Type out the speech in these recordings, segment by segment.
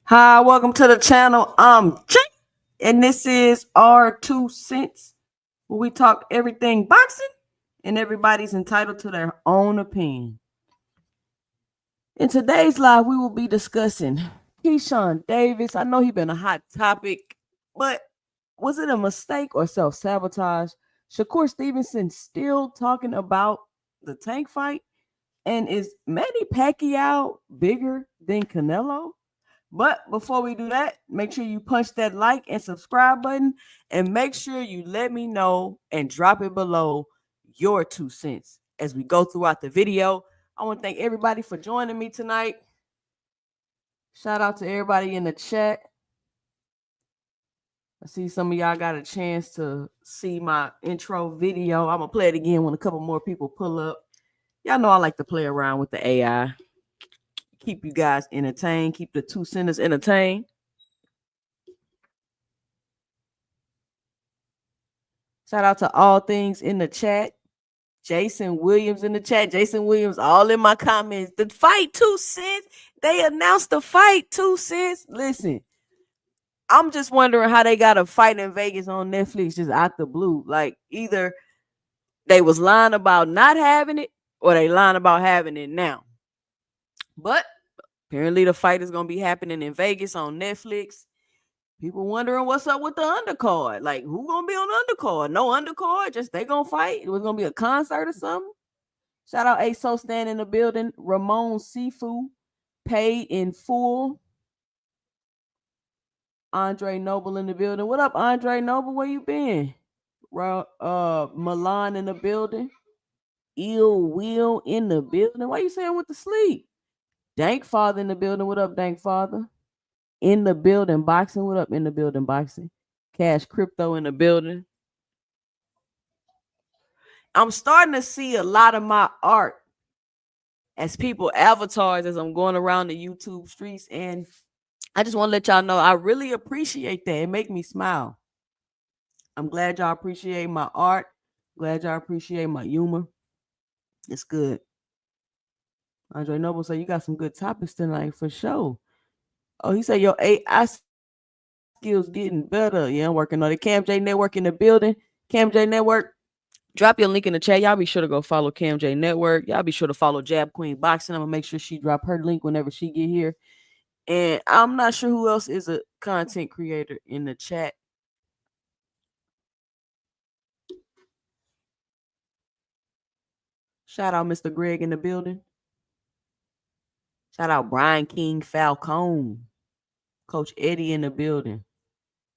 Hi, welcome to the channel. I'm Jay, and this is our 2 cents, where we talk everything boxing, and everybody's entitled to their own opinion. In today's live, we will be discussing Keyshawn Davis. I know he's been a hot topic, but was it a mistake or self-sabotage? Shakur Stevenson still talking about the Tank fight, and is Manny Pacquiao bigger than Canelo? But before we do that, make sure you punch that like and subscribe button, and make sure you let me know and drop it below your 2 cents as we go throughout the video. I want to thank everybody for joining me tonight. Shout out to everybody in the chat. I see some of y'all got a chance to see my intro video. I'm going to play it again when a couple more people pull up. Y'all know I like to play around with the AI. Keep you guys entertained. Keep the 2 centers entertained. Shout out to all things in the chat. Jason Williams in the chat. Jason Williams all in my comments. The fight 2 cents. They announced the fight 2 cents. Listen, I'm just wondering how they got a fight in Vegas on Netflix just out the blue. Like, either they was lying about not having it, or they lying about having it now. But apparently the fight is going to be happening in Vegas on Netflix. People wondering what's up with the undercard. Like, who going to be on the undercard? No undercard, just they going to fight. It was going to be a concert or something. Shout out ASO Stan in the building. Ramon Sifu paid in full. Andre Noble in the building. What up, Andre Noble? Where you been? Milan in the building. Ill Will in the building. Why you saying I went to sleep? Dank Father in the building. What up, Dank Father? In the building. Boxing. What up, in the building? Boxing. Cash Crypto in the building. I'm starting to see a lot of my art as people avatars as I'm going around the YouTube streets. And I just want to let y'all know I really appreciate that. It make me smile. I'm glad y'all appreciate my art. Glad y'all appreciate my humor. It's good. Andre Noble said you got some good topics tonight for sure. Oh, he said your AI skills getting better. Yeah, I'm working on it. Cam J Network in the building. Cam J Network. Drop your link in the chat. Y'all be sure to go follow Cam J Network. Y'all be sure to follow Jab Queen Boxing. I'm gonna make sure she drop her link whenever she get here. And I'm not sure who else is a content creator in the chat. Shout out Mr. Greg in the building. Shout out Brian King Falcone. Coach Eddie in the building.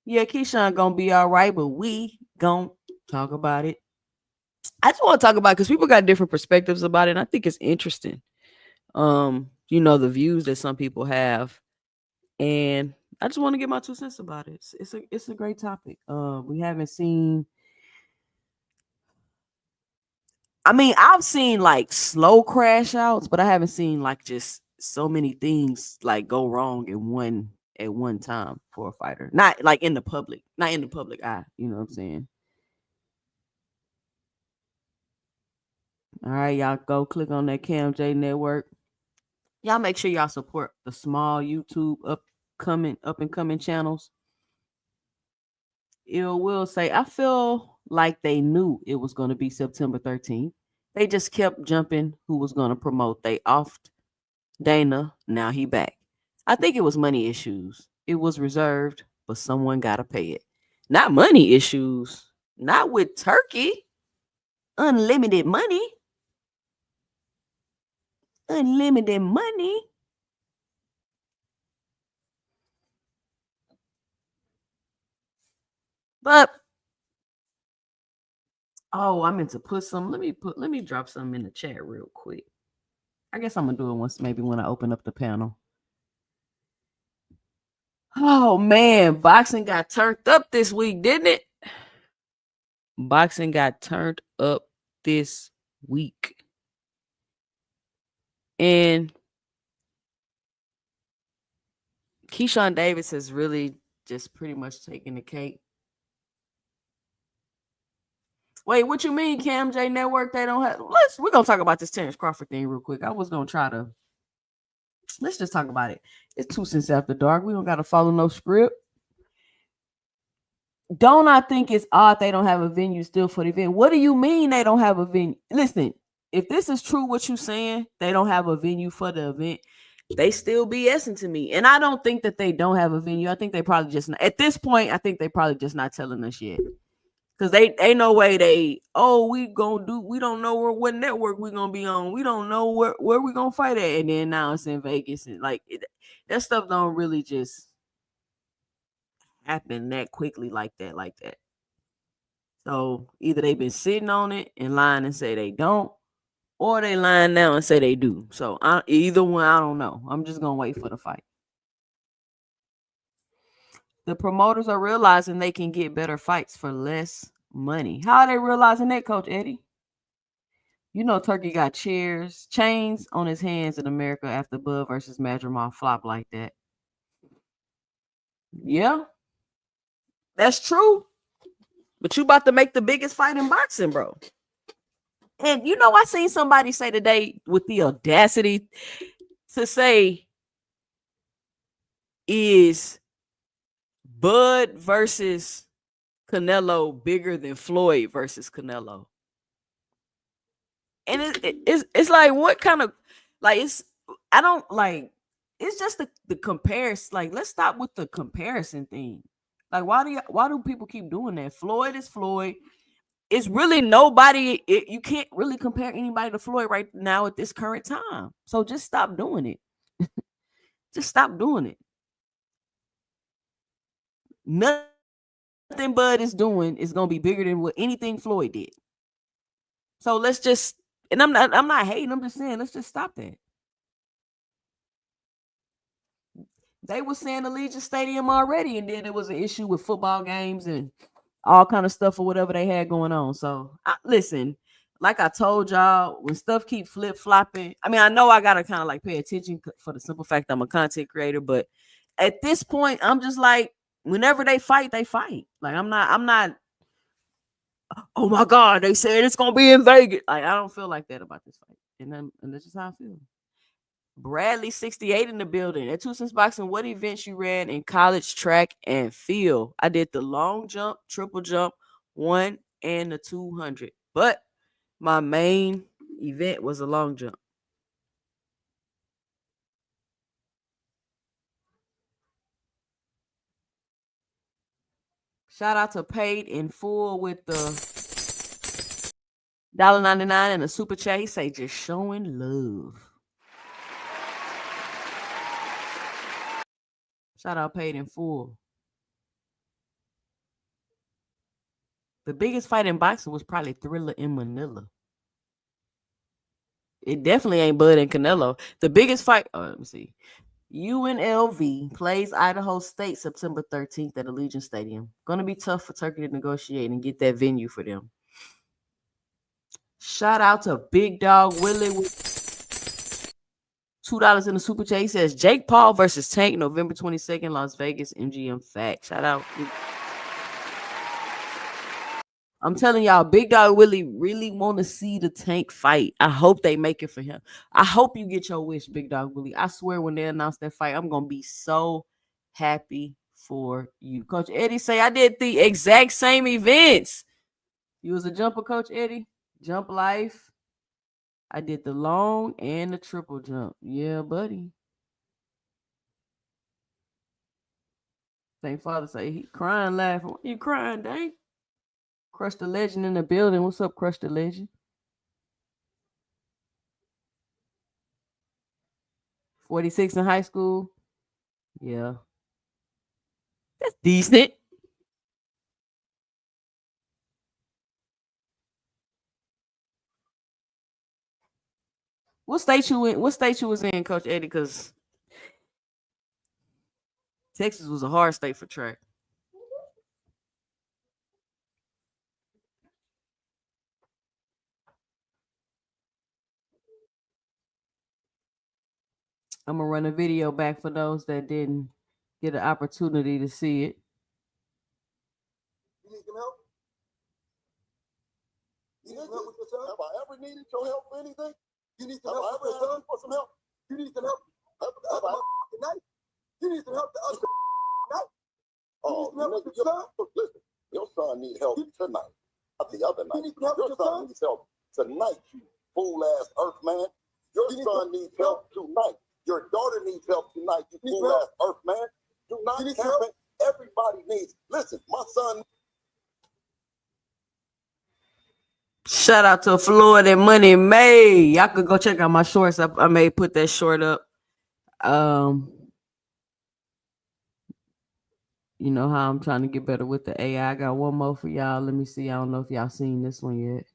Yeah, Keyshawn gonna be all right, but we gonna talk about it. I just want to talk about it because people got different perspectives about it, and I think it's interesting. The views that some people have, and I just want to get my 2 cents about it. It's a great topic. We haven't seen. I mean, I've seen like slow crash outs, but I haven't seen like just so many things like go wrong at one time for a fighter. Not like in the public eye. You know what I'm saying? All right, y'all go click on that Cam J Network. Y'all make sure y'all support the small YouTube up and coming channels. It will say, I feel like they knew it was going to be September 13th. They just kept jumping who was going to promote. They offed Dana. Now he back. I think it was money issues. It was reserved, but someone got to pay it. Not money issues. Not with Turkey. Unlimited money. Unlimited money. But I meant to put some. Let me drop some in the chat real quick. I guess I'm gonna do it once, maybe when I open up the panel. Oh man, boxing got turned up this week, didn't it? Boxing got turned up this week. And Keyshawn Davis has really just pretty much taken the cake. Wait, what you mean, Cam J Network? They don't have. We're gonna talk about this Terrence Crawford thing real quick. I was gonna try to. Let's just talk about it. It's 2 cents after dark. We don't gotta follow no script. Don't I think it's odd they don't have a venue still for the event? What do you mean they don't have a venue? Listen, if this is true, what you're saying, they don't have a venue for the event. They still BSing to me. And I don't think that they don't have a venue. I think they probably just not, at this point, I think they probably just not telling us yet. Because they ain't no way we don't know what network we gonna be on. We don't know where we gonna fight at. And then now it's in Vegas. And that stuff don't really just happen that quickly like that. So either they've been sitting on it and lying and say they don't, or they lying now and say they do. So either one, I don't know. I'm just gonna wait for the fight. The promoters are realizing they can get better fights for less money. How are they realizing that, Coach Eddie? You know, Turkey got chains on his hands in America after Bud versus Madrimov flop like that. Yeah, that's true. But you about to make the biggest fight in boxing, bro. And I seen somebody say today with the audacity to say, is Bud versus Canelo bigger than Floyd versus Canelo? And it's like, what kind of, like, I don't like, it's just the comparison. Like, let's stop with the comparison thing. Like, why do people keep doing that? Floyd is Floyd. It's really nobody. You can't really compare anybody to Floyd right now at this current time. So just stop doing it. Just stop doing it. Nothing Bud is doing is gonna be bigger than what anything Floyd did. So let's just, and I'm not hating. I'm just saying, let's just stop that. They were saying Allegiant Stadium already, and then there was an issue with football games and all kind of stuff or whatever they had going on. So listen, like I told y'all, when stuff keep flip flopping, I mean, I know I gotta kind of like pay attention for the simple fact I'm a content creator, but at this point, I'm just like, whenever they fight, they fight. Like I'm not. Oh my God, they said it's gonna be in Vegas. Like, I don't feel like that about this fight, and that's just how I feel. Bradley 68 in the building. At Two Cents Boxing, what events you ran in college, track, and field? I did the long jump, triple jump, 1 and the 200. But my main event was a long jump. Shout out to Paid in Full with the $1.99 and a super chat. He say just showing love. Shout out Paid in Full. The biggest fight in boxing was probably Thriller in Manila. It definitely ain't Bud and Canelo. The biggest fight, let me see. UNLV plays Idaho State September 13th at Allegiant Stadium. Gonna be tough for Turkey to negotiate and get that venue for them. Shout out to Big Dog Willie with $2 in the super chat. He says Jake Paul versus Tank, November 22nd, Las Vegas, MGM Fact. Shout out. I'm telling y'all, Big Dog Willie really want to see the Tank fight. I hope they make it for him. I hope you get your wish, Big Dog Willie. I swear, when they announce that fight, I'm gonna be so happy for you. Coach Eddie say I did the exact same events. You was a jumper, Coach Eddie? Jump life. I did the long and the triple jump. Yeah, buddy. St. Father say he crying, laughing. What you crying, dang? Crush the Legend in the building. What's up, Crush the Legend? 46 in high school. Yeah. That's decent. What state you in? What state you was in, Coach Eddie? Because Texas was a hard state for track. I'm gonna run a video back for those that didn't get an opportunity to see it. You need some help? You need some help with your son? Have I ever needed your help for anything? You need some help with your son for some help? You need some help? Have I tonight? You need some help the other night? Oh, you need some help with your son? Listen, your son needs help tonight. Not the other night. Your son needs help tonight, you fool-ass earth man. Your son needs help tonight. Your daughter needs help tonight, you fool-ass earth man. Do not campaign. Everybody needs. Listen, my son. Shout out to Florida Money May. Y'all could go check out my shorts. I may put that short up. You know how I'm trying to get better with the AI. I got one more for y'all. Let me see. I don't know if y'all seen this one yet.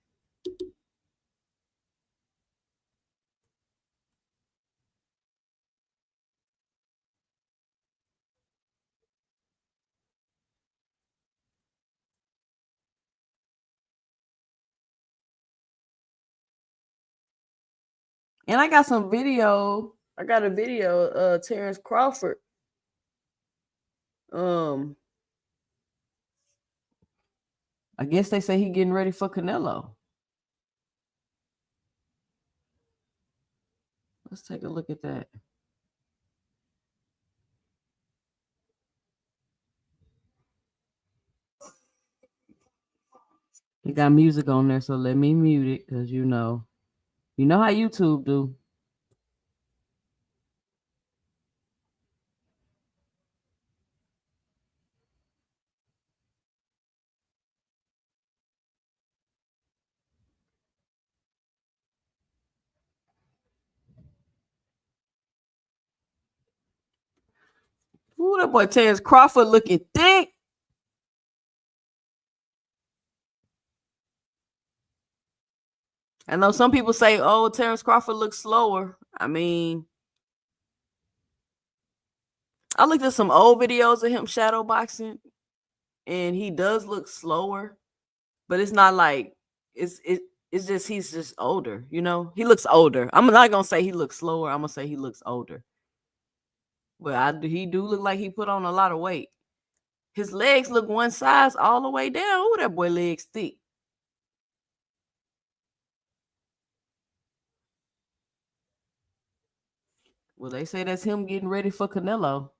And I got some video. I got a video. Terrence Crawford. I guess they say he getting ready for Canelo. Let's take a look at that. It got music on there, so let me mute it because you know You know how YouTube do. Ooh, that boy Terrence Crawford looking thick. I know some people say, oh, Terrence Crawford looks slower. I mean, I looked at some old videos of him shadow boxing, and he does look slower, but it's not like it's just he's just older, you know. He looks older. I'm not gonna say he looks slower. I'm gonna say he looks older. But he do look like he put on a lot of weight. His legs look one size all the way down. Ooh, that boy legs thick. Well, they say that's him getting ready for Canelo.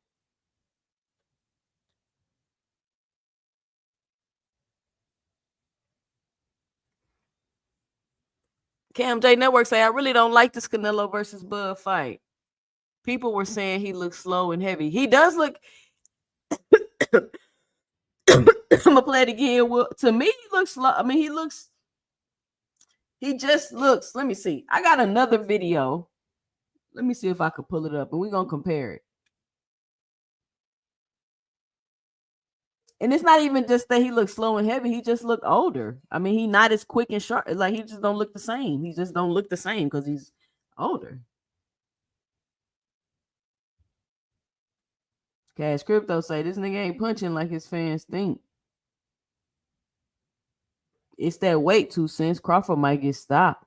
Cam J Network say I really don't like this Canelo versus Bud fight. People were saying he looks slow and heavy. He does look. I'm gonna play it again. Well, to me, he looks slow. I mean, he looks. He just looks. Let me see. I got another video. Let me see if I could pull it up, and we're gonna compare it. And it's not even just that he looks slow and heavy. He just look older. I mean, he not as quick and sharp. Like he just don't look the same. He just don't look the same because he's older. Cash Crypto say this nigga ain't punching like his fans think. It's that weight 2 cents. Crawford might get stopped.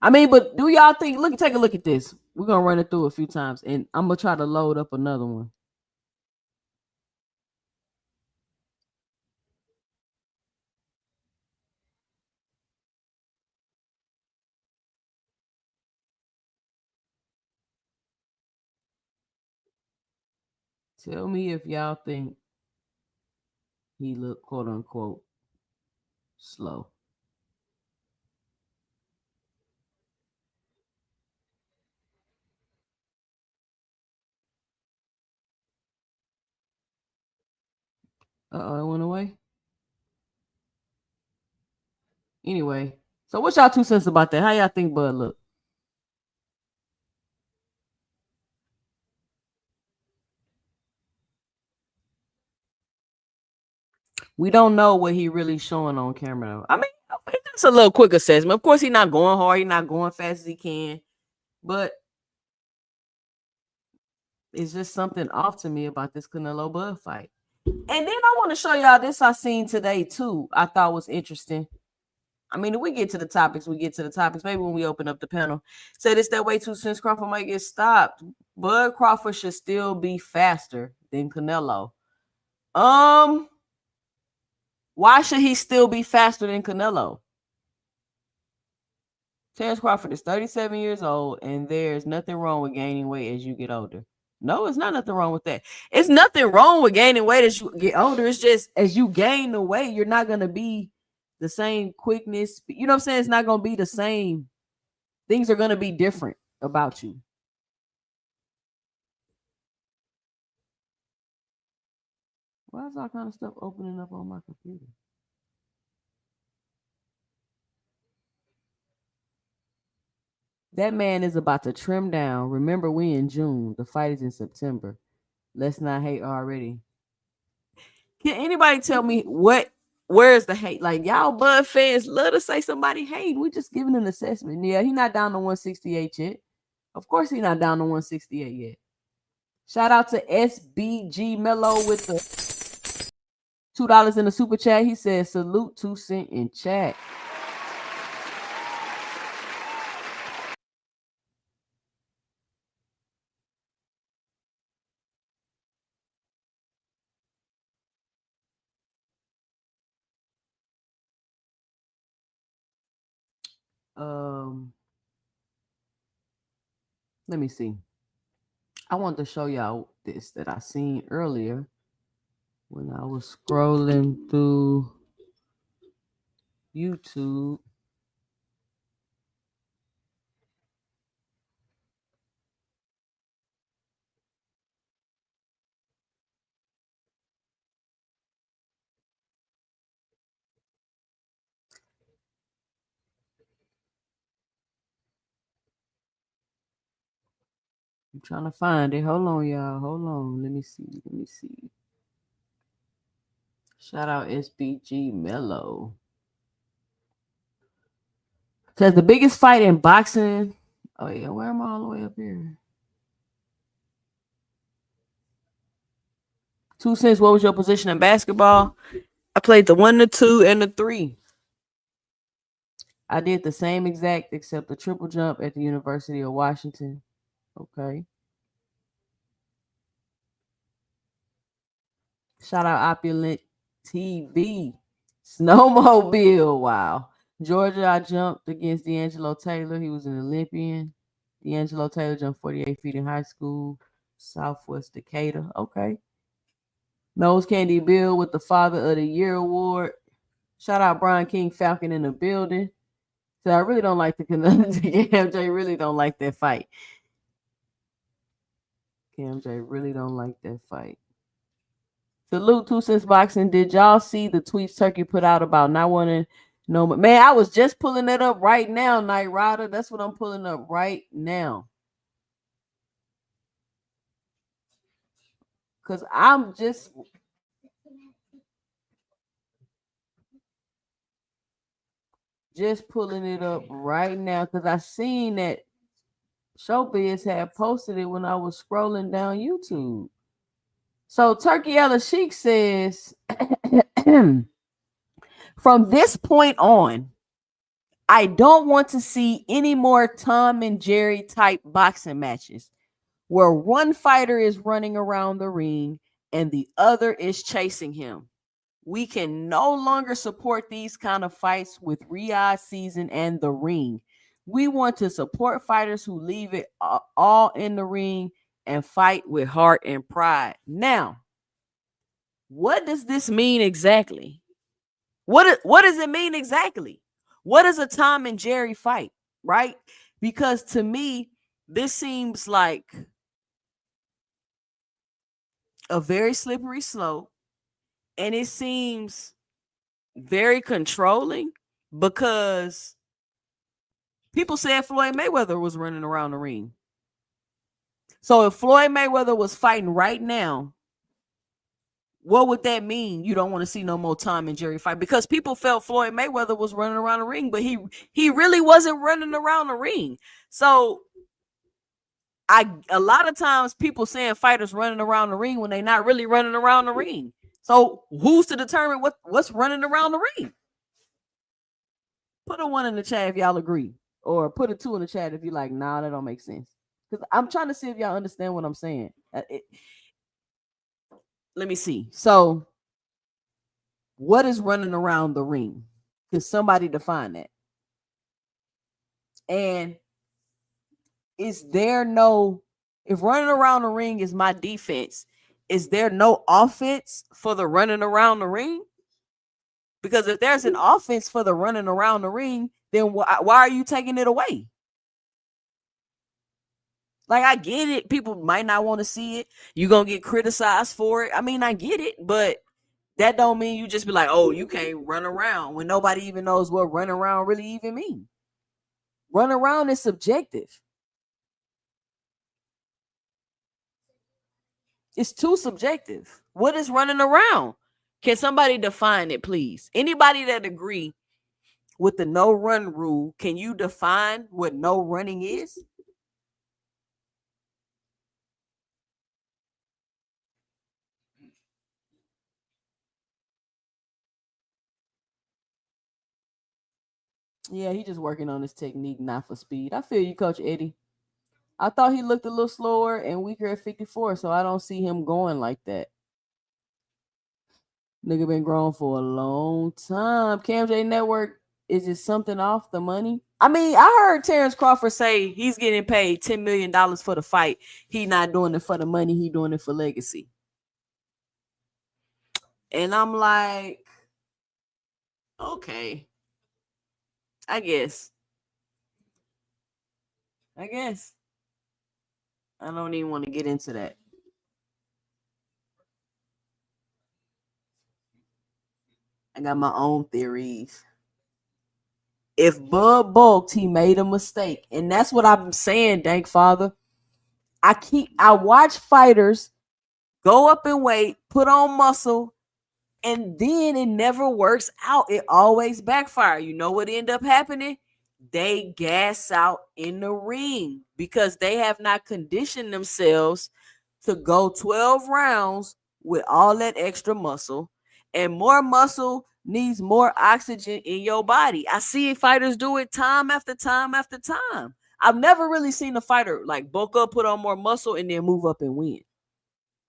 I mean, but do y'all think? Look, take a look at this. We're gonna run it through a few times, and I'm gonna try to load up another one. Tell me if y'all think he look quote unquote slow. It went away. Anyway, so what's y'all 2 cents about that? How y'all think Bud look? We don't know what he really showing on camera. I mean, it's a little quick assessment. Of course, he's not going hard. He's not going fast as he can, but it's just something off to me about this Canelo Bud fight. And then I want to show y'all this I seen today too. I thought was interesting. I mean, if we get to the topics, we get to the topics. Maybe when we open up the panel, said it's that way too. Since Crawford might get stopped, Bud Crawford should still be faster than Canelo. Why should he still be faster than Canelo? Terrence Crawford is 37 years old, and there's nothing wrong with gaining weight as you get older. No, it's not nothing wrong with that. It's nothing wrong with gaining weight as you get older. It's just as you gain the weight, you're not gonna be the same quickness. You know what I'm saying? It's not gonna be the same. Things are gonna be different about you. Why is all kind of stuff opening up on my computer? That man is about to trim down. Remember, we in June. The fight is in September. Let's not hate already. Can anybody tell me where's the hate? Like y'all Bud fans love to say somebody hate. We just giving an assessment. Yeah, he not down to 168 yet. Of course he not down to 168 yet. Shout out to SBG Mello with the $2 in the super chat. He says salute 2 cent in chat. Let me see. I want to show y'all this that I seen earlier when I was scrolling through YouTube. I'm trying to find it. Hold on, y'all. Hold on. Let me see. Shout out SBG Mello. Says the biggest fight in boxing. Oh yeah, where am I all the way up here? 2 cents. What was your position in basketball? I played the 1, the 2, and the 3. I did the same exact except the triple jump at the University of Washington. Okay. Shout out Opulent TV. Snowmobile. Wow. Georgia, I jumped against D'Angelo Taylor. He was an Olympian. D'Angelo Taylor jumped 48 feet in high school. Southwest Decatur. Okay. Nose Candy Bill with the Father of the Year award. Shout out Brian King Falcon in the building. So I really don't like the KMJ really don't like that fight. KMJ really don't like that fight. Salute 2 Cents Boxing. Did y'all see the tweets Turkey put out about not wanting no man? I was just pulling it up right now, Night Rider. That's what I'm pulling up right now. Cause I'm just pulling it up right now because I seen that Showbiz had posted it when I was scrolling down YouTube. So Turkey Ella Sheik says, from this point on, I don't want to see any more Tom and Jerry type boxing matches where one fighter is running around the ring and the other is chasing him. We can no longer support these kind of fights with Riyadh season and the ring. We want to support fighters who leave it all in the ring and fight with heart and pride. Now, what does this mean exactly? What does it mean exactly? What is a Tom and Jerry fight, right? Because to me, this seems like a very slippery slope, and it seems very controlling because people said Floyd Mayweather was running around the ring. So if Floyd Mayweather was fighting right now, what would that mean? You don't want to see no more Tom and Jerry fight because people felt Floyd Mayweather was running around the ring, but he really wasn't running around the ring. So a lot of times people saying fighters running around the ring when they're not really running around the ring. So who's to determine what's running around the ring? Put a 1 in the chat if y'all agree, or put a 2 in the chat if you're like, nah, that don't make sense. Because I'm trying to see if y'all understand what I'm saying. Let me see. So, what is running around the ring? Could somebody define that? And is there no, if running around the ring is my defense, is there no offense for the running around the ring? Because if there's an offense for the running around the ring, then why are you taking it away? Like, I get it. People might not want to see it. You're going to get criticized for it. I mean, I get it, but that don't mean you just be like, oh, you can't run around when nobody even knows what run around really even means. Run around is subjective. It's too subjective. What is running around? Can somebody define it, please? Anybody that agree with the no run rule, can you define what no running is? Yeah, he just working on his technique, not for speed. I feel you, Coach Eddie. I thought he looked a little slower and weaker at 54, so I don't see him going like that. Nigga been growing for a long time. KMJ Network, is it something off the money? I mean, I heard Terrence Crawford say he's getting paid $10 million for the fight. He not doing it for the money. He doing it for legacy. And I'm like, okay. I guess. I don't even want to get into that. I got my own theories. If Bud bulked, he made a mistake. And that's what I'm saying, Dank Father. I watch fighters go up in weight, put on muscle, and then it never works out. It always backfire. You know what end up happening? They gas out in the ring because they have not conditioned themselves to go 12 rounds with all that extra muscle. And more muscle needs more oxygen in your body. I see fighters do it time after time after time. I've never really seen a fighter like bulk up, put on more muscle, and then move up and win.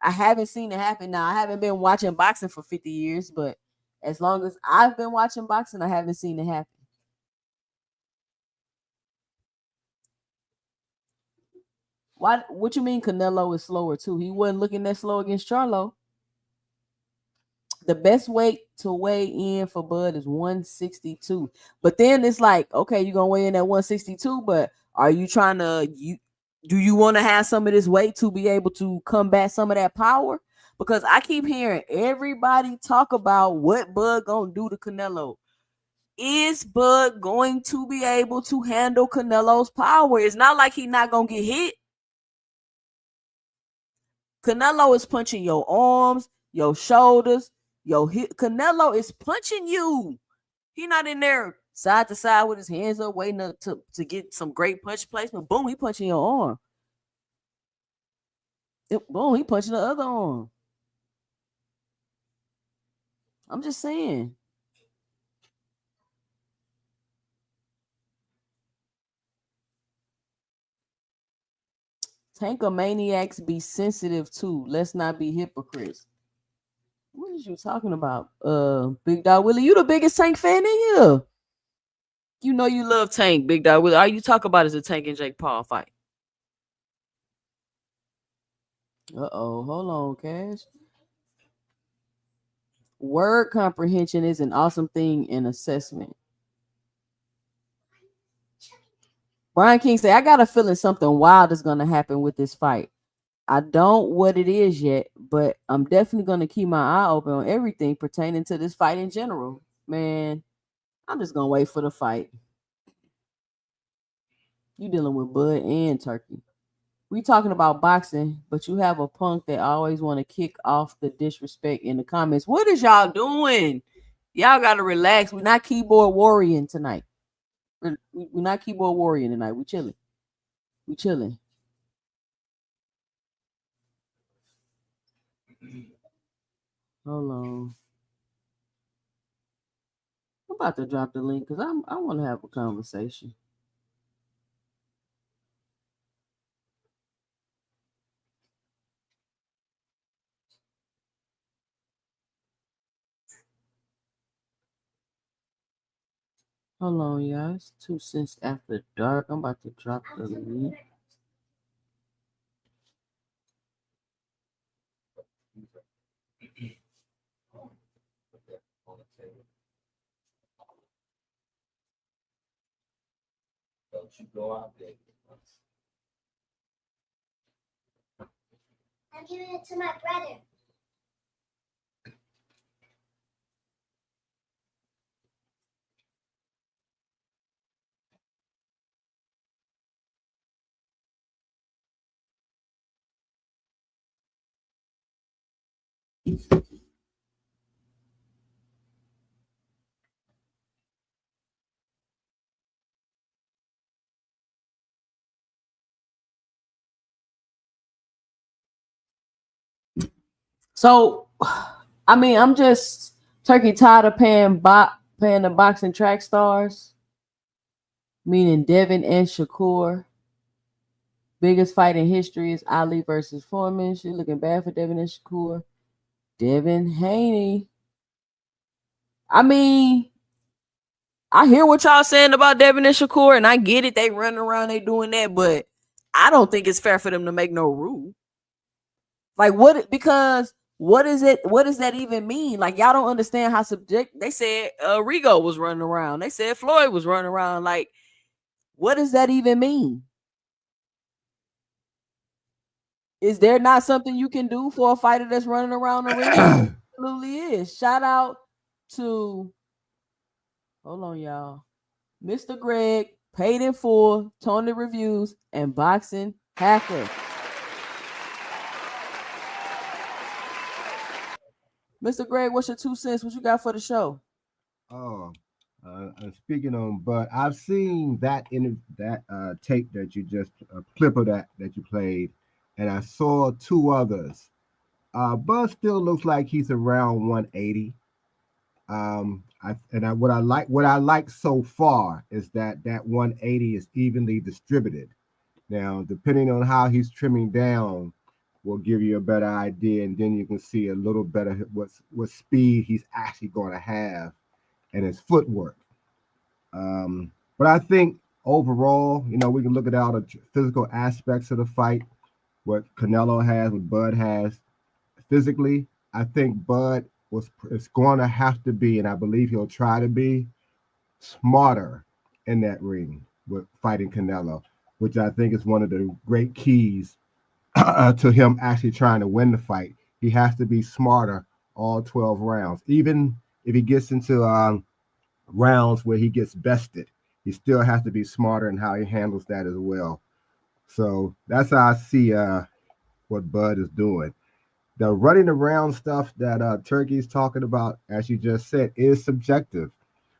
I haven't seen it happen. Now, I haven't been watching boxing for 50 years, but as long as I've been watching boxing, I haven't seen it happen. Why? What you mean Canelo is slower too? He wasn't looking that slow against Charlo. The best weight to weigh in for Bud is 162. But then it's like, okay, you're gonna weigh in at 162, but are you trying to do you want to have some of this weight to be able to combat some of that power? Because I keep hearing everybody talk about what Bud gonna do to Canelo. Is Bud going to be able to handle Canelo's power? It's not like he's not gonna get hit. Canelo is punching your arms, your shoulders, your hip. Canelo is punching you. He not in there side to side with his hands up, waiting to get some great punch placement. Boom, he punching your arm. Boom, he punching the other arm. I'm just saying. Tankomaniacs be sensitive too. Let's not be hypocrites. What is you talking about? Big Dog Willie, you the biggest Tank fan in here. You know you love Tank, Big Dog Willie. All you talk about is the Tank and Jake Paul fight. Uh-oh, hold on, Cash. Word comprehension is an awesome thing in assessment. Brian King said, I got a feeling something wild is going to happen with this fight. I don't what it is yet, but I'm definitely going to keep my eye open on everything pertaining to this fight in general. Man, I'm just going to wait for the fight. You dealing with Bud and Turkey. We talking about boxing, but you have a punk that always want to kick off the disrespect in the comments. What is y'all doing? Y'all got to relax. We're not keyboard warrior tonight. We're not keyboard warrior tonight. We chilling. We chilling. Hold on. I'm about to drop the link because I want to have a conversation. Hold on, y'all. It's 2 cents after dark. I'm about to drop the link. Don't you go out there. I'm giving it to my brother. So, I mean, I'm just Turkey tired of paying the boxing track stars, meaning Devin and Shakur. Biggest fight in history is Ali versus Foreman. She looking bad for Devin and Shakur. Devin Haney. I mean, I hear what y'all saying about Devin and Shakur, and I get it. They running around, they doing that, but I don't think it's fair for them to make no rule. Like what? Because what is it? What does that even mean? Like y'all don't understand how subject. They said Rigo was running around. They said Floyd was running around. Like, what does that even mean? Is there not something you can do for a fighter that's running around the ring? Absolutely is. Shout out to hold on, y'all. Mr. Greg, Paid in Full, Tony Reviews, and Boxing Hacker. Mr. Greg, what's your 2 cents? What you got for the show? Oh, speaking on, but I've seen that in that tape that you just clip of that you played, and I saw two others. Bud still looks like he's around 180. What I like so far is that 180 is evenly distributed. Now, depending on how he's trimming down, will give you a better idea, and then you can see a little better what speed he's actually going to have and his footwork. But I think overall, we can look at all the physical aspects of the fight, what Canelo has, what Bud has. Physically, I think Bud is going to have to be, and I believe he'll try to be smarter in that ring with fighting Canelo, which I think is one of the great keys to him actually trying to win the fight. He has to be smarter all 12 rounds. Even if he gets into rounds where he gets bested, he still has to be smarter in how he handles that as well. So that's how I see what Bud is doing. The running around stuff that Turkey's talking about, as you just said, is subjective.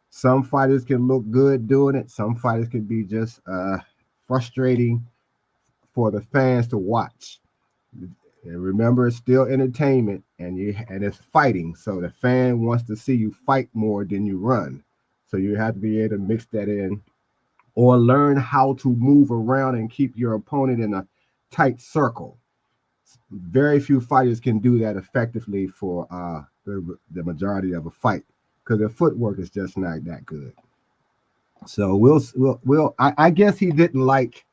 Some fighters can look good doing it. Some fighters can be just frustrating for the fans to watch. And remember, it's still entertainment, and it's fighting. So the fan wants to see you fight more than you run. So you have to be able to mix that in, or learn how to move around and keep your opponent in a tight circle. Very few fighters can do that effectively for the majority of a fight because their footwork is just not that good. So I guess he didn't like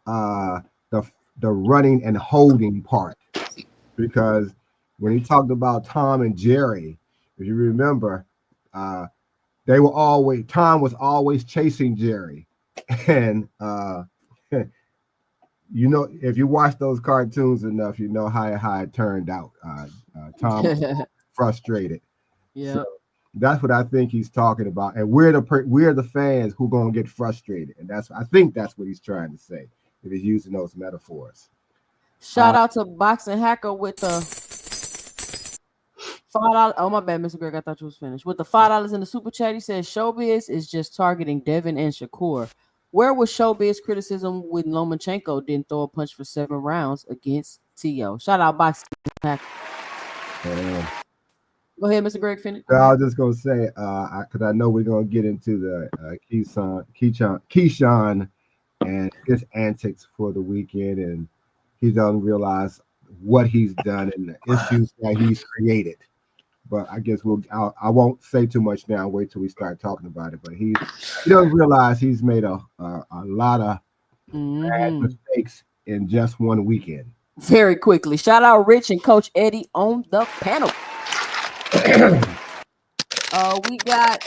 the running and holding part, because when he talked about Tom and Jerry, if you remember, Tom was always chasing Jerry, and if you watch those cartoons enough, you know how it turned out. Tom was frustrated. Yeah. So that's what I think he's talking about, and we're the fans who gonna get frustrated, and I think that's what he's trying to say if he's using those metaphors. Shout out to Boxing Hacker with the $5. Oh, my bad, Mr. Greg. I thought you was finished. With the $5 in the super chat, he says Showbiz is just targeting Devin and Shakur. Where was Showbiz criticism when Lomachenko didn't throw a punch for 7 rounds against T.O.? Shout out Boxing Hacker. Go ahead, Mr. Greg. Finish. I was just gonna say, because I know we're gonna get into the Keyshawn and his antics for the weekend, and he doesn't realize what he's done and the issues that he's created. But I guess I won't say too much now. Wait till we start talking about it. But he doesn't realize he's made a lot of bad mistakes in just one weekend. Very quickly, shout out Rich and Coach Eddie on the panel. We got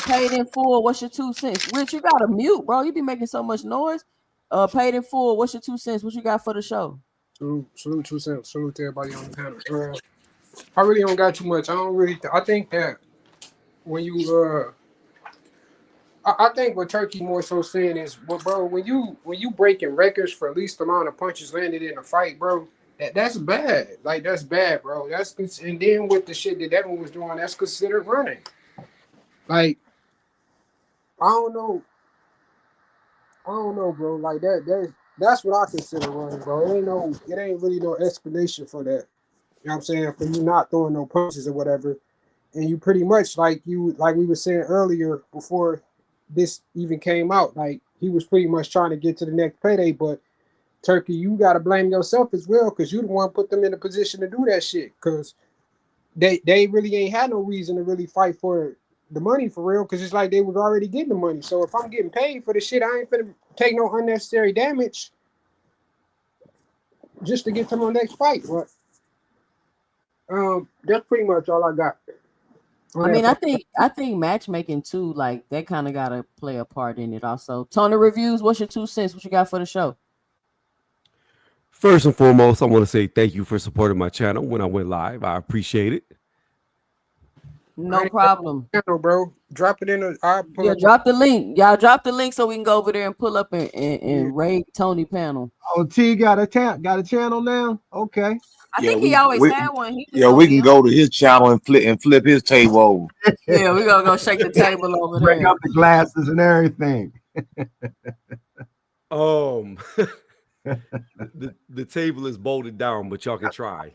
paid in full. What's your 2 cents? Rich, you got to mute, bro. You be making so much noise. Paid in full. What's your 2 cents? What you got for the show? Salute 2 cents. Salute to everybody on the panel. I really don't got too much. I think that when you I think what Turkey more so saying is, well, bro, when you breaking records for least amount of punches landed in a fight, bro, that's bad. Like, that's bad, bro. And then with the shit that Devin was doing, that's considered running. Like, I don't know, bro. Like that's what I consider running, bro. It ain't really no explanation for that. You know what I'm saying? For you not throwing no punches or whatever, and you pretty much like we were saying earlier before this even came out, like he was pretty much trying to get to the next payday. But Turkey, you gotta blame yourself as well, because you the one put them in a position to do that shit. Because they really ain't had no reason to really fight for the money for real, because it's like they was already getting the money. So if I'm getting paid for the shit, I ain't finna take no unnecessary damage just to get to my next fight. But that's pretty much all I got. I mean, I think matchmaking too, like that kind of gotta play a part in it also. Tony Reviews, what's your 2 cents? What you got for the show? First and foremost, I want to say thank you for supporting my channel when I went live. I appreciate it. No problem. Channel, bro. Drop it in the drop the link. Y'all drop the link so we can go over there and pull up and raid Tony panel. Oh, T got a channel now? Okay. I think he always had one. He we can go to his channel and flip his table over. Yeah, we're gonna go shake the table over Break there. up the glasses and everything. The table is bolted down, but y'all can try.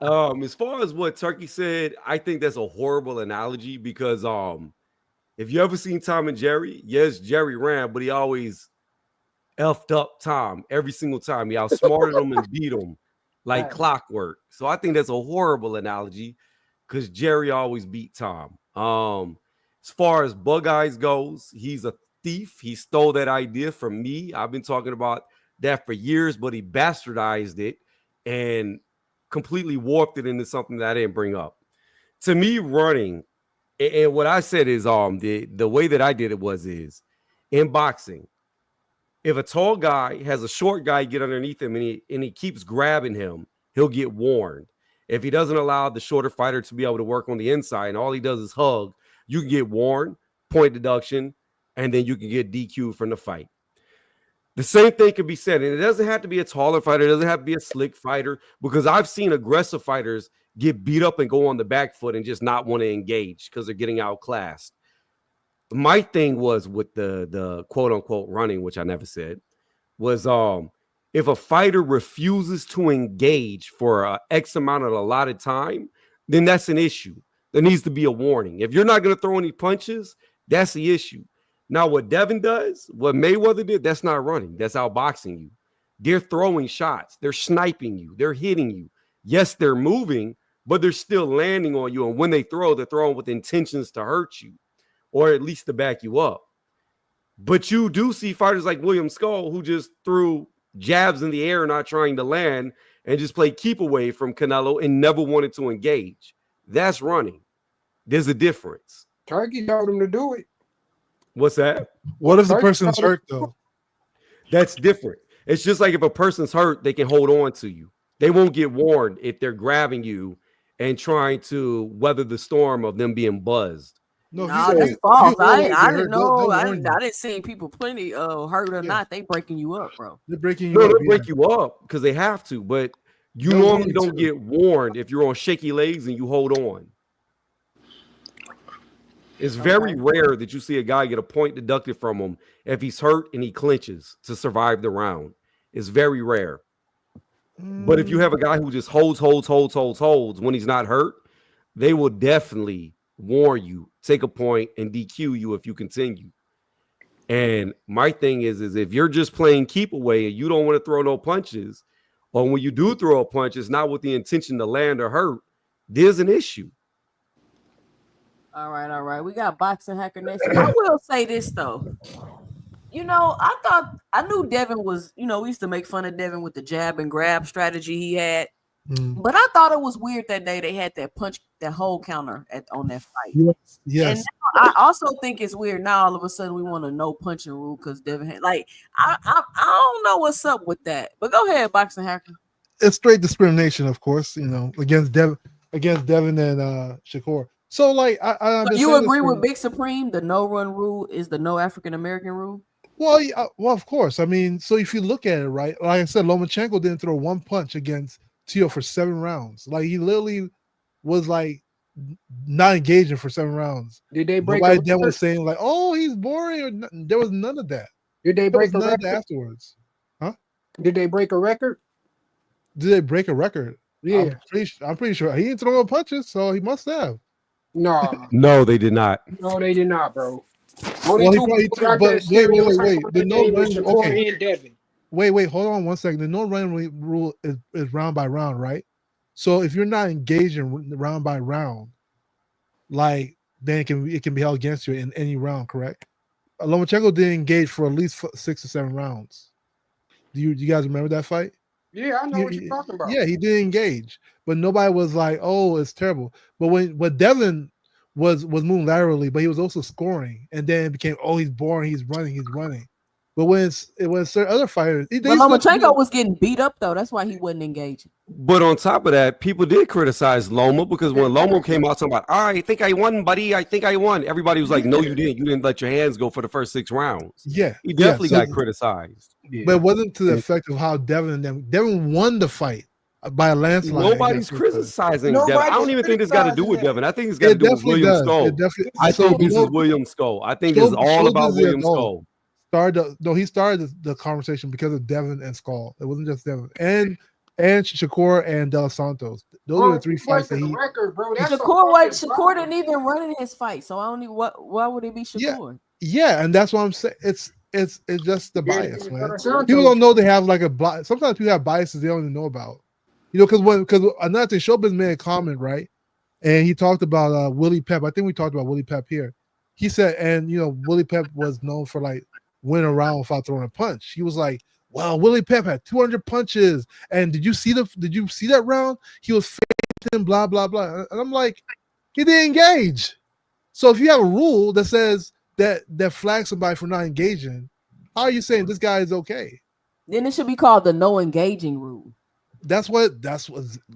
As far as what Turkey said, I think that's a horrible analogy because if you ever seen Tom and Jerry, yes, Jerry ran, but he always effed up Tom every single time. He outsmarted him and beat him like clockwork. So I think that's a horrible analogy because Jerry always beat Tom. As far as Bug Eyes goes, he's a thief. He stole that idea from me. I've been talking about that for years, but he bastardized it and completely warped it into something that I didn't bring up. To me, running, and what I said is the way that I did it is in boxing, if a tall guy has a short guy get underneath him and he keeps grabbing him, he'll get warned. If he doesn't allow the shorter fighter to be able to work on the inside and all he does is hug, you can get warned, point deduction, and then you can get DQ'd from the fight. The same thing can be said, and it doesn't have to be a taller fighter. It doesn't have to be a slick fighter, because I've seen aggressive fighters get beat up and go on the back foot and just not want to engage because they're getting outclassed. My thing was with the quote unquote running, which I never said, was if a fighter refuses to engage for X amount of allotted time, then that's an issue. There needs to be a warning. If you're not going to throw any punches, that's the issue. Now, what Devin does, what Mayweather did, that's not running. That's outboxing you. They're throwing shots. They're sniping you. They're hitting you. Yes, they're moving, but they're still landing on you. And when they throw, they're throwing with intentions to hurt you, or at least to back you up. But you do see fighters like William Skull who just threw jabs in the air, not trying to land, and just played keep away from Canelo and never wanted to engage. That's running. There's a difference. Turkey told him to do it. What's that? What if the person's hurt, though? That's different. It's just like if a person's hurt, they can hold on to you. They won't get warned if they're grabbing you and trying to weather the storm of them being buzzed. No, that's false. I didn't know. I didn't see people plenty hurt or not. They breaking you up, bro. They're breaking you up. No, they break you up because they have to. But you normally don't get warned if you're on shaky legs and you hold on. It's very rare that you see a guy get a point deducted from him if he's hurt and he clinches to survive the round. It's very rare. But if you have a guy who just holds when he's not hurt, they will definitely warn you, take a point, and DQ you if you continue. And my thing is if you're just playing keep away and you don't want to throw no punches, or when you do throw a punch, it's not with the intention to land or hurt, there's an issue. All right. We got Boxing Hacker Nation. I will say this though. I knew Devin was, we used to make fun of Devin with the jab and grab strategy he had. But I thought it was weird that day they had that punch, that hold counter on that fight. Yes. And I also think it's weird now all of a sudden we want a no punching rule because Devin had I don't know what's up with that. But go ahead, Boxing Hacker. It's straight discrimination, of course, against Devin and Shakur. So I so you agree with Big Supreme? The no run rule is the no African American rule. Well, of course. I mean, so if you look at it, right, like I said, Lomachenko didn't throw one punch against Teo for 7 rounds. Like he literally was not engaging for 7 rounds. Did they break? Nobody then was saying "Oh, he's boring." There was none of that. Did they break a record afterwards? Huh? Did they break a record? Did they break a record? Yeah, I'm pretty sure he didn't throw no punches, so he must have. No, they did not. No, they did not, bro. But wait. The no run. Okay. Wait. Hold on 1 second. The no run rule is round by round, right? So if you're not engaging round by round, then it can be held against you in any round, correct? Lomachenko didn't engage for at least 6 or 7 rounds. Do you guys remember that fight? Yeah, I know what you're talking about. Yeah, he did engage, but nobody was like, "Oh, it's terrible." But Devin was moving laterally, but he was also scoring, and then it became, "Oh, he's boring. He's running." But when certain other fighters, Lomachenko was getting beat up though. That's why he wasn't engaging. But on top of that, people did criticize Loma because when Loma came out, somebody, I think I won, buddy. I think I won. Everybody was like, "No, you didn't. You didn't let your hands go for the first 6 rounds." Yeah, he definitely got criticized. But it wasn't to the effect of how Devin won the fight by a landslide. Nobody's criticizing Devin. I don't even think this got to do with Devin. I think it's got to It do with definitely William does. Skull. It definitely. I think this is William Skull. I think it's all about William Skull. He started the conversation because of Devin and Skull. It wasn't just Devin and Shakur and Dos Santos. Those are the three fights that he. Shakur didn't even run in his fight, so I don't know why would it be Shakur? Yeah, and that's what I'm saying. It's just the bias, man. People don't know they have like a bias. Sometimes people have biases they don't even know about. Because another thing, Showbiz made a comment, right? And he talked about Willie Pep. I think we talked about Willie Pep here. He said, and Willie Pep was known for like winning a round without throwing a punch. He was like, "Well, Willie Pep had 200 punches, and did you see that round? He was fainting, blah blah blah." And I'm like, he didn't engage. So if you have a rule that says that flags somebody for not engaging, how are you saying this guy is okay? Then it should be called the no engaging rule. That's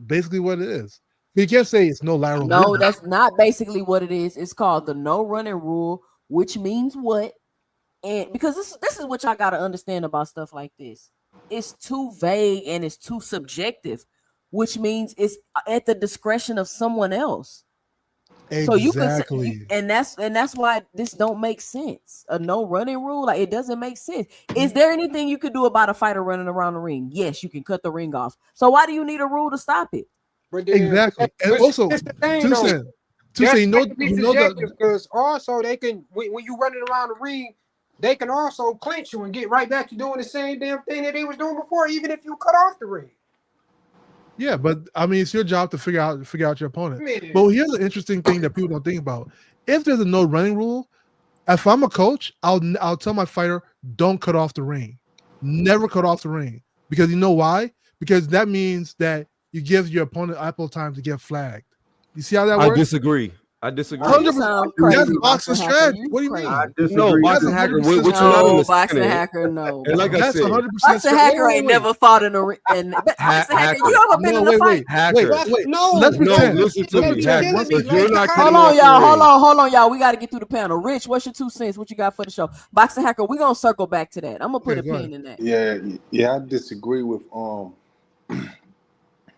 basically what it is. You can't say it's no lateral. No, that's not basically what it is. It's called the no running rule, which means what? And because this is what y'all got to understand about stuff like this. It's too vague and it's too subjective, which means it's at the discretion of someone else. Exactly. So you can, and that's why this don't make sense. A no running rule, like it doesn't make sense. Is there anything you could do about a fighter running around the ring? Yes, you can cut the ring off. So why do you need a rule to stop it? Exactly. And also, because also they can when you running around the ring, they can also clinch you and get right back to doing the same damn thing that they was doing before, even if you cut off the ring. Yeah, but I mean, it's your job to figure out your opponent. But here's an interesting thing that people don't think about: if there's a no running rule, if I'm a coach, I'll tell my fighter, don't cut off the ring, never cut off the ring, because you know why? Because that means that you give your opponent ample time to get flagged. You see how that works? I disagree. 100%. That's boxing strategy. What do you mean? No, boxing hacker. Boxing hacker. No. And like I said, 100%. Boxing hacker ain't never fought in a ring. And boxing hacker, you ever been in a fight? Wait. No, listen to me. Hold on, y'all. We got to get through the panel. Rich, what's your 2 cents? What you got for the show? Boxing hacker. We're gonna circle back to that. I'm gonna put a pin in that. Yeah. I disagree with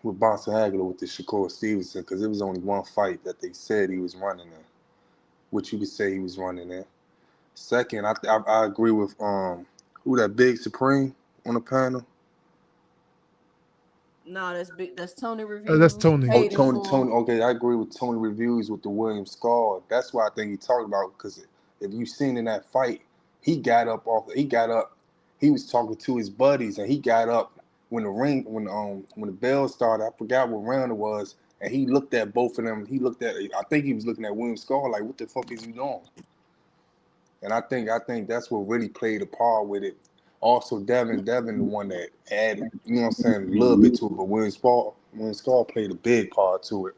Boxer Hagler with the Shakur Stevenson because it was only one fight that they said he was running in, which you could say he was running in. Second, I agree with who that Big Supreme on the panel. No, that's big. That's Tony Reviews. That's Tony. Oh, Tony. Okay, I agree with Tony Reviews with the William Skull. That's why I think he talked about because if you seen in that fight, he got up. He was talking to his buddies and he got up. When the bell started, I forgot what round it was, and he looked at both of them. I think he was looking at William Skull like, "What the fuck is you doing?" And I think that's what really played a part with it. Also, Devin, the one that added, you know what I'm saying, a little bit to it, but William Skull played a big part to it.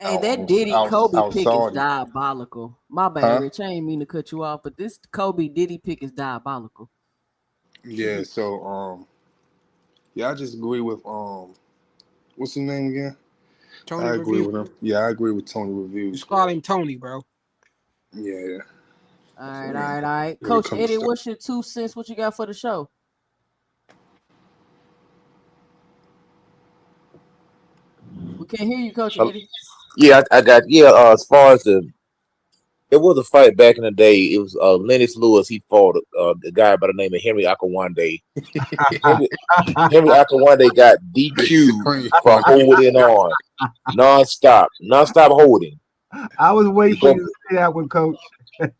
Hey, that Diddy Kobe pick is diabolical. My bad, Rich. I ain't mean to cut you off, but this Kobe Diddy pick is diabolical. Yeah. So I just agree with what's his name again? Tony I agree Reviews. with him. Yeah, I agree with Tony Reviews. Just call him Tony, bro. Yeah. All right. Coach Eddie, what's your 2 cents? What you got for the show? We can't hear you, Coach Eddie. Yeah, I got as far as it was a fight back in the day. It was Lennox Lewis. He fought a guy by the name of Henry Akawande. Henry Akawande got DQ'd for holding on non-stop holding. I was waiting for you to say that one, Coach.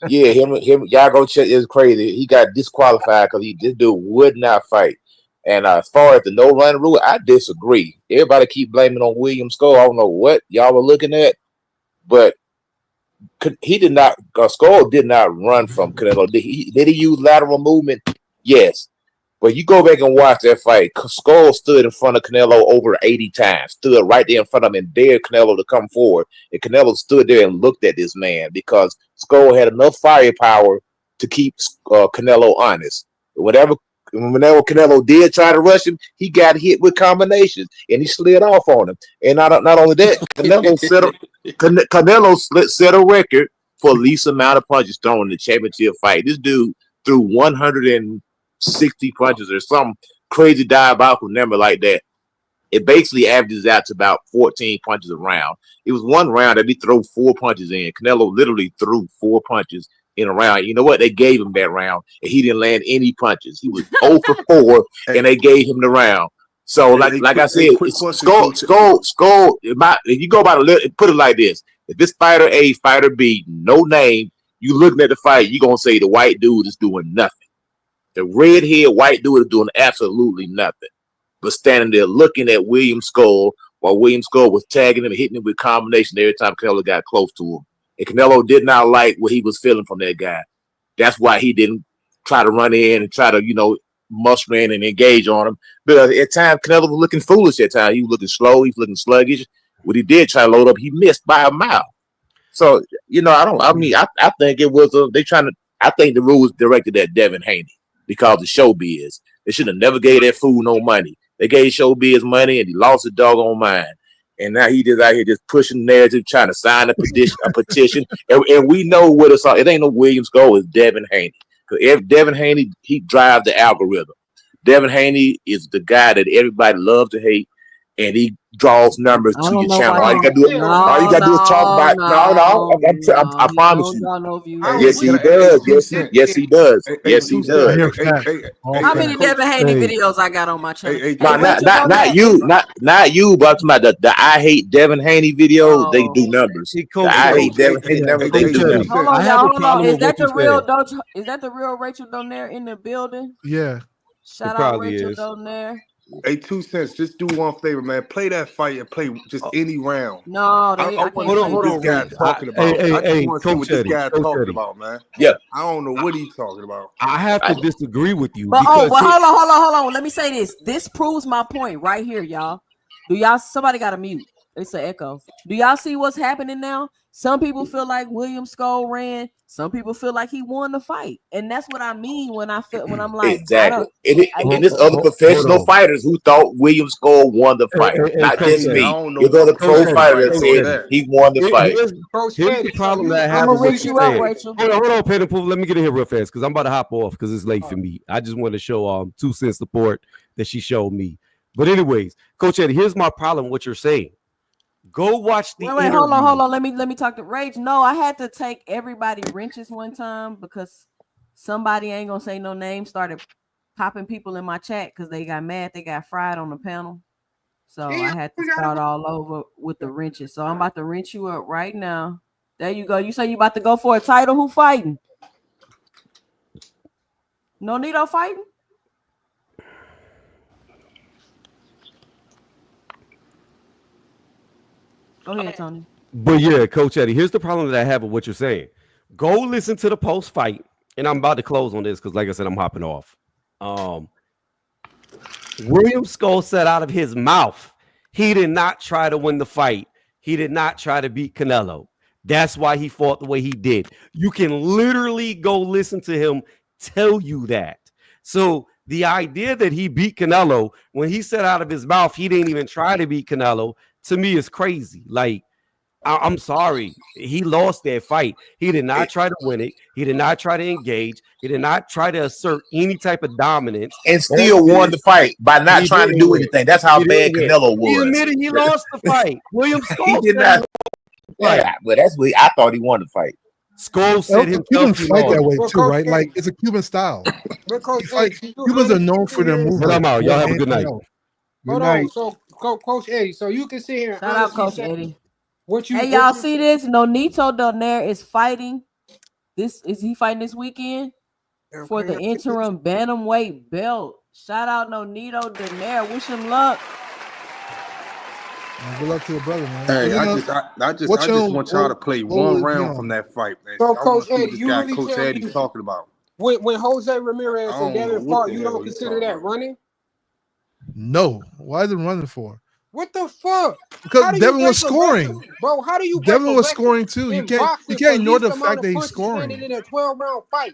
Yeah, him. Y'all go check. It was crazy. He got disqualified because this dude would not fight. And as far as the no run rule, I disagree. Everybody keep blaming on William Skull. I don't know what y'all were looking at, but he did not. Skull did not run from Canelo. Did he use lateral movement? Yes. But you go back and watch that fight. Skull stood in front of Canelo over 80 times. Stood right there in front of him and dared Canelo to come forward. And Canelo stood there and looked at this man because Skull had enough firepower to keep Canelo honest. Whenever Canelo did try to rush him, he got hit with combinations and he slid off on him. And not only that, Canelo set a record for least amount of punches thrown in the championship fight. This dude threw 160 punches or some crazy diabolical number like that. it basically averages out to about 14 punches a round. It was one round that he threw 4 punches in. Canelo literally threw 4 punches in a round. You know what? They gave him that round, and he didn't land any punches. He was 0 for 4, and they gave him the round. So, like I said, Skull. If you go by put it like this: if this fighter A, fighter B, no name, you looking at the fight, you gonna say the white dude is doing nothing. The red-haired white dude is doing absolutely nothing, but standing there looking at William Skull while William Skull was tagging him and hitting him with combination every time Canelo got close to him. And Canelo did not like what he was feeling from that guy. That's why he didn't try to run in and try to, muster in and engage on him. But at times, Canelo was looking foolish at times. He was looking slow. He was looking sluggish. What he did try to load up, he missed by a mile. So, I think it was I think the rules directed at Devin Haney because of showbiz. They should have never gave that fool no money. They gave showbiz money and he lost his doggone mind. And now he just out here just pushing the narrative, trying to sign a petition. And we know what it's all. It ain't no Williams goal. It's Devin Haney. Because Devin Haney, he drives the algorithm. Devin Haney is the guy that everybody loves to hate, and he draws numbers to your channel. All you gotta do is talk about. I promise you. Yes, he does. Yes, he does. Yes, he does. How many Devin Haney videos I got on my channel? Not you, but I'm talking about the I hate Devin Haney videos. They do numbers. I hate Devin Haney numbers. They do numbers. Hold on. Is that the real Rachel Donaire in the building? Yeah. Shout out Rachel Donaire. Hey, 2 cents. Just do one favor, man. Play that fight and play just any round. No, I want to see what this guy talking about. I just want to see what this guy talking about, man. Yeah. I don't know what he's talking about. I have to disagree with you. But hold on. Let me say this. This proves my point right here, y'all. Somebody got to mute. It's an echo. Do y'all see what's happening now? Some people feel like William Skull ran. Some people feel like he won the fight, and that's what I mean when I'm like exactly. And there's other professional fighters who thought William Skull won the fight, not just me. There's other pro fighters that said he won the fight. Here's the problem that I have. I'm gonna reach you up, Rachel. Hold on, Pen and Pool. Let me get in here real fast because I'm about to hop off because it's late for me. I just want to show 2 cents support that she showed me. But anyways, Coach Eddie, here's my problem with what you're saying. Go watch the wait, hold on. Let me talk to Rage. No, I had to take everybody wrenches one time because somebody, ain't gonna say no name, started popping people in my chat because they got mad. They got fried on the panel. So I had to start all over with the wrenches. So I'm about to wrench you up right now. There you go. You say you about to go for a title. Who fighting? Nonito fighting? Go ahead, Tony. But yeah, Coach Eddie, here's the problem that I have with what you're saying. Go listen to the post fight, and I'm about to close on this because, like I said, I'm hopping off. William Skull said out of his mouth, he did not try to win the fight. He did not try to beat Canelo. That's why he fought the way he did. You can literally go listen to him tell you that. So the idea that he beat Canelo when he said out of his mouth he didn't even try to beat Canelo, to me is crazy. Like, I'm sorry. He lost that fight. He did not try to win it. He did not try to engage. He did not try to assert any type of dominance. And still won the fight by not trying to do anything. That's how bad Canelo was. He admitted he lost the fight. William Skull did not. Yeah, but that's what I thought he won the fight. Skull said himself. Cubans fight that way too, right? Like, it's a Cuban style. Cubans are known for their movement. I'm out. Y'all have a good night. Hold on. So, Coach Eddie, so you can see here. Shout out, Coach Eddie. Hey, y'all see this? Nonito Donaire is fighting. Is he fighting this weekend for the interim bantamweight belt? Shout out Nonito Donaire. Wish him luck. Good luck to your brother, man. Hey, I just want y'all to play one round from that fight, man. So, Coach Eddie, this guy, Coach Eddie's talking about. When Jose Ramirez and Devin fought, you don't consider that running? No. Why is it running for? What the fuck? Because Devin was scoring. Bro, how do you Devin was scoring too. You can't ignore the fact that he's scoring. In a 12-round fight.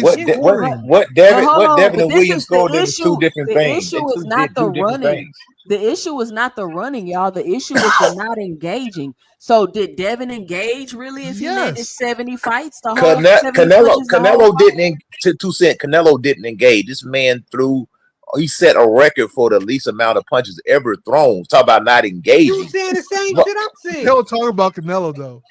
What Devin and Williams scored is two different things. The issue is not the running. The issue is not the running, y'all. The issue is the not engaging. So did Devin engage really? If he landed 70 fights, Canelo didn't. 2 cents. Canelo didn't engage. This man threw he set a record for the least amount of punches ever thrown. Talk about not engaging. You saying the same But- shit I'm saying? They were talking about Canelo though.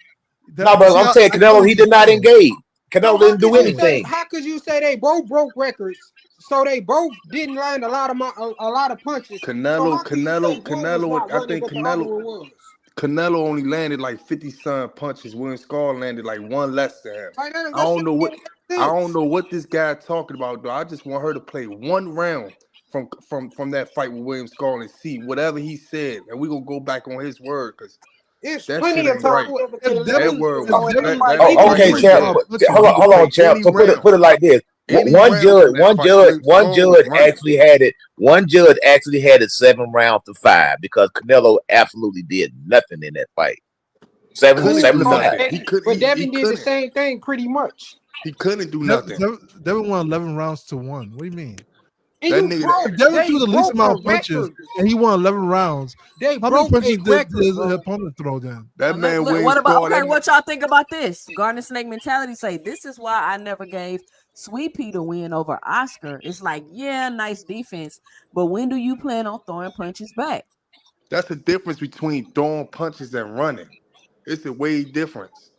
No, but I'm saying Canelo, he did not engage. Canelo didn't do anything. How could you say they both broke records? So they both didn't land a lot of punches. Canelo, I think Canelo Canelo only landed like 50-some punches. William Scar landed like one less than him. Like, I don't know what this guy talking about though. I just want her to play one round from that fight with William Scar and see whatever he said, and we gonna go back on his word because it's that plenty shit of time. Right. That word. Okay, champ. Hold on, champ. So put it like this. One judge actually had it. One judge actually had it 7 rounds to 5 because Canelo absolutely did nothing in that fight. 7 to 5. But Devin did the same thing pretty much. He couldn't do nothing. Devin won 11 rounds to 1. What do you mean? Devin threw the least amount of punches, and he won 11 rounds. How many punches did his opponent throw then? That man what y'all think about this? Garden Snake mentality say this is why I never gave Sweet Pea to win over Oscar. It's like, yeah, nice defense, but when do you plan on throwing punches back? That's the difference between throwing punches and running. It's a way difference.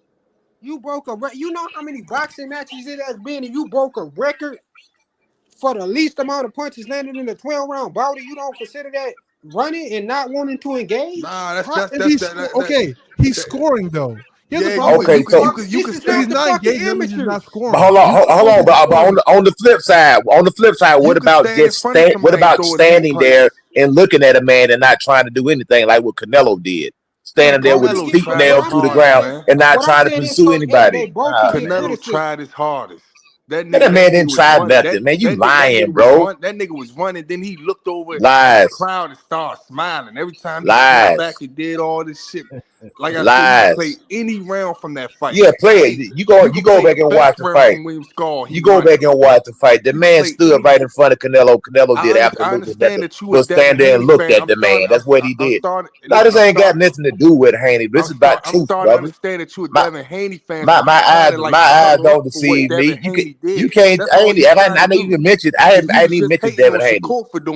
You broke you know how many boxing matches it has been, and you broke a record for the least amount of punches landed in a 12-round bout. You don't consider that running and not wanting to engage? Nah, he's scoring though. Okay, so he's not engaging, he's not scoring. But hold on. But on the flip side, what about standing there and looking at a man and not trying to do anything like what Canelo did? Standing there with his feet nailed to the ground and not trying to pursue anybody. Canelo tried his hardest. That man didn't try nothing, man. You lying, bro. That nigga was running, then he looked over at the crowd and started smiling. Every time he came back, he did all this shit. Like I said, you play any round from that fight. Yeah, play it. You go back and watch the fight. You go back and watch the fight. The man stood right in front of Canelo. Canelo did absolutely nothing. But stand there and look at the man. That's what he did. No, this ain't got nothing to do with Haney. This is about truth, brother. I understand that you a Devin Haney fan. My eyes don't deceive me. You can't. I didn't even mention. I hadn't even mentioned Devin Haney.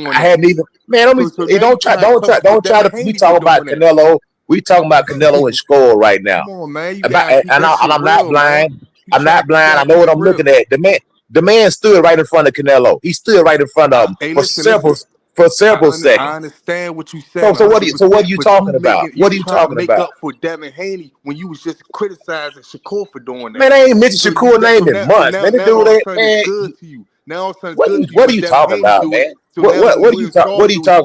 I hadn't even. Man, don't try to. We talking about Canelo. We talking about Canelo and Shakur right now. Come on, man. I'm not blind. I'm not blind. I know what I'm looking at. The man stood right in front of Canelo. He stood right in front of him for several seconds. I understand what you said. So what are you talking about? What are you talking about? Make up for Devin Haney when you was just criticizing Shakur for doing that. Man, I ain't mentioned Shakur name in months. Man, they do that, man. Good to you. Now what are you talking about, man? What are you talking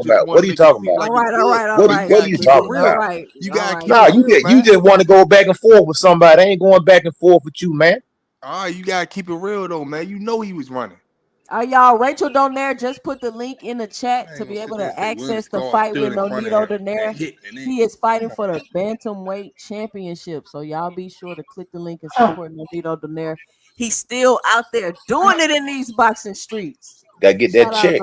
about? What are you talking about? All right. What are you talking about? Right. You gotta you just want to go back and forth with somebody. I ain't going back and forth with you, man. All right, you gotta keep it real though, man. You know he was running. Y'all, Rachel Donaire just put the link in the chat to be able to access the fight with Nonito Donaire. He is fighting for the bantamweight championship. So y'all be sure to click the link and support Nonito Donaire. He's still out there doing it in these boxing streets. Gotta get that check.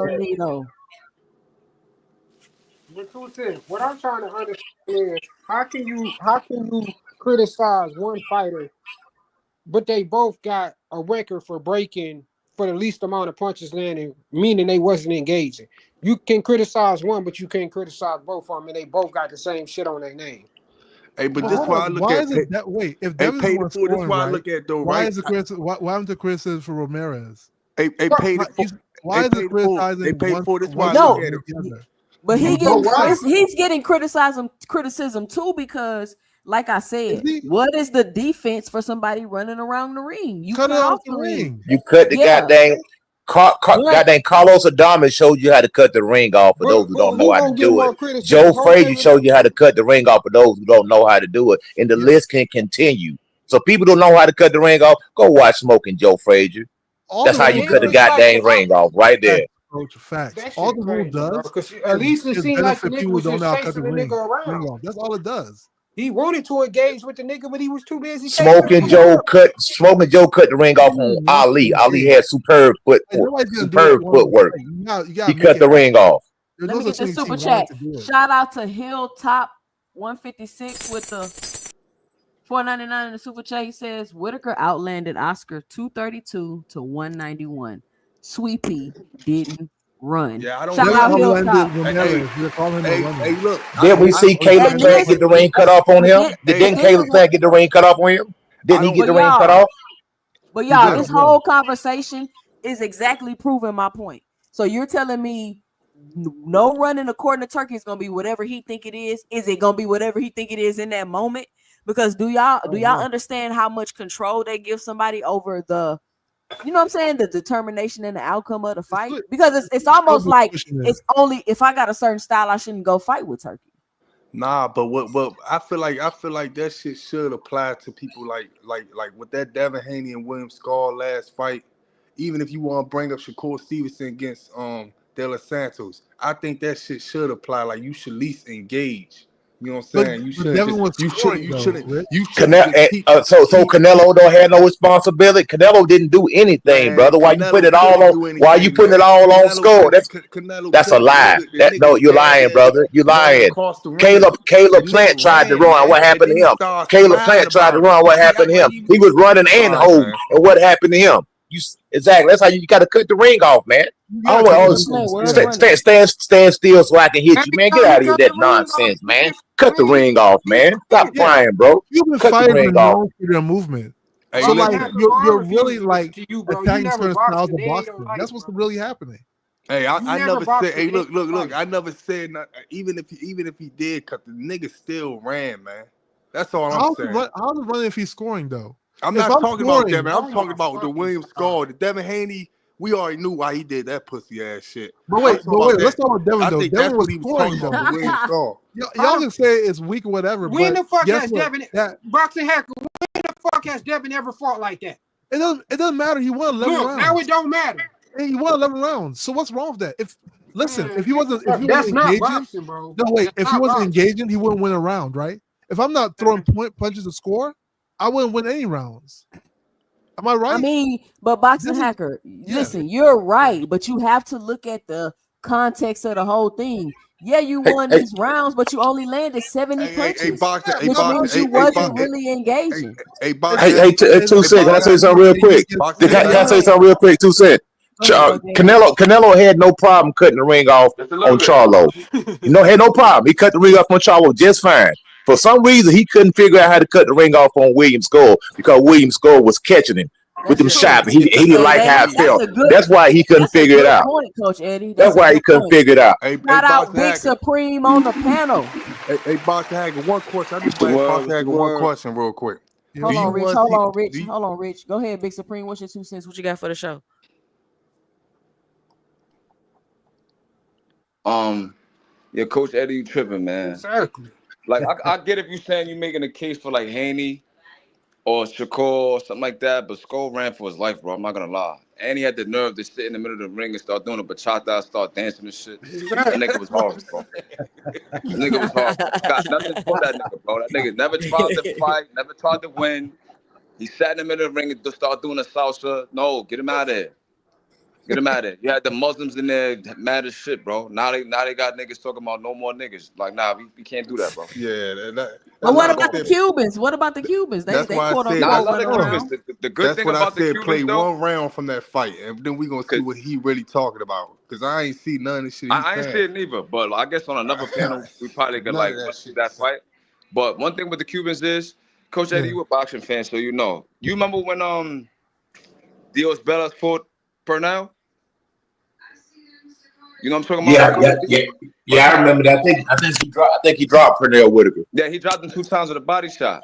What I'm trying to understand is how can you criticize one fighter, but they both got a record for breaking for the least amount of punches landed, meaning they wasn't engaging. You can criticize one, but you can't criticize both of them, and they both got the same shit on their name. Hey, but this why I look at that. Wait, if Devin's the scoring, this why I look at though. Why is the criticism? Why am the criticism for Ramirez? Why is it criticizing? They paid for this. Why I look at it. But he's getting criticism too because, like I said, what is the defense for somebody running around the ring? You cut it off the ring. You cut the goddamn. Goddamn Carlos Adames showed you how to cut the ring off for those who don't know how to do it. Joe Frazier showed you how to cut the ring off for those who don't know how to do it. And the list can continue. So people don't know how to cut the ring off. Go watch Smoking Joe Frazier. That's how you cut the goddamn ring off right there. Facts. All the rule does, at least it seems like the nigga was just chasing the nigga around. That's all it does. He wanted to engage with the nigga, but he was too busy. Smoking Joe cut the ring off on Ali. Ali had superb footwork. He cut the ring off. Let me get the super chat. Shout out to Hilltop 156 with the $4.99 in the super chat. He says Whitaker outlanded Oscar 232 to 191. Sweet Pea didn't run. Yeah, I don't Shout know. out Orlando Hilltop. Ramirez. You're calling him a runner. Hey, look. Did we see Caleb And Plant get the ring cut off on him? but Didn't this Caleb is Plant get the ring cut off on him? Didn't he get the ring cut off? But He y'all, did, this yeah. whole conversation is exactly proving my point. So you're telling me no running according to Turkey is gonna be whatever he think it is? Is it gonna be whatever he think it is in that moment? Because do y'all understand how much control they give somebody over the, you know what I'm saying, the determination and the outcome of the fight? Because it's almost like it's only if I got a certain style, I shouldn't go fight with Turkey. Nah, but what I feel like that shit should apply to people like with that Devin Haney and William Scar last fight. Even if you want to bring up Shakur Stevenson against De Los Santos, I think that shit should apply. Like you should at least engage. You know what I'm saying? You shouldn't. So Canelo don't have no responsibility. Canelo didn't do anything, brother. Why you put it all on? Why you putting it all on Score? That's a lie. You're lying, brother. You're lying. Caleb Plant tried to run. What happened to him? Caleb Plant tried to run. What happened to him? He was running and hold. And what happened to him? Exactly. That's how you got to cut the ring off, man. I don't stand still so I can hit you, man. Get out of here with that nonsense, man. Cut the ring off, man. Stop crying, bro. Cuban fighters are known for their movement. So like you're really like attacking certain styles of boxing. That's what's really happening. Hey, I never said. Hey, look. I never said nothing. Even if he did cut, the nigga still ran, man. That's all I'm saying. How's it running if he's scoring though? I'm not talking about Devin. I'm talking about the William Scar, the Devin Haney. We already knew why he did that pussy ass shit. But wait, let's talk about Devin though. I think that's what he was talking about. The William Scar. Y'all can say it's weak or whatever. When the fuck has Devin boxing hacker? When the fuck has Devin ever fought like that? It doesn't matter. He won 11 rounds. Now it don't matter. Hey, he won 11 rounds. So what's wrong with that? If he wasn't engaging, boxing, bro. No, wait. If he wasn't engaging, he wouldn't win a round, right? If I'm not throwing punches to score, I wouldn't win any rounds. Am I right? I mean, but boxing hacker, listen, you're right, but you have to look at the context of the whole thing. Yeah, you won these rounds, but you only landed 70 punches. Which means you wasn't really engaging. Hey, 2 Cent, can I say something real quick? Can I say something real quick? 2 Cent. Canelo had no problem cutting the ring off on Charlo. Had no problem. He cut the ring off on Charlo just fine. For some reason, he couldn't figure out how to cut the ring off on William Score because William Score was catching him with them shots. He didn't like how it felt. That's why he couldn't figure it out. Point, Coach Eddie. That's why he couldn't figure it out. Shout out Big Supreme on the panel. Hey, Boxer Hager, one question. I just want Boxer Hager one question real quick. Hold on, Rich. Go ahead, Big Supreme. What's your 2 cents? What you got for the show? Yeah, Coach Eddie, you tripping, man. Exactly. Like I get if you saying you making a case for like Haney or Shakur or something like that, but Skull ran for his life, bro. I'm not gonna lie. And he had the nerve to sit in the middle of the ring and start doing a bachata, start dancing and shit. That nigga was horrible, bro. That nigga was horrible. Got nothing for that nigga, bro. That nigga never tried to fight, never tried to win. He sat in the middle of the ring and just started doing a salsa. No, get him out of there. Get him out of there. You had the Muslims in there mad as shit, bro. Now they got niggas talking about no more niggas. Like, nah, we can't do that, bro. Yeah. But what about the Cubans? What about the Cubans? They caught on the good thing about the Cubans, play one round from that fight, and then we gonna see what he really talking about. Because I ain't see none of this shit. I ain't see it neither. But I guess on another panel, we probably could like see that fight. But one thing with the Cubans is, Coach Eddie, you a boxing fan, so you know. You remember when Dios Bellas fought Pernell? You know what I'm talking about? Yeah. I remember that. I think he dropped Pernell Whitaker. Yeah, he dropped him 2 times with a body shot.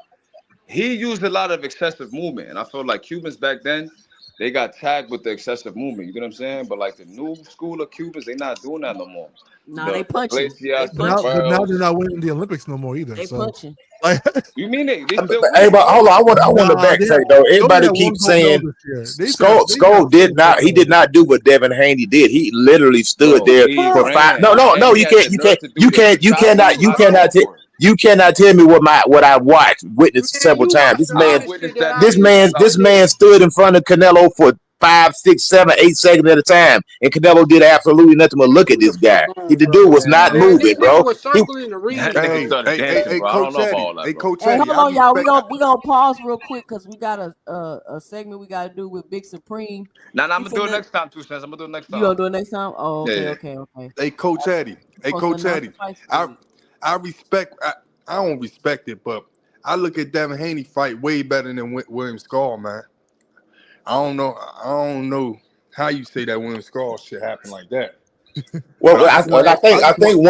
He used a lot of excessive movement, and I feel like Cubans back then, they got tagged with the excessive movement. You get what I'm saying? But like the new school of Cubans, they not doing that no more. No, they punching. But now they're not winning the Olympics no more either. They punching. Like, you mean they still hey, but hold on, I want to backtrack though. Everybody keeps saying Skull did not do what Devin Haney did. He literally stood there for 5. No, you cannot tell me what I watched, witnessed several times. This man stood in front of Canelo for 5, 6, 7, 8 seconds at a time. And Canelo did absolutely nothing but look at this guy. The dude was not Man, moving, this bro. nigga was circling the ring. That nigga started dancing, bro. I don't Coach know about Eddie. all that, Hey, bro. Coach Hey, Eddie. hold on, y'all. We gonna pause real quick because we got a segment we gotta do with Big Supreme. Nah, I'm gonna do it next time, 2 cents. I'm gonna do it next time. You gonna do it next time? Oh, okay, Yeah. okay. Hey, Coach Eddie. Hey, Coach Eddie. I respect. I don't respect it, but I look at Devin Haney fight way better than William Skull, man. I don't know how you say that William Skull shit happened like that. Well, I think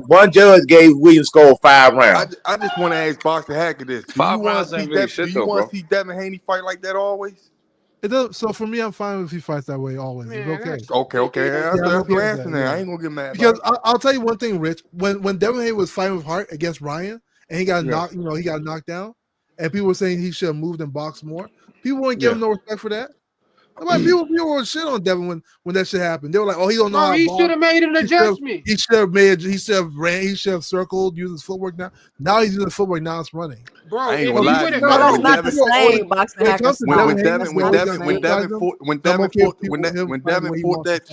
one judge gave William Skull 5 rounds. I just want to ask Boxer Hacker this: Do 5 you want rounds to see ain't really shit, though, bro. see Devin Haney fight like that always? It does. So for me, I'm fine if he fights that way always. Man, it's okay. Okay. That's your answer now. I ain't gonna get mad. Because I'll tell you one thing, Rich. When Devin Haney was fighting with Hart against Ryan, and he got knocked, he got knocked down, and people were saying he should have moved and boxed more. People wouldn't give him no respect for that. Like, people were shit on Devin when that shit happened. They were like, "Oh, he don't know how to he box. should have made an adjustment. He should have ran. He should have circled, used his footwork. Now he's using the footwork. Now it's running. Bro, I ain't gonna lie to you. No, that's not the same. Boxing Hacker. When Devin fought that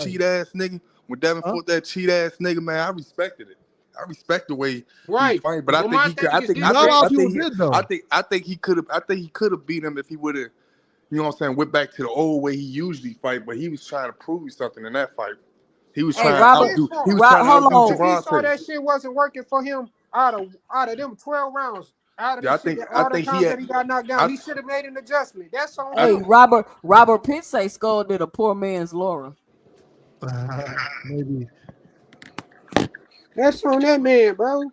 cheat ass nigga, man, I respected it. I respect the way he fight, but I think he could have beat him if he would have, you know what I'm saying, went back to the old way he usually fight. But he was trying to prove something in that fight. He was trying to outdo. He was trying to outdo If he saw that shit wasn't working for him out of them 12 rounds. I think he got knocked down. He should have made an adjustment. That's on him. Robert Pitt say Skull did a poor man's Laura. Maybe. That's on that man, bro.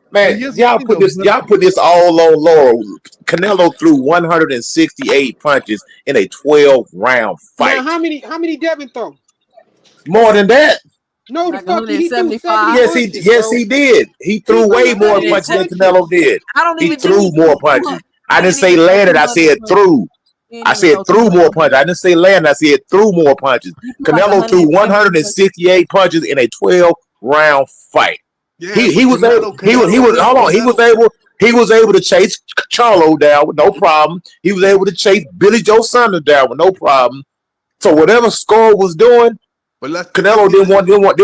Man, y'all put this all on Laura. Canelo threw 168 punches in a 12-round fight. Now, how many Devin throw? More than that. No, the fuck he threw 70 Yes, he did. He threw way more punches than Canelo did. He threw more punches. I didn't say landed. I said threw. I said threw more punches. I didn't say landed. I said threw more punches. Canelo threw 168 punches in a 12-round fight. Yeah, he was able to chase Charlo down with no problem. He was able to chase Billy Joe Saunders down with no problem. So whatever Skull was doing, Canelo didn't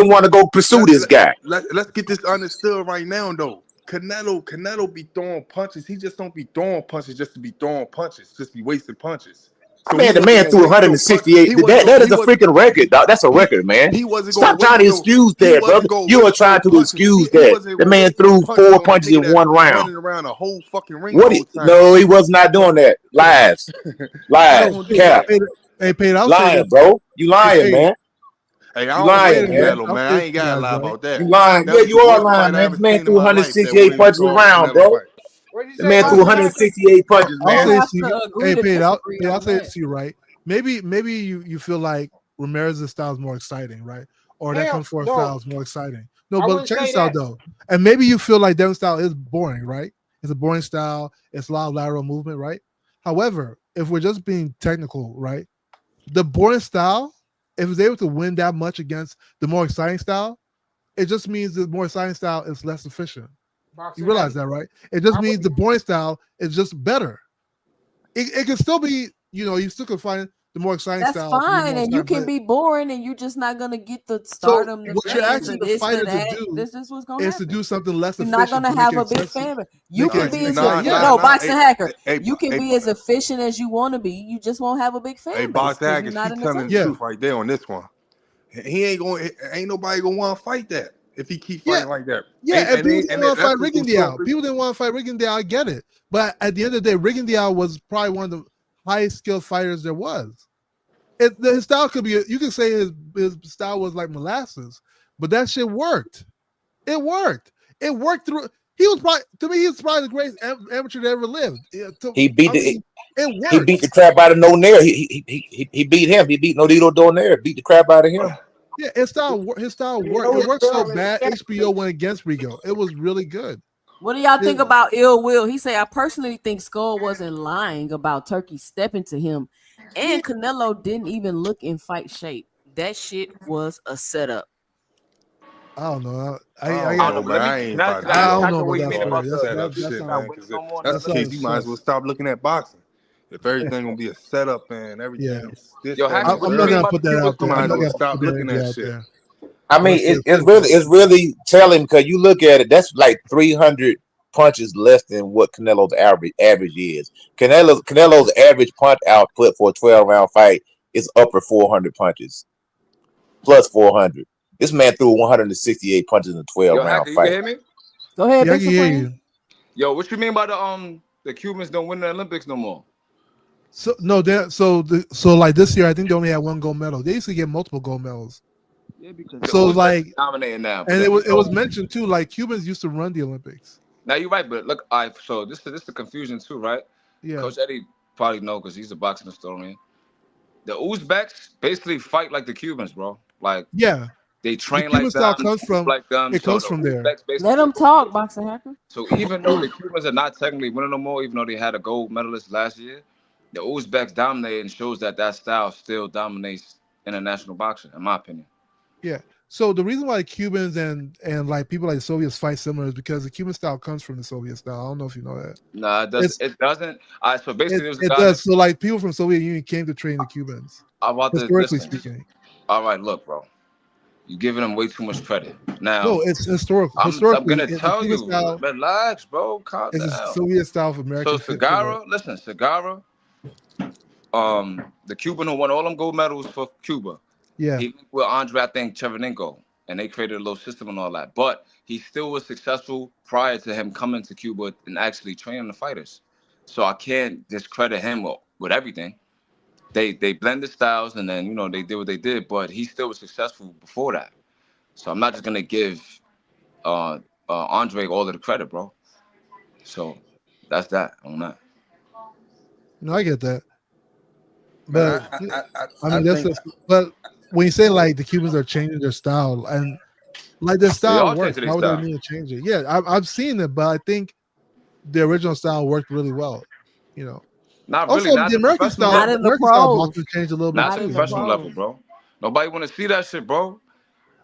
want to go pursue this guy. Let's get this understood right now, though. Canelo be throwing punches. He just don't be throwing punches just to be throwing punches, just be wasting punches. So the man threw 168. That is a freaking record, dog. That's a record, man. Stop trying to excuse that, brother. You are trying to excuse that. The man threw 4 punches in 1 round. Running around a whole fucking ring. No, he was not doing that. Lies. Cap. Hey, Pete, lying, bro. You lying, man. Hey, I don't lying, man. I ain't gotta lie about that. You lying? Yeah, you are lying, man. The man threw 168 punches around, bro. The man threw 168 punches, man. Hey, Pete, I'll say this to you, right? Maybe you feel like Ramirez's style is more exciting, right? Or that comes for style is more exciting. No, but check this out though. And maybe you feel like Devin's style is boring, right? It's a boring style. It's a lot of lateral movement, right? However, if we're just being technical, right? The boring style, if it's able to win that much against the more exciting style, it just means the more exciting style is less efficient. You realize that, right? It just means the boring style is just better. It can still be, you still can find the more exciting style. That's fine, and you can be boring, and you're just not gonna get the stardom. So what you're asking the fighter to do is to do something less efficient. You're not gonna have a big fan. You can be Boxing Hacker. You can be as efficient as you want to be. You just won't have a big fan. Hey, Boxing Hacker, he's telling the truth right there on this one. Ain't nobody gonna want to fight that. If he keep fighting like that. Yeah, and people didn't want to fight Rigondeaux. People didn't want to fight Rigondeaux. I get it. But at the end of the day, Rigondeaux was probably one of the highest skilled fighters there was. His style could be, you could say his style was like molasses, but that shit worked. It worked. It worked through. He was probably the greatest amateur that ever lived. He beat the crap out of Nonair. He beat him. He beat Nodito Donaire. Beat the crap out of him. Yeah, his style worked. It worked so bad. HBO went against Rigo. It was really good. What do y'all think about Ill Will? He said, I personally think Skull wasn't lying about Turkey stepping to him, and Canelo didn't even look in fight shape. That shit was a setup. I don't know. I don't know about that shit, man. That's the case. You might as well stop looking at boxing. If everything gonna be a setup and everything, Yeah. this, Yo, that, Hackett, and what I'm you the not mean third, gonna by put the that Cubans out there. going might I'm as not well gonna metal? stop put that looking energy at out shit. there. I mean, it's really telling because you look at it. That's like 300 punches less than what Canelo's average is. Canelo's average punch output for a 12-round fight is upper 400 punches plus 400. This man threw 168 punches in a Yo, 12-round Hackett, you can fight. hear me? Go ahead, Yeah, I Big can hear Supreme. you. Yo, what you mean by the Cubans don't win the Olympics no more? So no, so like this year, I think they only had one gold medal. They used to get multiple gold medals. Yeah, because So the Uzbeks like, dominating now. But and if you it was know, mentioned too. Like Cubans used to run the Olympics. now you're right, but look, so this is the confusion too, right? Yeah, Coach Eddie probably know because he's a boxing historian. The Uzbeks basically fight like the Cubans, bro. Like yeah. they The train Cuban like style them, comes move from like them. it So comes the from there. Uzbeks basically. Let them talk, Boxing Hacker. So even though the Cubans are not technically winning no more, even though they had a gold medalist last year, the Uzbeks dominate and shows that style still dominates international boxing, in my opinion. Yeah. So the reason why Cubans and like people like the Soviets fight similar is because the Cuban style comes from the Soviet style. I don't know if you know that. Nah, it doesn't. It doesn't. So basically, there was a It guy. does. So like people from Soviet Union came to train the Cubans, I'm about to historically listen. speaking. All right, look, bro. You're giving them way too much credit. Now, No, it's historical. I'm Historically, gonna the tell Cuban you, style relax, bro. Calm is a down. Soviet style of So American football. Segura, the Cuban who won all them gold medals for Cuba. Yeah. He linked with Andre, I think, Chevenenko, and they created a little system and all that. But he still was successful prior to him coming to Cuba and actually training the fighters. So I can't discredit him with everything. They blended styles and then they did what they did, but he still was successful before that. So I'm not just gonna give Andre all of the credit, bro. So that's that on that. No, I get that. Man, But I I mean, that's think just, but when you say like the Cubans are changing their style and like their They style are works, changing their why would they style. need to change it? Yeah, I've seen it, but I think the original style worked really well. You know, Not really, also not the the professional Not level. in the American style pros. boxing changed a little bit Not Not the in too. the You know, professional level, pros. bro. Nobody want to see that shit, bro.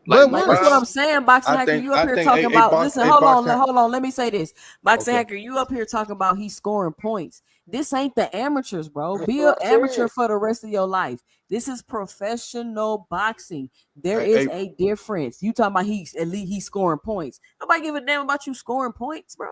Like but look Like why? that's what I'm around. saying, Boxing Hacker. You up I here think talking about? Listen, a hold on, boxing. hold on. Let me say this, Boxing Okay. Hacker. You up here talking about he's scoring points. This ain't the amateurs, bro. That's Be an what I amateur said. for the rest of your life. This is professional boxing. There A, is a, a difference. You talking about he's scoring points. Nobody give a damn about you scoring points, bro.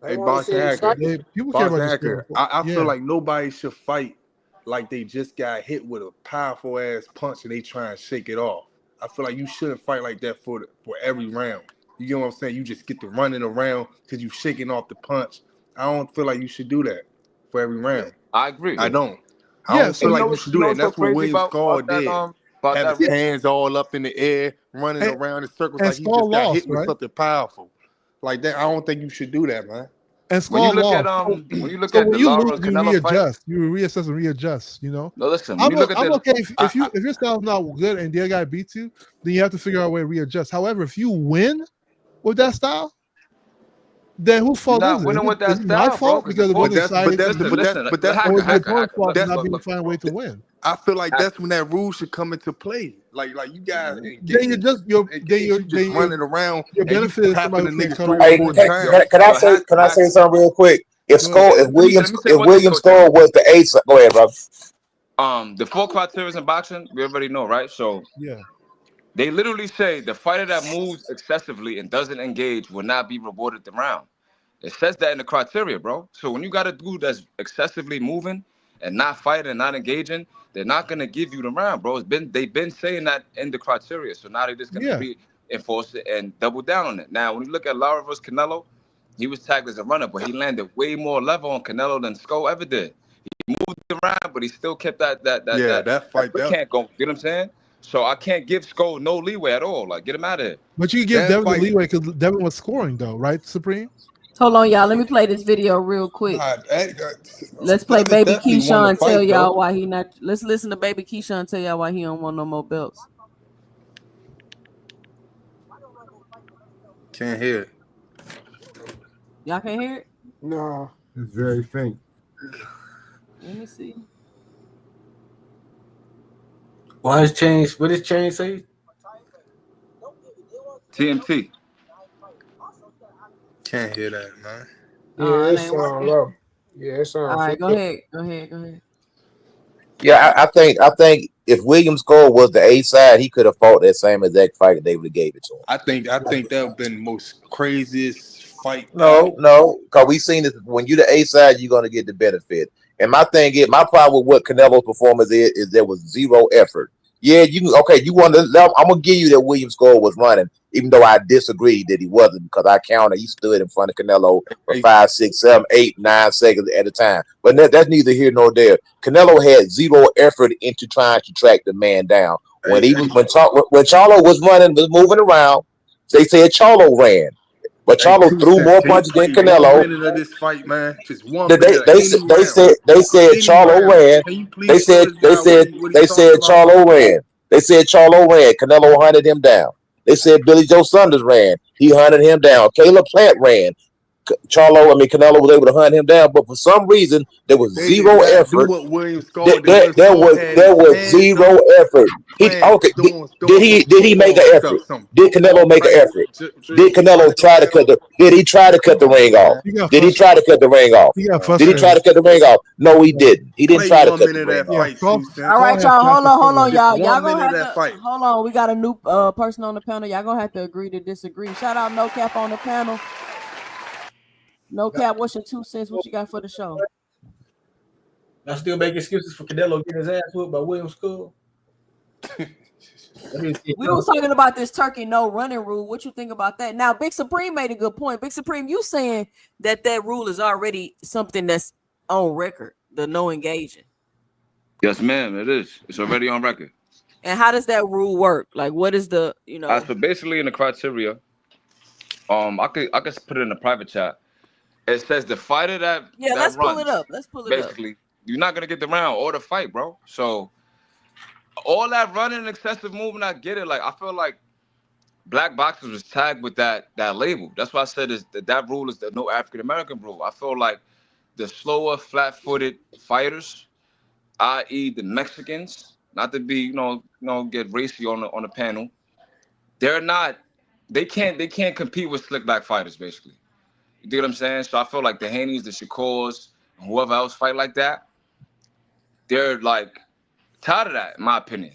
They a want to see boxing him hacker. strike. People care Boxing about the hacker. score. I feel Yeah, like nobody should fight like they just got hit with a powerful ass punch and they try and shake it off. I feel like you shouldn't fight like that for every round. You get what I'm saying? You just get to running around because you shaking off the punch. I don't feel like you should do that for every Yeah, round. I agree. I don't. I yeah. don't And feel So like you should do that. what's And so that's what crazy William Skull about that did. about Have that his reaction? hands all up in the air, running and, around in circles and like he Skull just got lost, hit with right? something powerful. Like that, I don't think you should do that, man. And When you Skull look at lost. So, the when you Lara lose, and you Canelo fight. readjust. You reassess and readjust. You know. No, listen. When you look at I'm the okay if I, your style's not good and the other guy beats you, then you have to figure out a way to readjust. However, if you win with that style, then whose you're fault is not it? winning with Is that it my style, bro. fault Because the because of force. But winning that's but side, that's the Listen, but that's listen. but that's or the is the Hacker, opponent's fault for Look, that not look, being able look, to find a bro. way to win? I feel like Hacker. that's when that rule should come into play. Like you guys Then you just you just running around your and you benefit is tapping somebody the who can't nigga cut 3 off or the Hey, 4 punch. can, times. can I Yo, say can I say Hacker. something real quick? If Go ahead. Skull, if Let me say one thing, William Coach Skull Eddie. was the ace, go ahead, bro. The 4 criteria in boxing, we already know, right? So Yeah, they literally say the fighter that moves excessively and doesn't engage will not be rewarded the round. It says that in the criteria, bro. So when you got a dude that's excessively moving and not fighting and not engaging, they're not gonna give you the round, bro. They've been saying that in the criteria. So now they're just gonna yeah. reinforce it and double down on it. Now, when you look at Lara versus Canelo, he was tagged as a runner, but he landed way more level on Canelo than Skull ever did. Moved around, but he still kept Yeah, that that fight quick that hand going. You know what I'm saying? So I can't give Skull no leeway at all. Like, get him out of here. But you can give that Devin the fight leeway because Devin was scoring though, right, Supreme? Hold on, y'all. Let me play this video real quick. nah, Let's play Devin Baby definitely won the Keyshawn tell fight y'all though. why he not. Let's listen to Baby Keyshawn tell y'all why he don't want no more belts. Can't hear it. Y'all can't hear it? No. It's very faint. Let me see. Why is change? What does change say? TMT. Can't hear that, man. Yeah, Oh, it it ain't sound working. low. Yeah, it All sounds right, fit. go ahead. Yeah, I think if Williams Cole was the A side, he could have fought that same exact fight and they would have gave it to him. I think that would have been the most craziest fight ever. No, because we seen this when you're the A side, you're gonna get the benefit. And my thing is, my problem with what Canelo's performance is there was zero effort. Yeah, you want to. I'm gonna give you that Williams Cole was running, even though I disagreed that he wasn't because I counted. He stood in front of Canelo for Hey, 5, 6, 7, 8, 9 seconds at a time. But that's neither here nor there. Canelo had zero effort into trying to track the man down. When hey, when Charlo was running, was moving around, they said Charlo ran. But hey, Charlo two threw cents. more Can you punches than play 1 Canelo. minute of this fight, man? Just 1 They minute of they any said they round. said they said Any Charlo round. ran. Can you They please tell said this they guy said what he they talking said about? Charlo ran. They said Charlo ran. Canelo hunted him down. They said Billy Joe Saunders ran. He hunted him down. Caleb Plant ran. Canelo was able to hunt him down, but for some reason there was They did zero not do effort. what William There, Skull did. there, William there Skull was had there his was hands zero up. effort. Plant Did doing some he make an football effort? stuff, some Did football Canelo make an type effort? Did dribble, Canelo running try to around. cut the? Did he try to cut Come the ring on, off? man. He got Did he try to cut the ring off? He got Did he try to frustrated. cut the ring off? No, he didn't. He didn't Play try to 1 cut the minute of ring that off. Yeah, fight, 2 All cents. right, Skull y'all. has Hold on, performed. y'all. Just Y'all 1 gonna minute of have that to fight. hold on. We got a new person on the panel. Y'all gonna have to agree to disagree. Shout out No Cap on the panel. No Cap, what's your 2 cents? What you got for the show? I still make excuses for Canelo getting his ass whooped by William Skull. We was talking about this turkey no running rule. What you think about that? Now, Big Supreme made a good point. Big Supreme, you saying that rule is already something that's on record, the no engaging. Yes, ma'am, it is. It's already on record. And how does that rule work? Like, what is the So basically in the criteria, I could put it in a private chat. It says the fighter that let's pull runs, it up. Let's pull it up. basically, you're not gonna get the round or the fight, bro. So all that running and excessive movement, I get it. Like I feel like black boxers was tagged with that label. That's why I said that rule is the no African American rule. I feel like the slower, flat-footed fighters, i.e., the Mexicans, not to be get racy on the panel, they can't compete with slick back fighters, basically. You dig what I'm saying? So I feel like the Haneys, the Shakurs, and whoever else fight like that, they're like tired of that, in my opinion.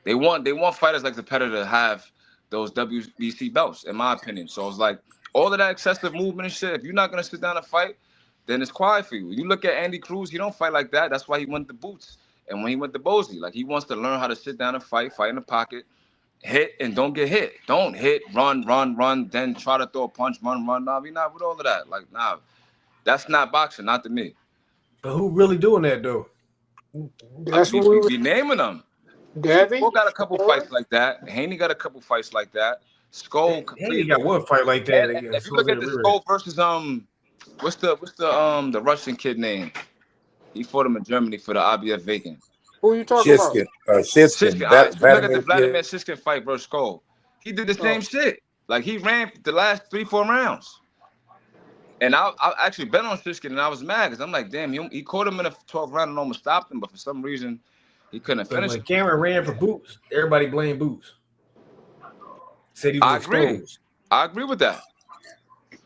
They want fighters like the Competitor to have those WBC belts, in my opinion. So it's like all of that excessive movement and shit. If you're not gonna sit down and fight, then it's quiet for you. You look at Andy Cruz, he don't fight like that. That's why he went to Boots. And when he went to Bosley, like he wants to learn how to sit down and fight in the pocket, hit and don't get hit. Don't hit, run, then try to throw a punch, run. Nah, we not with all of that. Like, nah, that's not boxing, not to me. But who really doing that though? That's we what we were. be naming them. Devin Skull got a couple fights like that. Haney got a couple fights like that. Skull Haney completely. got one fight like that. And if you look at the Skull versus what's the Russian kid name? He fought him in Germany for the IBF vacant. Who you talking about? Shishkin. All right, so look at the Vladimir Shishkin fight versus Skull. He did the same shit. Like he ran the last 3-4 rounds. And I actually bet on Shishkin and I was mad because I'm like, damn, he caught him in the 12th round and almost stopped him, but for some reason he couldn't finish when it. Cameron ran for Boots, everybody blamed Boots. Said he was exposed. I agree with that.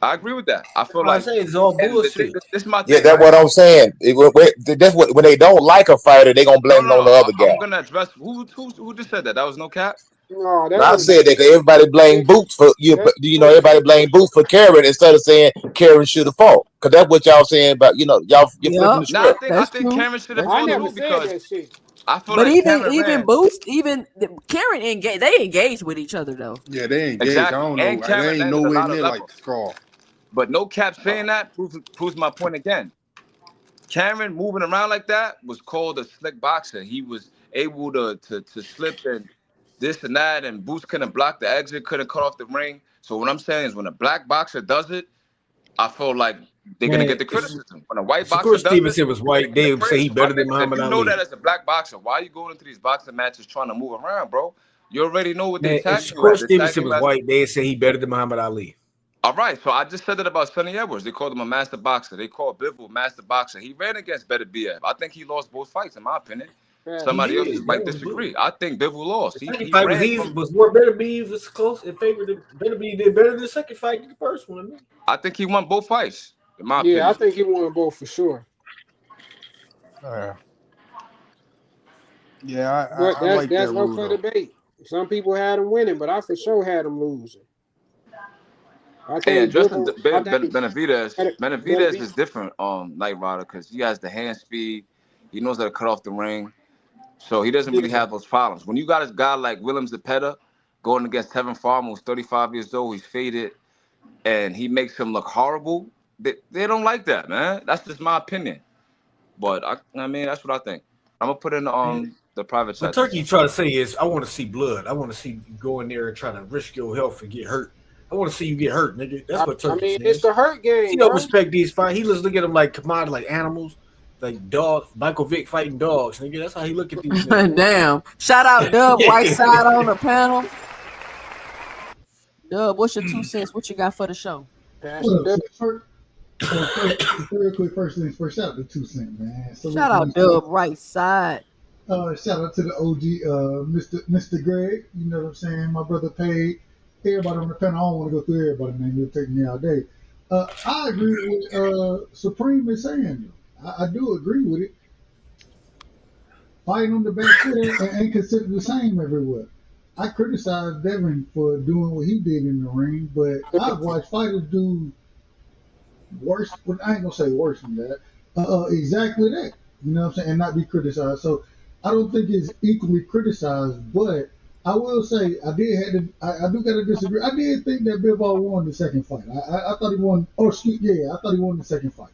I feel like it's all bullshit. This is my Yeah, thing. that's what I'm saying. That's what when they don't like a fighter, they gonna blame it on the other guy. I'm gonna address who just said that. That was no cap. No, I said that everybody blame Boots for everybody blame Boots for Karen instead of saying Karen should have fought. Because that's what y'all saying about you're flipping the script. I think Karen should have fought too because I feel but like even Boost, Karen engaged. They engaged with each other though. Yeah, they engaged. Exactly. I don't know. And Karen they ain't nowhere near like Skull. But no cap saying that proves my point again. Cameron moving around like that was called a slick boxer. He was able to slip and this and that, and Boots couldn't block the exit, couldn't cut off the ring. So what I'm saying is when a black boxer does it, I feel like they're going to get the criticism. When a white boxer does Stevenson it, was white, they would say he better than Muhammad Ali. If you know Ali. that as a black boxer, why are you going into these boxing matches trying to move around, bro? You already know what they tag you Shakur as. Stevenson was white, they'd say he better than Muhammad Ali. All right, so I just said that about Sonny Edwards. They called him a master boxer. They called Bivol master boxer. He ran against Better BF. I think he lost both fights, in my opinion. Somebody else might disagree. I think Bivol lost. The second fight was more Better BF was close in favor. Better BF did better than the second fight than the first one. I think he won both fights. In my Yeah, I opinion. think he won both for sure. Yeah, But I like that's that up rule for though. debate. Some people had him winning, but I for sure had him losing. I Hey, and think Justin different. I think Benavidez is different, Night Rider, because he has the hand speed. He knows how to cut off the ring. So he doesn't really yeah. have those problems. When you got a guy like Willem Zepeda going against Tevin Farmer, who's 35 years old, he's faded, and he makes him look horrible, they don't like that, man. That's just my opinion. But I mean, that's what I think. I'm gonna put in the private What chat. Turkey trying to say is, I want to see blood. I want to see you go in there and try to risk your health and get hurt. I want to see you get hurt, nigga. That's what I Turkey mean, it's says. the hurt He game, don't bro. respect these fights. He looks look at them like commodity, like animals, like dogs. Michael Vick fighting dogs, nigga. That's how he look at these niggas. Damn. Shout out Dub Whiteside on the panel. Dub, what's your 2 cents? What you got for the show? Pastor What up? W. Real quick, first things first, shout out to 2 Cent, man. So Shout out Dub Whiteside. shout out to the OG, Mr. Greg. You know what I'm saying? My brother paid. Everybody on the panel. I don't want to go through everybody, man. It'll take me all day. I agree with Supreme is saying. I do agree with it. Fighting on the back foot ain't considered the same everywhere. I criticize Devin for doing what he did in the ring, but I've watched fighters do worse. Well, I ain't gonna say worse than that. Exactly that. You know what I'm saying? And not be criticized. So I don't think it's equally criticized, but I will say I do gotta disagree. I did think that Bivol won the second fight. I thought he won. Oh, I thought he won the second fight.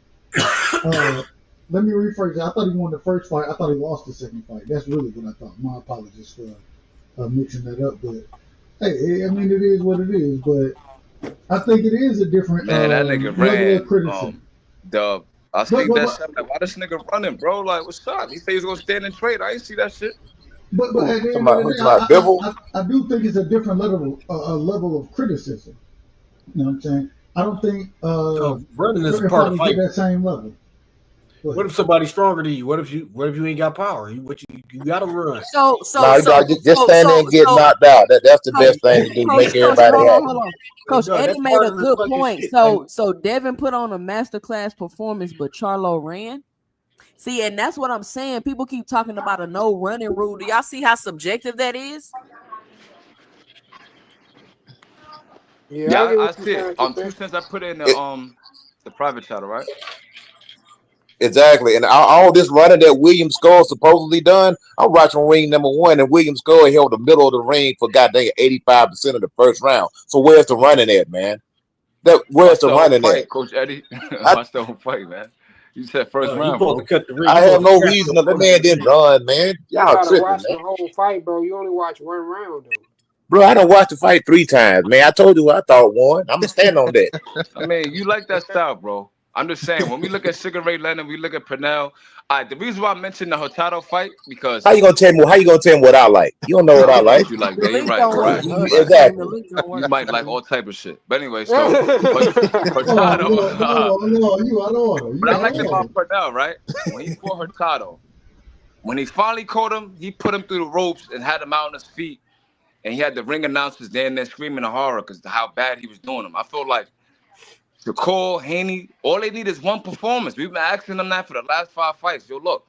Let me rephrase that. I thought he won the first fight. I thought he lost the second fight. That's really what I thought. My apologies for mixing that up. But hey, I mean, it is what it is. But I think it is a different Man, that nigga level ran. of criticism. Dub. I see that shit. Like, why this nigga running, bro? Like, what's up? He said he was gonna stand and trade. I ain't see that shit. But at the end of the day, I do think it's a different level of criticism. You know what I'm saying? I don't think running is certain part of fighters fight. get that same level. What if somebody's stronger than you? What if you ain't got power? You gotta run. So just stand there and get knocked out. That's the best thing to do. Make everybody happy. Hold on. Coach Eddie made a good point. So Devin put on a masterclass performance, but Charlo ran. See, and that's what I'm saying. People keep talking about a no running rule. Do y'all see how subjective that is? Yeah, I see it. 2 cents I put in the private chat, right? Exactly, and all this running that William Skull supposedly done. I'm watching ring number 1, and William Skull held the middle of the ring for goddamn 85% of the first round. So where's the running at, man? Where's the running at? Coach Eddie? Watch the whole fight, man. You said first round, bro. I have no reason. That man didn't run, man. Y'all gotta tripping, watch man. the whole fight, bro. You only watch one round, though. Bro, I done watched the fight 3 times, man. I told you what I thought won. I'm gonna stand on that. I mean, you like that style, bro. I'm just saying, when we look at Sugar Ray Leonard, we look at Pernell. The reason why I mentioned the Hurtado fight, because how you gonna tell me what I like? You don't know what I like. You like that. You're right. Exactly. You might like all type of shit. But anyway, so Hurtado. But I like about Pernell, right? When he fought Hurtado, when he finally caught him, he put him through the ropes and had him out on his feet. And he had the ring announcers there and there screaming in horror because how bad he was doing them. I feel like Shakur, Haney, all they need is one performance. We've been asking them that for the last 5 fights. Yo, look,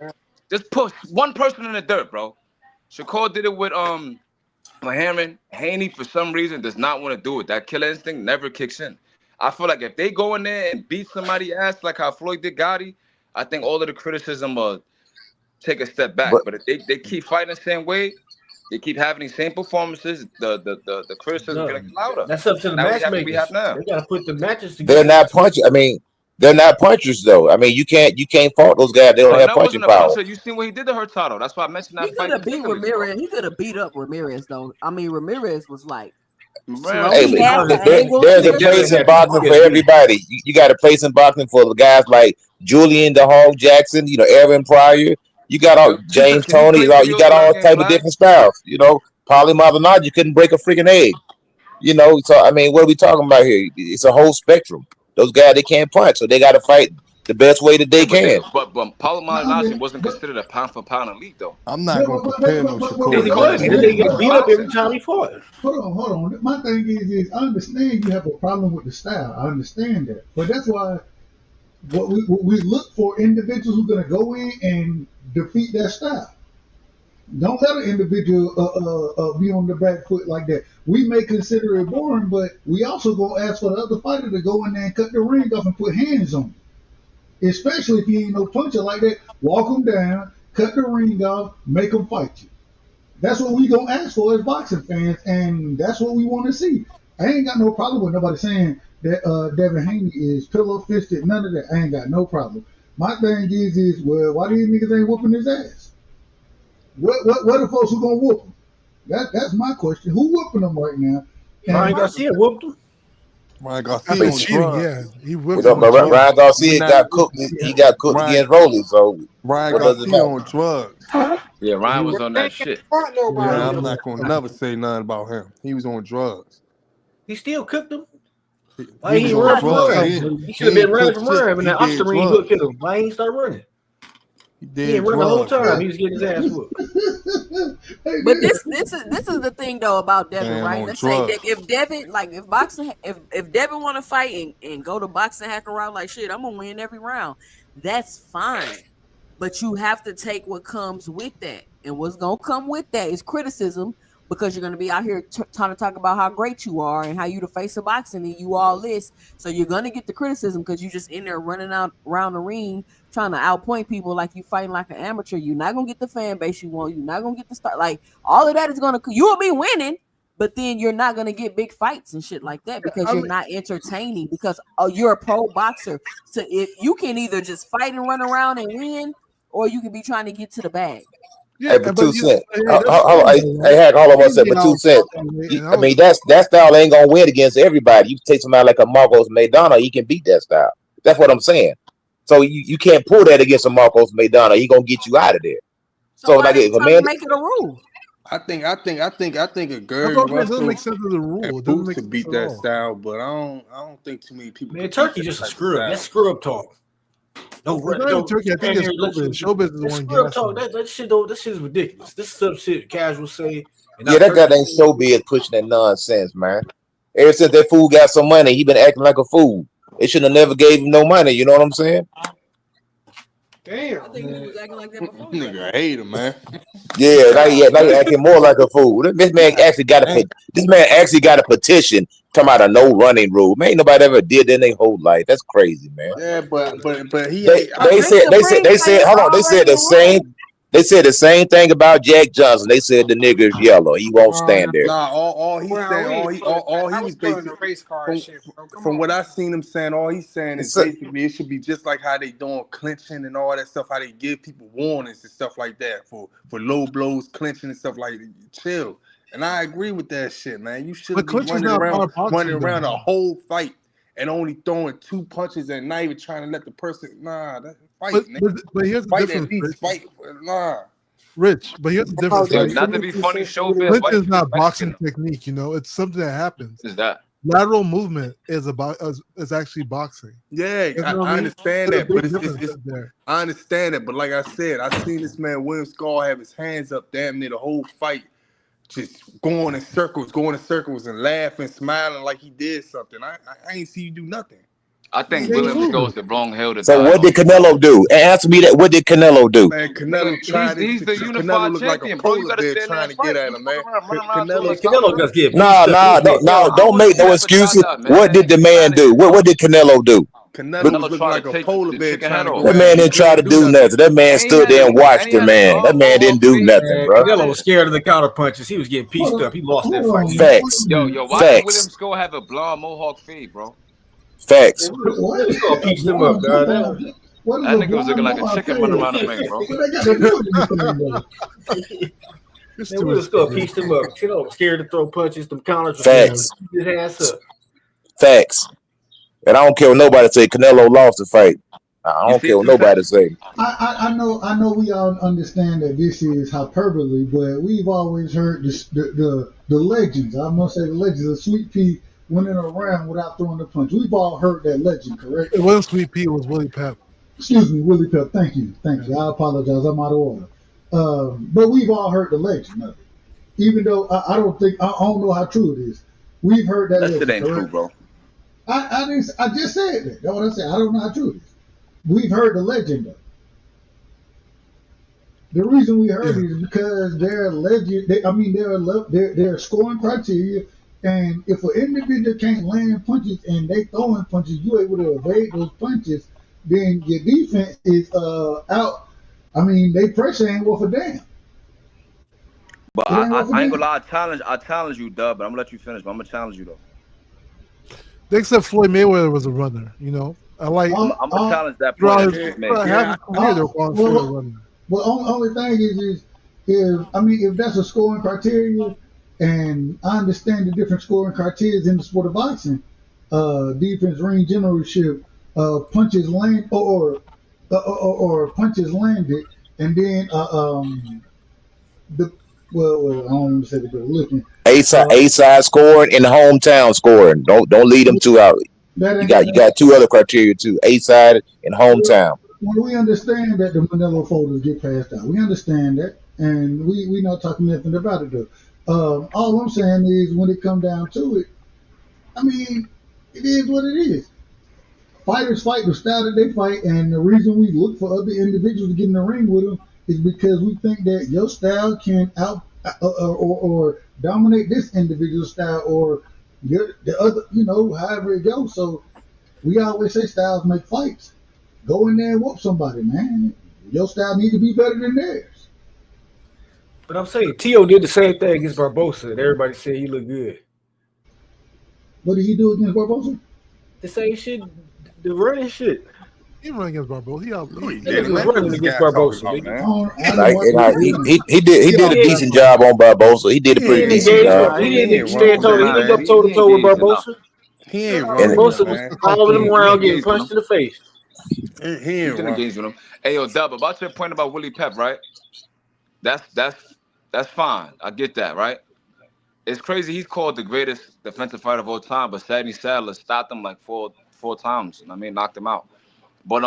just put one person in the dirt, bro. Shakur did it with Herman. Haney, for some reason, does not want to do it. That killer instinct never kicks in. I feel like if they go in there and beat somebody's ass like how Floyd did Gotti, I think all of the criticism will take a step back. But if they keep fighting the same way, they keep having these same performances, the criticism is going to get louder. That's up to the matchmakers. They got to put the matches together. They're not punching. I mean, they're not punchers though. I mean, you can't fault those guys. They don't have punching power. Puncher. You seen what he did to Hurtado. That's why I mentioned that fight. He could have beat Ramirez. He could have beat up Ramirez though. I mean, Ramirez was like. Hey, there's a place in boxing for everybody. You got a place in boxing for the guys like Julian the Hog Jackson, Aaron Pryor. You got all James Toney. You got all type of different styles. Paulie Maldonado couldn't break a freaking egg. So I mean, what are we talking about here? It's a whole spectrum. Those guys, they can't punch, so they got to fight the best way that they can. But Paulie Maldonado wasn't considered a pound for pound elite though. I'm not going to compare no Shakur. He get beat up every time he fought. Hold on. My thing is I understand you have a problem with the style. I understand that, but that's why What we look for individuals who are going to go in and defeat that style. Don't let an individual be on the back foot like that. We may consider it boring, but we also gonna ask for the other fighter to go in there and cut the ring off and put hands on you. Especially if you ain't no puncher like that, walk them down, cut the ring off, make them fight you. That's what we gonna ask for as boxing fans, and that's what we want to see. I ain't got no problem with nobody saying that Devin Haney is pillow fisted. None of that. I ain't got no problem. My thing is well, why these niggas ain't whooping his ass? What are the folks who gonna whoop him? That's my question. Who whooping them right now? Ryan Garcia whooped him. Ryan That's Garcia on cheating. drugs. Yeah, he We whipped don't, him. but Ryan We Garcia not, got cooked. He got cooked Ryan, against Rolly. So Ryan what does it Garcia matter? on drugs. Yeah, Ryan was Bro, on they that can't shit. fight nobody. Man, Yeah, I'm not gonna never say nothing about him. He was on drugs. He still cooked him. Why He he was ain't on run from drugs. Ryan? He should have He been ain't running cooked from shit. Ryan, and He that did Osterman hooked drugs. him. Why he ain't start running? He He did ain't run the whole drugs, time. man. He was getting his ass whooped. But this is the thing though about Devin, Man, right? on Let's say drugs. if Devin, like if Devin want to fight and go to boxing hack around like shit, I'm gonna win every round. That's fine. But you have to take what comes with that. And what's going to come with that is criticism, because you're going to be out here trying to talk about how great you are and how you the face of boxing and you all this. So you're going to get the criticism because you're just in there running out around the ring trying to outpoint people like you fighting like an amateur. You're not going to get the fan base you want. You're not going to get the start. Like all of that is going to, you will be winning, but then you're not going to get big fights and shit like that because you're not entertaining, because you're a pro boxer. So if you can either just fight and run around and win, or you can be trying to get to the bag. Yeah, Hey, but but 2 cents. hey, that's the Hey, thing, hey, right? heck, hold on one Can't second. be But two all cents. that way, and I mean, that style ain't gonna win against everybody. You take somebody like a Marcos Maidana, he can beat that style. That's what I'm saying. So you can't pull that against a Marcos Maidana. He gonna get you out of there. So why like they if a trying to man, make it a rule? I think a that's Gary what I'm saying. It doesn't Russell make sense as a and rule. It doesn't Boots make could sense beat at that all. style, but I don't think too many people Man, could beat Turkey's that just a type of screw up. style. That's screw up talk. No, It's not even Turkey. I think it's showbiz. Showbiz is the That's one screw up talk. gassing. That shit though. That shit is ridiculous. This is some shit casuals say, and yeah, not that guy Turkey. ain't so big pushing that nonsense, man. Ever since that fool got some money, he been acting like a fool. They should have never gave him no money. You know what I'm saying? Damn. I think he was acting like that before. Nigga, I hate him, man. Yeah, now he God, acting more like a fool. This man God, actually got damn. a petition talking about a no running rule. Man, ain't nobody ever did that in their whole life. That's crazy, man. Yeah, but he They ain't. they said they said they said hold on. They said the same thing about Jack Johnson. They said the nigger's yellow. He won't stand there. Nah, all he's Well, saying, we ain't pulling that. all he I was was pulling basically the race car from shit, bro. Come from on. what I seen him saying, all he's saying is So, basically it should be just like how they doing clinching and all that stuff, how they give people warnings and stuff like that for low blows, clinching and stuff like that. Chill. And I agree with that shit, man. You But shouldn't be clinch is not part of running boxing, around though. a whole fight and only throwing 2 punches and not even trying to let the person that fight, nigga. But here's the Fight difference, at least, Rich. fight. Nah. Rich, but here's the difference, Yo, right? not to be funny, showbiz Clinch white is people not Mexican. boxing technique. You know, it's something that happens. Is that? Lateral movement is actually boxing. Yeah, You know what I I mean? understand There's a that, but big difference there. I understand that, but like I said, I seen this man William Skull have his hands up damn near the whole fight, just going in circles and laughing, smiling like he did something. I ain't see you do nothing. I think Williams goes the wrong hill to so die what on. did Canelo do? And answer me that. What did Canelo do? Man, Nigga, Canelo tried he's to the Canelo unified looked like a champion, bro. You polar gotta bear stand there trying and to get fight. at You him, fuck man. around, run around talking Canelo, about something. Canelo just get No, pieced up. don't make no excuses. Bachata, What did man. the Get man outta do? here, bro. What did Canelo do? Canelo was Canelo looking tried to like a take polar the bear chicken head trying to off. go That at man him. didn't He try to couldn't do do nothing. nothing. That man And he stood had there his and watched the and he had his man. That man didn't mohawk do fade. nothing, And bro. Canelo was scared of the counter punches. He was getting pieced up. He lost that fight. Facts. Yo, why did William Facts. Skull have a blonde mohawk fade, bro? Facts. What? Williams gonna A piece him up, blonde dog. mohawk? What is That a nigga was looking blonde like a mohawk chicken running around the fade? ring, bro. What they got to do with anything, though? It's Man, too Williams much. gonna piece him up. Canelo was scared to throw punches. Them counters was Facts. his ass up. Facts. And I don't care what nobody say. Canelo lost the fight. I You don't see care it, what 2 nobody cents? say. I know we all understand that this is hyperbole, but we've always heard the legends. I must say the legends of Sweet Pea winning a round without throwing the punch. We've all heard that legend, correct? It wasn't Sweet Pea, it was Willie Pep. Excuse me, Willie Pep. Thank you. I apologize. I'm out of order. But we've all heard the legend of it. Even though I don't know how true it is. We've heard that That shit legend, ain't true, correct? bro. I just said that. That's what I said. I don't know how true it is. we've heard the legend though. The reason we heard it is because they're legend. They're scoring criteria, and if an individual can't land punches and they throwing punches, you able to evade those punches, then your defense is out. I mean, they pressure ain't worth a damn. But I ain't gonna lie, I challenge you, Dub, but I'm gonna let you finish, but I'm gonna challenge you though. Except Floyd Mayweather was a runner, you know. I'm gonna challenge that point. Well, only thing is if that's a scoring criteria, and I understand the different scoring criteria in the sport of boxing, defense, ring generalship, punches land or punches landed, and then I don't even say the good looking. A side scoring and hometown scoring. Don't lead them two out. You got two other criteria too: A side and hometown. Well, we understand that the Manila folders get passed out. We understand that, and we not talking nothing about it though. All I'm saying is when it come down to it, I mean, it is what it is. Fighters fight the style that they fight, and the reason we look for other individuals to get in the ring with them is because we think that your style can out or dominate this individual's style or the other, however it goes. So we always say styles make fights. Go in there and whoop somebody, man. Your style need to be better than theirs. But I'm saying Tio did the same thing against Barbosa, and everybody said he looked good. What did he do against Barbosa? The same shit, the running shit. He run against Barbosa. He was running against Barbosa. He did a decent job on Barbosa. He did a pretty decent job. He didn't stand toe. He didn't go toe to toe with Barbosa. He ain't running. Barbosa was following him around, getting punched in the face. He ain't engage with him. Hey, yo, Dub, about your point about Willie Pep, right? That's fine. I get that, right? It's crazy. He's called the greatest defensive fighter of all time, but Sadie Sadler stopped him like four times. I mean, knocked him out. But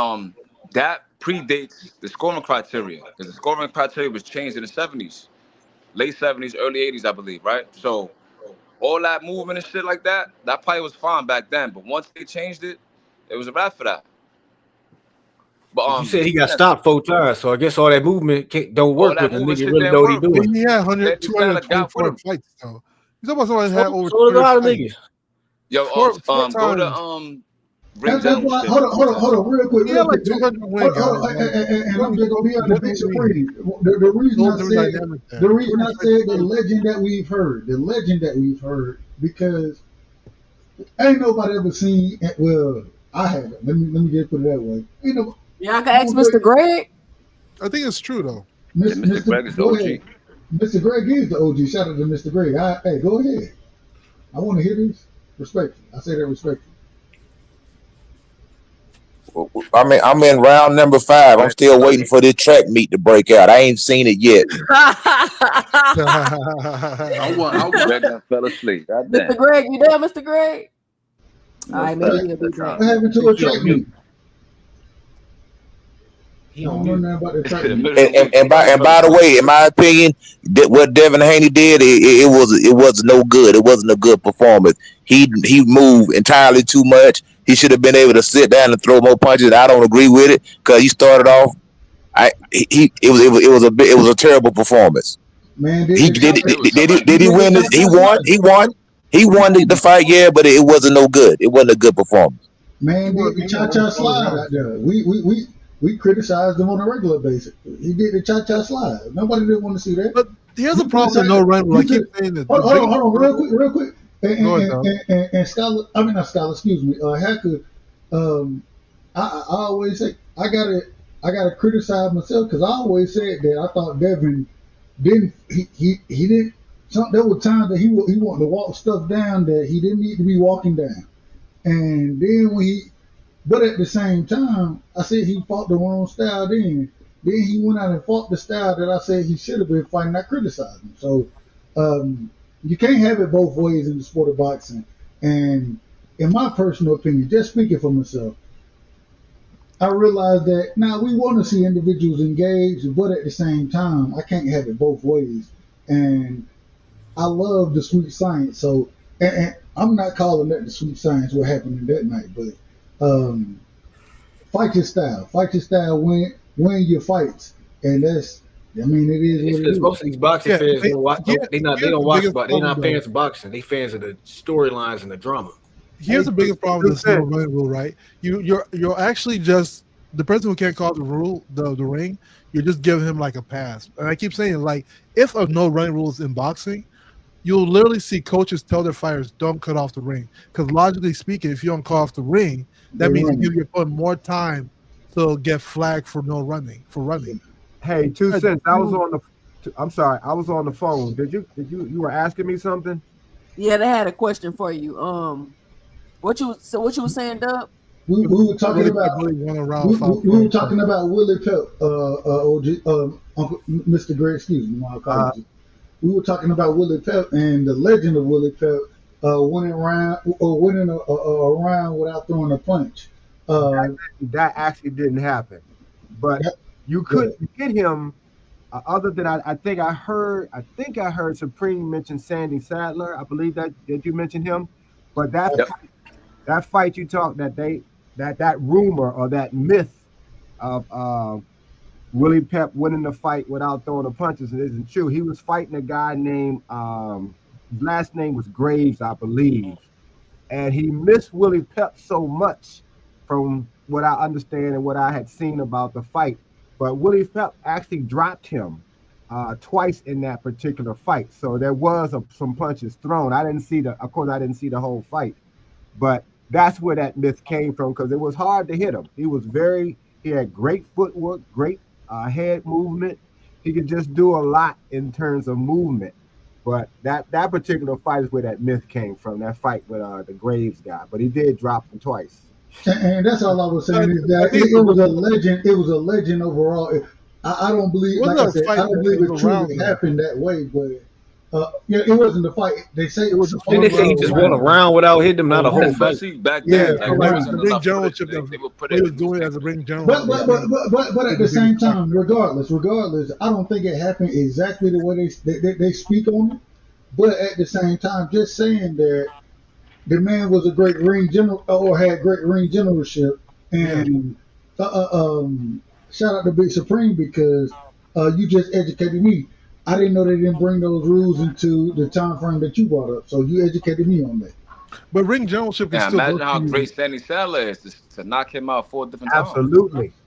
that predates the scoring criteria because the scoring criteria was changed in the 70s, late 70s, early 80s, I believe, right? So all that movement and shit like that probably was fine back then. But once they changed it, it was a wrap for that. But you said he got stopped 4 times, so I guess all that movement don't work with the nigga really know what he doing. He had 224 fights, though. He's almost always had over. So a lot of niggas. Yo, go to Hold on, real quick. Yeah, like 200 wins. And I'm just gonna be on the bench supreme. The reason I said the legend that we've heard, because ain't nobody ever seen. Well, I haven't. Let me just put it that way. Yeah, I can ask Mr. Greg. I think it's true though. Mr. Greg is the OG. Mr. Greg is the OG. Shout out to Mr. Greg. Hey, go ahead. I want to hear this respectfully. I say that respectfully. I mean, I'm in round number 5. I'm still waiting for this track meet to break out. I ain't seen it yet. Greg fell asleep. Mr. Greg, you there, Mr. Greg? All right, maybe he'll be back. What happened to a track meet? And by the way, in my opinion, what Devin Haney did, it was no good. It wasn't a good performance. He moved entirely too much. He should have been able to sit down and throw more punches. I don't agree with it because he started off. It was a terrible performance. Man, did he win? He won. He won the fight, yeah, but it wasn't no good. It wasn't a good performance. Man, did the cha-cha slide out there. We criticized him on a regular basis. He did the cha-cha slide. Nobody didn't want to see that. But here's a problem with no run rule. I keep saying that. Hold on, real quick. And Scholar, not Scholar, excuse me, Hacker. I always say I gotta criticize myself because I always said that I thought Devin didn't. He didn't. There were times that he wanted to walk stuff down that he didn't need to be walking down, and then but at the same time, I said he fought the wrong style. Then he went out and fought the style that I said he should have been fighting. I criticized him. So you can't have it both ways in the sport of boxing. And in my personal opinion, just speaking for myself, I realized that now we want to see individuals engaged, but at the same time, I can't have it both ways. And I love the sweet science. So, and I'm not calling that the sweet science what happened in that night, but fight your style. Fight your style. Win your fights, and that's. I mean, it is It's what it because is. most of these boxing Yeah, fans don't watch. here, They here's don't the watch, biggest but they're problem not though. fans of boxing. They fans of the storylines and the drama. Here's Hey, the biggest problem with this no 2 cents. running rule, right? You're actually just the person who can't call the rule, the ring. You're just giving him like a pass. And I keep saying, like, if a no running rule is in boxing, you'll literally see coaches tell their fighters don't cut off the ring. Because logically speaking, if you don't cut off the ring, that They means run. you're putting more time to get flagged for no running for running. Hey, 2 Yeah, cents. I was you- on the. I'm sorry. I was on the phone. You were asking me something? Yeah, they had a question for you. What you were saying, Dub? We were talking about really won a round we, five. we, we were talking about Willie Pep, OG, Uncle Mr. Gray. Excuse me, my apologies. We were talking about Willie Pep and the legend of Willie Pep winning a round without throwing a punch. That actually didn't happen, but That, you couldn't get him. Other than I think I heard Supreme mention Sandy Sadler. I believe that you mentioned him, but Yep. that fight you talked that rumor or that myth of Willie Pep winning the fight without throwing the punches, it isn't true. He was fighting a guy named his last name was Graves, I believe, and he missed Willie Pep so much from what I understand and what I had seen about the fight. But Willie Pep actually dropped him twice in that particular fight. So there was some punches thrown. Of course, I didn't see the whole fight, but that's where that myth came from because it was hard to hit him. He had great footwork, great head movement. He could just do a lot in terms of movement. But that particular fight is where that myth came from. That fight with the Graves guy, but he did drop him twice. and that's all I was saying is that it was a legend. It was a legend overall. I don't believe, like I said, I don't believe it truly happened that way. But yeah, it wasn't a fight. They say it was. They say he just won a round without hitting him, not a whole fight. Especially back then, Yeah, like, there wasn't ring enough general footage. They would put he it was in doing it as a ring general. But at the same time, regardless, I don't think it happened exactly the way they speak on it. But at the same time, just saying that the man was a great ring general or had great ring generalship, and shout out to Big Supreme because you just educated me. I didn't know they didn't bring those rules into the time frame that you brought up, so you educated me on that. But ring generalship is still. Imagine how great Sandy Sadler is to knock him out 4 different times.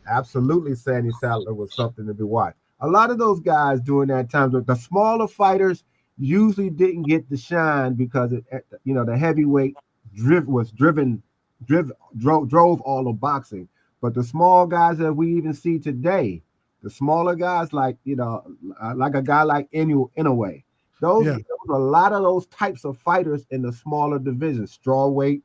Absolutely. Sandy Sadler was something to be watched. A lot of those guys during that time, the smaller fighters usually didn't get the shine because the heavyweight drove all of boxing. But the small guys that we even see today, the smaller guys like a guy like Inoue, those a lot of those types of fighters in the smaller divisions, strawweight.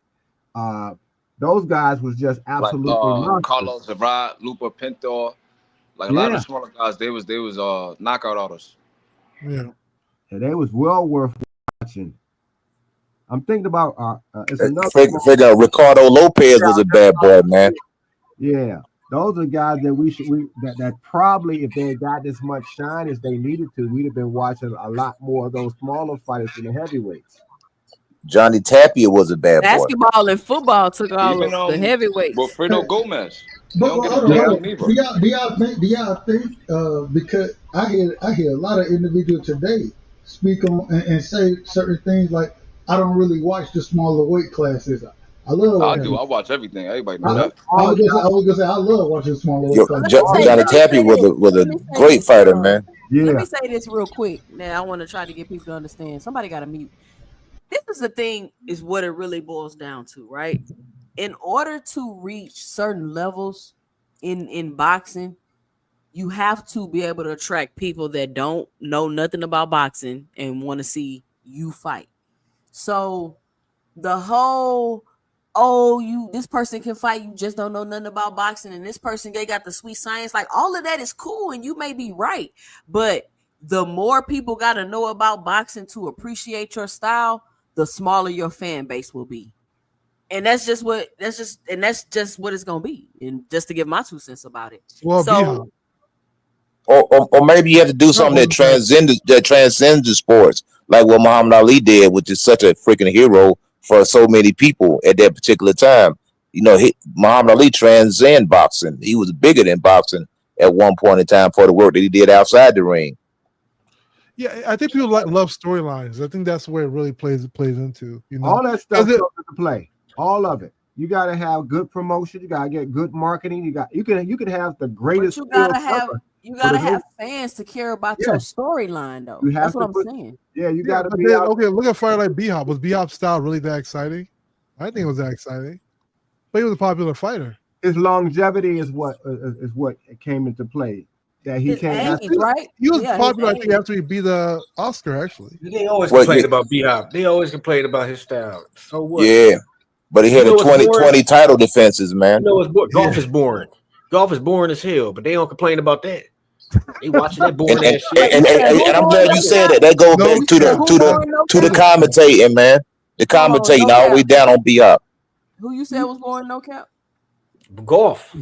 Those guys was just absolutely like, Carlos Zarate, Lupa Pintor, like a lot of the smaller guys. They was knockout artists. Yeah, they was well worth watching. I'm thinking about it's another figure Ricardo Lopez was a bad boy, man. Yeah, those are guys that that probably if they had got as much shine as they needed to, we'd have been watching a lot more of those smaller fighters than the heavyweights. Johnny Tapia was a bad boy. Basketball and football took all of the heavyweights. Wilfredo Gomez. But do y'all think because I hear a lot of individuals today speak on and say certain things like I don't really watch the smaller weight classes. I love. I do. I watch everything. Everybody knows that. I was gonna say I love watching smaller weight classes. Johnny Tapia was a great fighter, man. Yeah. Let me say this real quick. Now I want to try to get people to understand. Somebody got to mute. This is the thing, is what it really boils down to, right? In order to reach certain levels in boxing, you have to be able to attract people that don't know nothing about boxing and want to see you fight. So the whole, this person can fight, you just don't know nothing about boxing, and this person, they got the sweet science, like all of that is cool and you may be right, but the more people got to know about boxing to appreciate your style, the smaller your fan base will be. And that's just what it's gonna be. And just to give my 2 cents about it. Well, so, or maybe you have to do something that transcends the sports, like what Muhammad Ali did, which is such a freaking hero for so many people at that particular time. Muhammad Ali transcend boxing. He was bigger than boxing at one point in time for the work that he did outside the ring. Yeah, I think people love storylines. I think that's where it really plays into. All that stuff comes into play. All of it. You got to have good promotion. You got to get good marketing. You can have the greatest. But you gotta have fans to care about your storyline, though. That's what I'm saying. Yeah, you got to be okay. Look at Fire like B-Hop. Was B-Hop's style really that exciting? I think it was that exciting, but he was a popular fighter. His longevity is what came into play. That he can't. Right? He was popular. I think after he beat the Oscar. Actually, they always complain about B-Hop. They always complain about his style. So what? Yeah. But he had 20 title defenses, man. Golf is boring. Golf is boring as hell, but they don't complain about that. They watching that boring ass shit. And I'm glad you said that. That goes back to the commentating, man. The commentating all the way down on B-Hop. Who you said was boring, no cap? Golf.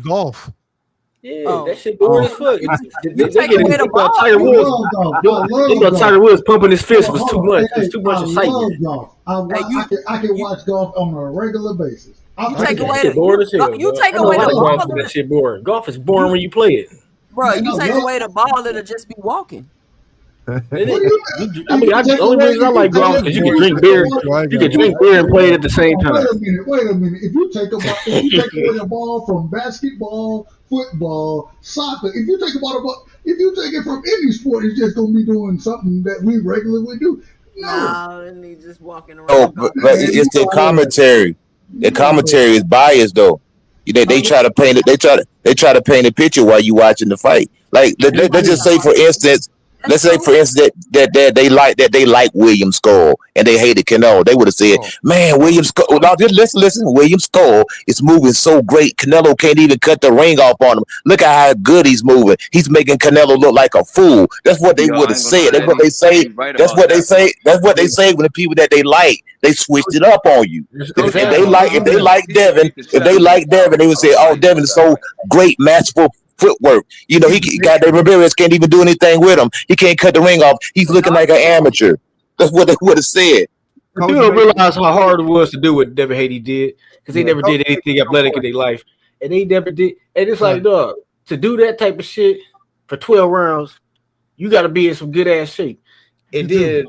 Yeah, that shit boring as fuck. Tiger Woods pumping his fist was too much. It's too much excitement. I can watch golf on a regular basis. You take away the ball. That shit boring. Golf is boring when you play it. Bro, you take away the ball, it'll just be walking. The only reason I like golf is you can drink beer. You can drink beer and play it at the same time. Wait a minute. If you take away the ball from basketball, football, soccer, if you take it from any sport, it's just gonna be doing something that we regularly do. No, and he just walking around. Oh, but it's the commentary. The commentary is biased though. They try to paint it. They try to paint a picture while you watching the fight. Like let's just say for instance. Let's say, for instance, that they like William Skull and they hated Canelo. They would have said, "Man, William Skull." Now just listen. William Skull is moving so great. Canelo can't even cut the ring off on him. Look at how good he's moving. He's making Canelo look like a fool. That's what they would have said. That's what they say. That's what they say. That's what they say when the people that they like, they switched it up on you. If they like Devin, they would say, "Oh, Devin is so great, masterful footwork. He got Ramirez can't even do anything with him. He can't cut the ring off. He's looking like an amateur." That's what they would have said. You don't realize how hard it was to do what Devin Haney did because they never did anything athletic in their life, and they never did. And it's like, dog, to do that type of shit for 12 rounds, you got to be in some good ass shape. And you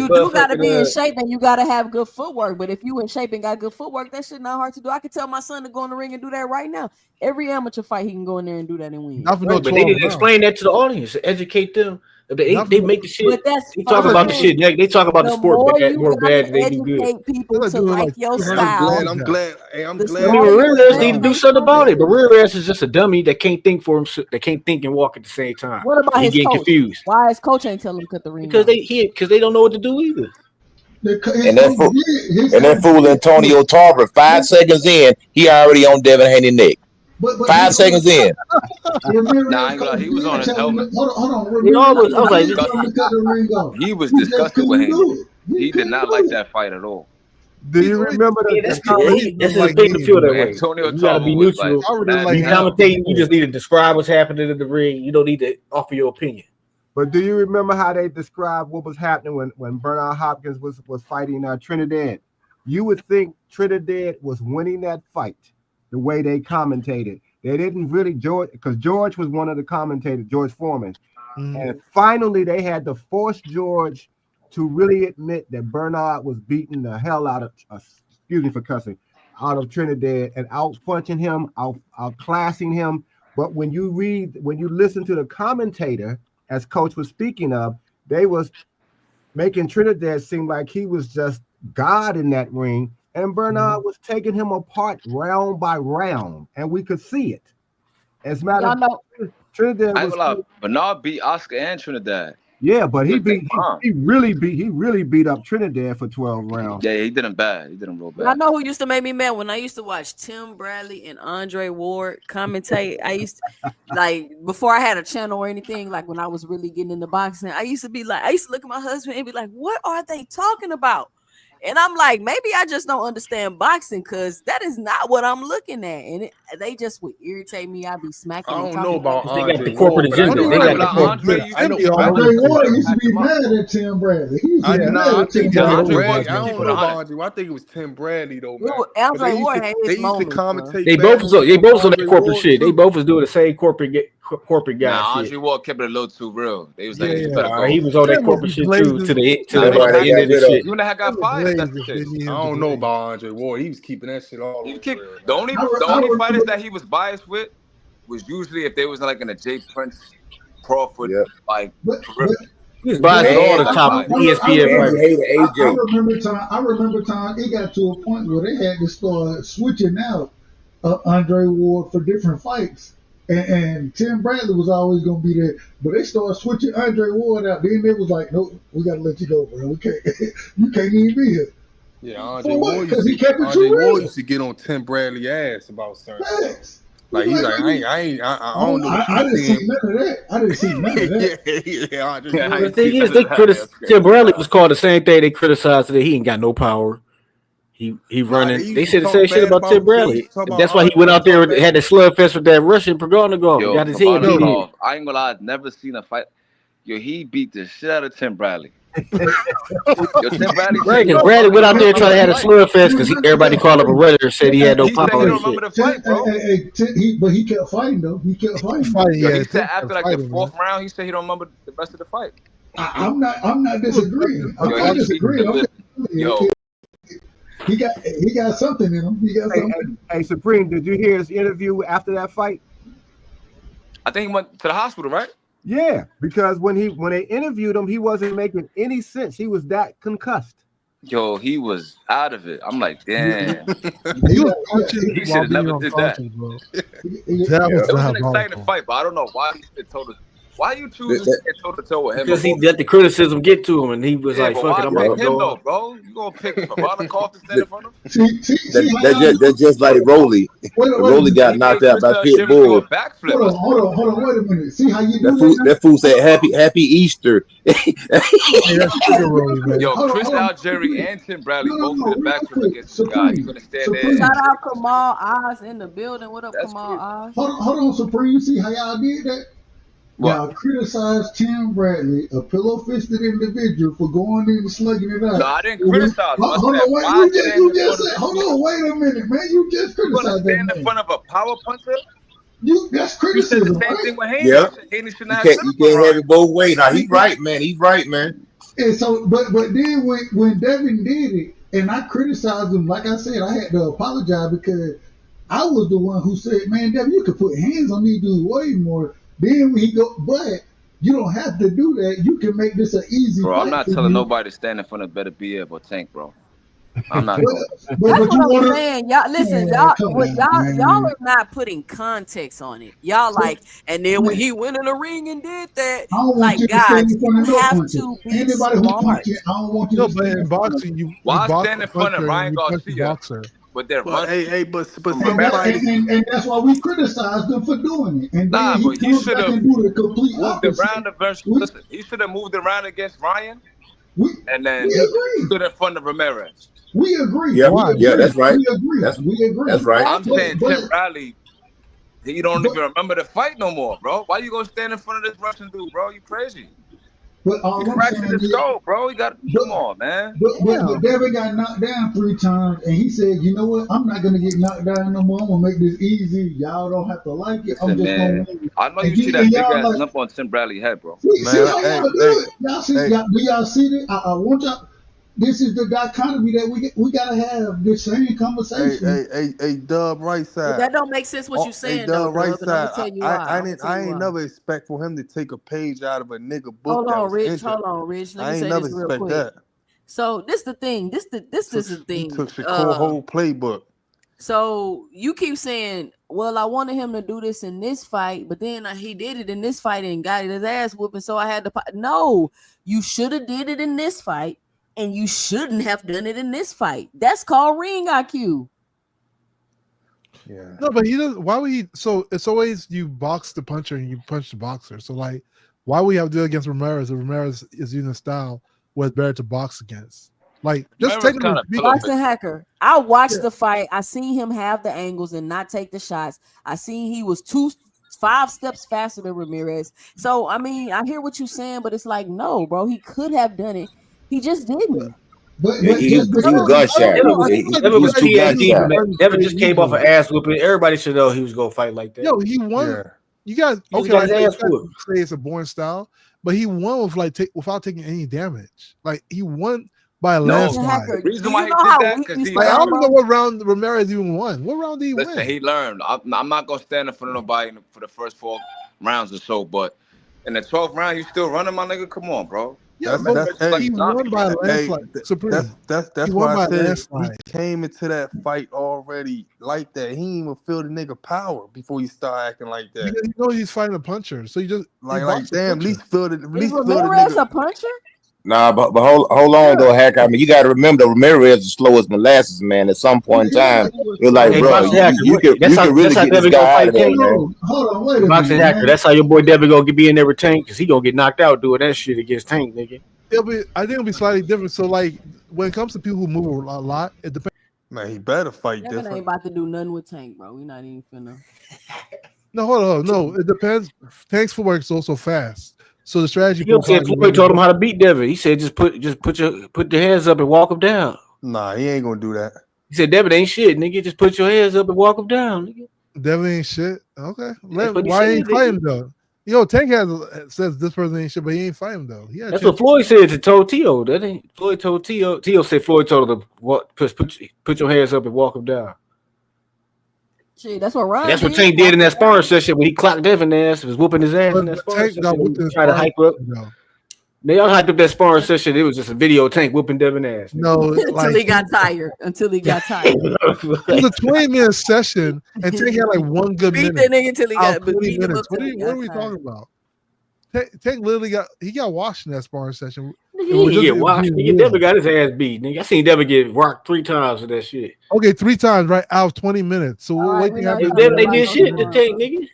do got to be in shape, and you got to have good footwork. But if you in shape and got good footwork, that shit not hard to do. I can tell my son to go in the ring and do that right now. Every amateur fight, he can go in there and do that and win. But they didn't explain that to the audience, educate them. They make the shit. They talk about the shit. They talk about the sport more bad than they do good. People to like your style. I'm glad. Ramirez need to do something about it. But Ramirez is just a dummy that can't think for himself. That can't think and walk at the same time. What about his coach? Confused. Why his coach ain't telling him to cut the ring? Because they don't know what to do either. And that fool Antonio Tarver, 5 seconds in, he already on Devin Haney neck. 5 seconds in. He was on his helmet. Hold on. He was disgusted with him. He did not like that fight at all. Do you remember that's his thing to feel that way. You gotta be neutral. You commentating, you just need to describe what's happening in the ring. You don't need to offer your opinion. But do you remember how they described what was happening when Bernard Hopkins was fighting Trinidad? You would think Trinidad was winning that fight. The way they commentated, they didn't really because George was one of the commentators, George Foreman, and finally they had to force George to really admit that Bernard was beating the hell out of, excuse me for cussing, out of Trinidad and out-punching him, outclassing him. But when you listen to the commentator, as Coach was speaking of, they was making Trinidad seem like he was just God in that ring. And Bernard was taking him apart round by round, and we could see it. As a matter of fact, Trinidad Bernard beat Oscar and Trinidad. Yeah, but he really beat up Trinidad for 12 rounds. Yeah, he did him bad. He did him real bad. I know who used to make me mad when I used to watch Tim Bradley and Andre Ward commentate. I used to, like, before I had a channel or anything, like when I was really getting into boxing, I used to look at my husband and be like, "What are they talking about?" And I'm like, maybe I just don't understand boxing because that is not what I'm looking at. And they just would irritate me. I'd be smacking I and don't talking know about about They got Andre the corporate Ward, but I agenda. know They got the Like corporate. Andre used to Tim be be all back over Andre the Ward place. used to pack be him up. mad at Tim Bradley. He used to be I mad at think Tim Yeah, Tim Andre Bradley. Ward Bradley. I used to don't keep it know about 100. Andre. I think it was Tim Bradley though, man. it. Because Andre Ward had his they used to moments, bro. commentate They bad both on on that Andre corporate Ward shit. They too. both was doing the same corporate guy Nah, shit. Andre Ward kept it a little too real. They was like, Yeah, hey, you yeah. better Nah, he go. was on that Tim would corporate be shit too blazing. to the Nah, That's they why would they have got end of the rid of shit. him. you would have Tim got would fired if that's blaze the if they case. need I him to don't know blaze. about Andre Ward. He was keeping that shit all He on keep real, the man. only I, the I only fighters remember. that he was biased with was usually if they was like in a Jay Prince, Crawford Yep. like But periphery. He was But biased with They all was the And like top biased. ESPN and he fighters. hated I AJ. remember time. I remember time. It got to a point where they had to start switching out Andre Ward for different fights, and Tim Bradley was always going to be there. But they started switching Andre Ward out. Then they was like, "No, we got to let you go, bro. We can't. You can't even be here Yeah, Andre for what? Ward Because used he to kept it Andre too Ward real." used to get on Tim Bradley ass about certain stuff. Facts. Like He's he's like, like, I don't know I what you didn't see seeing. none of that. I didn't see none of that. Yeah, Andre Yeah, I The Ward. ain't see thing is, none of that. That's Tim crazy. Bradley was called the same thing. They criticized that he ain't got no power. He Nah, they running. They used to said the talk same shit bad about Tim about. They used Bradley. to talk about That's why he Andre. went They out there talk and bad. had that slugfest with that Russian Progornogov. Yo, Got his head beat in. Progornogov, I ain't gonna lie, I've never seen a fight. Yo, he beat the shit out of Tim Bradley. Yo, Tim Bradley said Right, he because don't Bradley he went don't out there trying remember to the have a fight. slugfest because everybody called him a redditor, said he had no He said he power and don't remember shit. the fight, bro. But he kept fighting though. He kept fighting. Fighting, Yo, yeah. he said Tim after kept like the fighting, man. fourth round, he said he don't remember the rest of the fight. I'm not He was disagreeing. I'm Yo, not he beat disagreeing. I'm the just telling yo. you, he got something in him. He got Hey, something. hey, Supreme, did you hear his interview after that fight? I think he went to the hospital, right? Yeah, because when they interviewed him, he wasn't making any sense. He was that concussed. Yo, he was out of it. I'm like, damn. He was punching He should while have being never did that. unconscious, bro. he- That was It was an exciting diabolical. fight, but I don't know why he stood toe to. Why you choose to That- stand toe to toe with him? Because of he all let the people? criticism get to him, and he was Yeah, like, but "Fuck it, why I'm pick about to him go though, on." bro? You gonna pick Provodnikov to stand in front of? see how y'all That's just like Rolly. wait a Rolly minute. got He knocked made out Chris by Pit Jimmy do a Bull. backflip. I said, Hold on, wait a minute. See how you do That that fool said happy Easter. Hey, that's sugar rolling, man. yo, Hold on, Chris hold on. Algieri and Tim Bradley both No, did a real backflip quick. against this guy. You gonna stand there? Shout Supreme. out Kamal Oz in the building. What up, That's Kamal crazy. Oz? Hold on, Supreme. You see how y'all did that? What? Y'all criticized Tim Bradley, a pillow-fisted individual, for going in and slugging it out. No, I didn't criticize him. I Hold said, on, wait. why stand You in just front of said. this Hold man? on, wait a minute, man. You just You gonna criticized that stand in man. front of a power puncher? That's You said the criticism, same right? thing with Haney. Yeah, You said Haney shouldn't have stood you up for can't have Ryan. it both ways. Now he's right, man. He's right, man. And so, but then when Devin did it, and I criticized him, like I said, I had to apologize because I was the one who said, "Man, Devin, you could put hands on these dudes way more." Then when he go, but you don't have to do that. You can make this an easy Bro, I'm fight not for telling you. nobody to stand in front of Better BF or Tank, bro. I'm not But doing it. That's but you what I'm want to, saying. Y'all listen, man, come on, y'all man. are not putting context on it. Y'all So, like, and then when man, he went in the ring and did that, I don't want like you to stand guys, in front you of no have puncher. to be Anybody who smart. punches, I don't want you No, to but stand in in front of. boxing, you Why box stand the in front of puncher and Ryan you punch the Garcia, boxer. but then But run but from some Romero? fighters. And that's why we criticized him for doing it. And Nah, then he but he comes should back have and do the complete moved opposite. around against. We Listen, he should have moved around against Ryan we and we then agree. stood in front of Ramirez. We agree. Yep, We Why? yeah, agree. that's right. We agree. That's We agree. right. I'm Exactly. saying Tim Bradley, he don't But even remember the fight no more, bro. Why you gonna stand in front of this Russian dude, bro? You crazy? but He all I'm fractured saying his is, skull, bro. He got but come on, man. but Devin got knocked down 3 times, and he said, "You know what? I'm not gonna get knocked down no more. I'm gonna make this easy. Y'all don't have to like it. I'm Listen, just gonna man. win." I know And, you see and that big y'all ass like, lump on Tim Bradley's head, bro. see Man, how y'all do it? Y'all see? hey, Do y'all see that? I want y'all. This is the dichotomy that we gotta have this same conversation. Dub right But side. that don't make sense what you saying though, Dub right Dub, and I'm gonna side. tell you why. I'm gonna tell I you ain't why. never expect for him to take a page out of a nigga book Hold that on, was Rich. injured. Hold on, Rich. Let I me ain't say never this real expect quick. that. So this the thing. This is the He thing. took Shakur whole playbook. So you keep saying, well, I wanted him to do this in this fight, but then he did it in this fight and got his ass whooping. So I had to. No, you should have did it in this fight, and you shouldn't have done it in this fight. That's called ring IQ. Yeah. No, but he doesn't. Why would he? So it's always you box the puncher and you punch the boxer. So like, why would you have to do it against Ramirez? If Ramirez is using a style where it's better to box against. Like, just Ramirez take kind them. of Boxing hacker. I watched the fight. I seen him have the angles and not take the shots. I seen he was 5 steps faster than Ramirez. So I mean, I hear what you're saying, but it's like, no, bro, he could have done it. He just didn't. But Yeah, he was gun shy. I don't He know. was too gun shy. Devin just came off an ass whooping. Everybody should know he was gonna fight like that. Yo, he won. Yeah. You guys, He okay, got like, his ass you whooped. guys say it's a boring style, but he won with without taking any damage. Like, he won by a landslide. Hacker, The reason do why you he know did how that weak because you he Like, I sound, don't bro? know what round Ramirez even won. What round did he listen. win? He learned. I'm not gonna stand in front of nobody for the first 4 rounds or so, but in the 12th round, you still running, my nigga. Come on, bro. Yeah, That's- but that's- hey, he won by a landslide. Supreme. That's He won why by I said landslide. he came into that fight already like that. He didn't even feel the nigga power before he started acting like that. Because you know he's fighting a puncher, so you just Like boxed a damn, at puncher. least feel the Is Ramirez a puncher? Nah, but hold on though, Hack. I mean, you got to remember Ramirez is slow as molasses, man. At some point in time, you're like, Hey, bro, boxing hacker, you can really get this Devin guy gonna out fight of there, Tank. man. Hold on, wait a Boxing minute. hacker. Man. That's how your boy Devin gonna be in there with Tank because he gonna get knocked out doing that shit against Tank, nigga. I think it'll be slightly different. So, like, when it comes to people who move a lot, it depends. Man, he better fight Devin different. ain't about to do nothing with Tank, bro. We not even finna. No, hold on. No, it depends. Tank's footwork is also fast. So the strategy. You know, said Floyd told him how to beat Devin. He said just put your hands up and walk him down. Nah, he ain't gonna do that. He said Devin ain't shit, nigga. Just put your hands up and walk him down, nigga. Devin ain't shit. Okay, what he why said, ain't nigga. fighting though? Yo, Tank says this person ain't shit, but he ain't fighting though. That's what Floyd said to told Tio. That ain't Floyd told Tio. Tio said Floyd told him to put your hands up and walk him down. Shit, that's what Ron. That's what Tank did in that sparring session when he clocked Devin ass, was whooping his ass in that sparring Tank got session. whooped in Trying to hype up. They all hyped up that sparring session. It was just a video of Tank whooping Devin ass. No, until he got tired. Until he got tired. It was a 20-minute session, and Tank had like one good Beat minute. that nigga till he got 20 beat him minutes. up till he What got are we tired. talking about? Tank literally got washed in that sparring session. He didn't get washed. Nigga, Devin got his ass beat. Nigga, I seen Devin get rocked 3 times for that shit. Okay, 3 times, right? Out of 20 minutes. So what do you have? If Devin they did shit to Tank, nigga.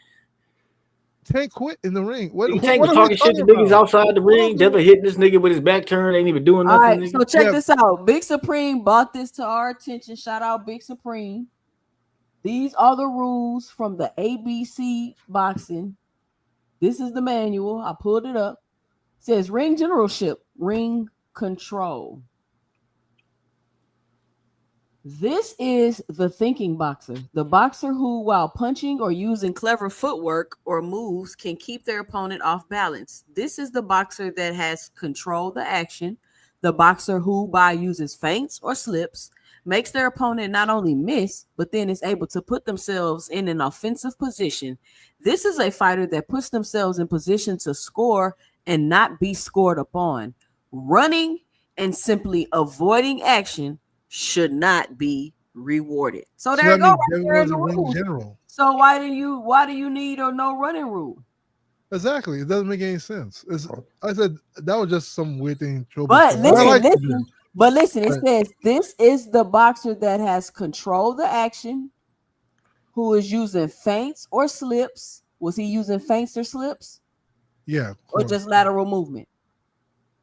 Tank quit in the ring. What Tank was are we talking shit to niggas outside the ring. Devin hitting this nigga with his back turned, ain't even doing All nothing. right, Nigga. so check this out. Big Supreme brought this to our attention. Shout out Big Supreme. These are the rules from the ABC boxing. This is the manual. I pulled it up. It says ring generalship, ring control. This is the thinking boxer, the boxer who, while punching or using clever footwork or moves, can keep their opponent off balance. This is the boxer that has controlled the action, the boxer who, by uses feints or slips, makes their opponent not only miss, but then is able to put themselves in an offensive position. This is a fighter that puts themselves in position to score and not be scored upon. Running and simply avoiding action should not be rewarded. So there you go. Right there in the rules. General. So why do you need a no running rule? Exactly. It doesn't make any sense. I said that was just some weird thing. But listen, it says this is the boxer that has controlled the action, who is using feints or slips. Was he using feints or slips? Yeah. Or just lateral movement?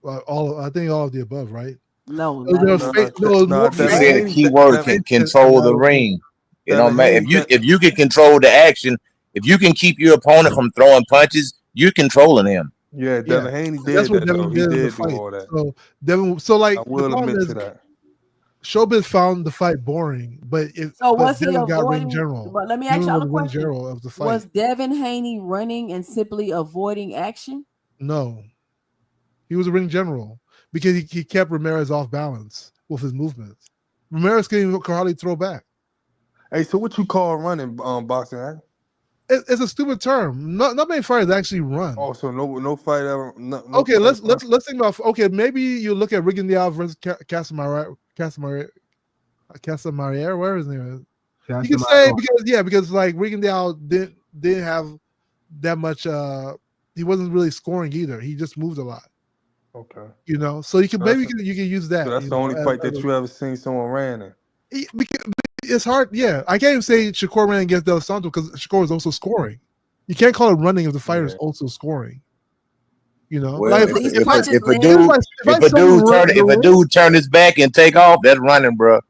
I think all of the above, right? No. He said the key word can control the ring. You know, man, if you can control the action, if you can keep your opponent from throwing punches, you're controlling him. Yeah, Devin Haney did That's what that. Devin He did in did the do fight. all that. So Devin, like I will admit to that. Showbiz found the fight boring, but Devin got ring general. But let me ask y'all a question. General of the fight. Was Devin Haney running and simply avoiding action? No, he was a ring general because he kept Ramirez off balance with his movements. Ramirez could hardly throw back. Hey, so what you call running boxing? Right? It's a stupid term. Not many fighters actually run. Oh, so no fight ever. Okay, let's think about. Okay, maybe you look at Rigondeaux versus Casamarier, whatever his name is. You can say because like Rigondeaux didn't have that much. He wasn't really scoring either. He just moved a lot. Okay. You know, so you can you can use that. So that's the only fight that you ever seen someone ran in. It's hard. Yeah, I can't even say Shakur ran against Del Santo because Shakur is also scoring. You can't call it running if the fighter is also scoring. You know, Well, like These if punches a land. dude turn his back and take off, that's running, bro.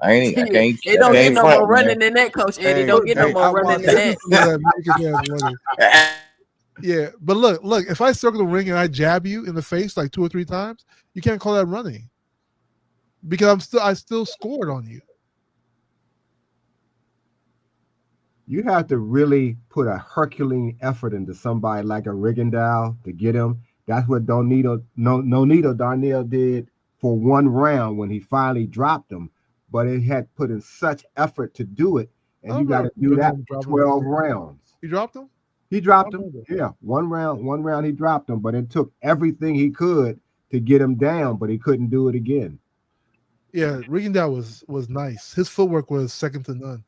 I It don't get can't no more front, running than that, Coach Eddie. Hey, Don't get no hey, more I running watched than it. that. Yeah, but look. If I circle the ring and I jab you in the face like 2 or 3 times, you can't call that running because I still scored on you. You have to really put a Herculean effort into somebody like a Rigondeaux to get him. That's what Nonito Darnell did for 1 round when he finally dropped him. But it had put in such effort to do it, and you got to do that for 12 rounds. You dropped him? He dropped him. Yeah, one round he dropped him, but it took everything he could to get him down, but he couldn't do it again. Yeah, Rigondeaux was nice. His footwork was second to none.